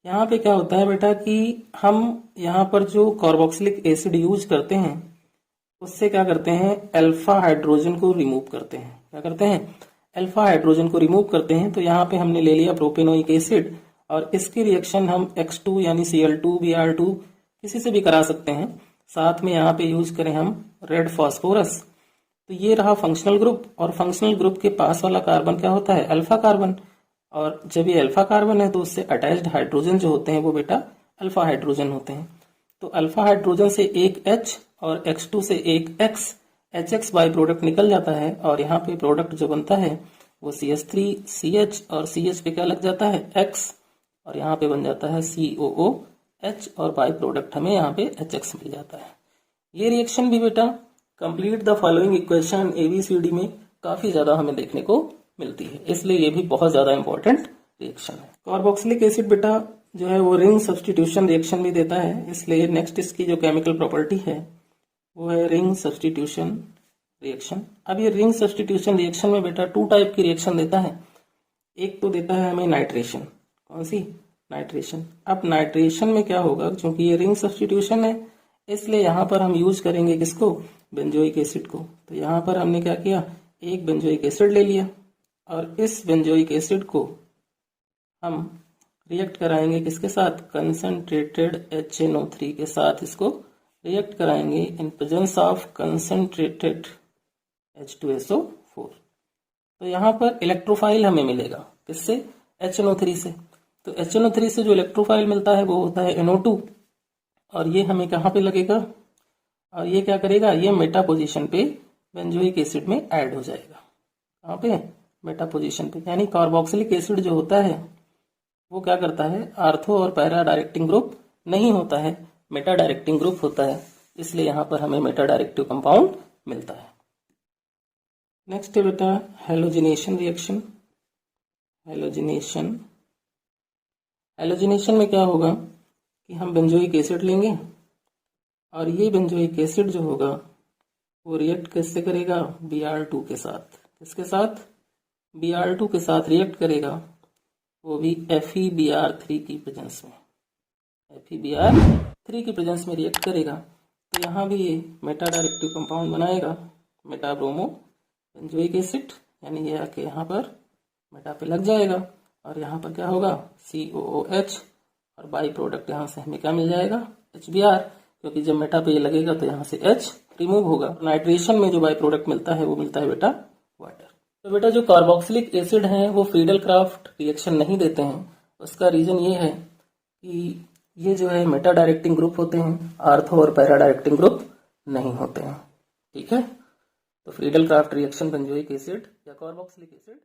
यहाँ पे क्या होता है बेटा कि हम यहाँ पर जो कार्बोक्सिलिक एसिड यूज करते हैं उससे क्या करते हैं, अल्फा हाइड्रोजन को रिमूव करते हैं। क्या करते हैं? अल्फा हाइड्रोजन को रिमूव करते हैं। तो यहाँ पे हमने ले लिया प्रोपेनोइक एसिड और इसकी रिएक्शन हम X2 यानी Cl2 Br2 किसी से भी करा सकते हैं। साथ में यहाँ पे यूज करें हम रेड फास्फोरस। तो ये रहा फंक्शनल ग्रुप, और फंक्शनल ग्रुप के पास वाला कार्बन क्या होता है? Alpha carbon. और जब ये अल्फा कार्बन है तो उससे अटैच्ड हाइड्रोजन जो होते हैं वो बेटा अल्फा हाइड्रोजन होते हैं। तो अल्फा हाइड्रोजन से एक H और X2 से एक X, HX बाई प्रोडक्ट निकल जाता है और यहाँ पे प्रोडक्ट जो बनता है वो CH3 CH और CH पे क्या लग जाता है? X, और यहाँ पे बन जाता है COOH और बाई प्रोडक्ट हमें यहाँ पे HX मिल जाता है। ये रिएक्शन भी बेटा complete the following equation ABCD में काफी ज्यादा हमें देखने को मिलती है, इसलिए ये भी बहुत ज्यादा इंपॉर्टेंट रिएक्शन है। कार्बोक्सिलिक एसिड बेटा जो है वो रिंग सब्स्टिट्यूशन रिएक्शन भी देता है, इसलिए नेक्स्ट इसकी जो केमिकल प्रॉपर्टी है वो है रिंग सब्स्टिट्यूशन रिएक्शन। अब ये रिंग सब्स्टिट्यूशन रिएक्शन में बेटा 2 टाइप की रिएक्शन देता है। एक तो देता है हमें नाइट्रेशन। कौन सी? नाइट्रेशन। अब नाइट्रेशन में क्या होगा, क्योंकि ये रिंग सब्स्टिट्यूशन है इसलिए यहाँ पर हम यूज करेंगे किसको? बेंजोइक एसिड को। तो यहाँ पर हमने क्या किया, एक बेंजोइक एसिड ले लिया और इस बेंजोइक एसिड को हम रिएक्ट कराएंगे किसके साथ? कंसंट्रेटेड HNO3 के साथ इसको रिएक्ट कराएंगे in presence of concentrated H2SO4। तो यहाँ पर इलेक्ट्रोफाइल हमें मिलेगा किससे? HNO3 से। तो HNO3 से जो इलेक्ट्रोफाइल मिलता है वो होता है NO2, और ये हमें कहाँ पे लगेगा, और ये क्या करेगा, ये मेटा पोजीशन पे बेंजोइक एसिड में ऐड हो जाएगा। कहाँ पे? मेटा पोजीशन पे। यानी कार्बोक्सिलिक एसिड जो होता है वो क्या करता है, आर्थो और पैरा डायरेक्टिंग ग्रुप नहीं होता है, मेटा डायरेक्टिंग ग्रुप होता है, इसलिए यहाँ पर हमें मेटा डायरेक्टिव कंपाउंड मिलता है। नेक्स्ट है बेटा हेलोजिनेशन रिएक्शन। हेलोजिनेशन में क्या होगा कि हम बेंजोइक एसिड लेंगे और ये बेंजोइक एसिड जो होगा वो रिएक्ट किससे करेगा? Br2 के साथ। किसके साथ? Br2 के साथ रिएक्ट करेगा, वो भी FeBr3 की प्रेजेंस में। FeBr3 की प्रेजेंस में रिएक्ट करेगा। तो यहाँ भी ये मेटा डायरेक्टिव कंपाउंड बनाएगा, मेटा ब्रोमो बेंजोइक एसिड, यानी ये आके यहाँ पर मेटा पे लग जाएगा और यहाँ पर क्या होगा? COOH, और बाई प्रोडक्ट यहाँ से हमें क्या मिल जाएगा? HBr, क्योंकि जब मेटा पे ये लगेगा तो यहाँ से H रिमूव होगा। नाइट्रेशन में जो बाई प्रोडक्ट मिलता है वो मिलता है बेटा वाटर। तो बेटा जो कार्बोक्सिलिक एसिड हैं वो फ्रीडल क्राफ्ट रिएक्शन नहीं देते हैं। उसका रीजन ये है कि ये जो है मेटा डायरेक्टिंग ग्रुप होते हैं, आर्थो और पैरा डायरेक्टिंग ग्रुप नहीं होते हैं। ठीक है, तो Friedel craft reaction benzoic acid या कार्बोक्सिलिक एसिड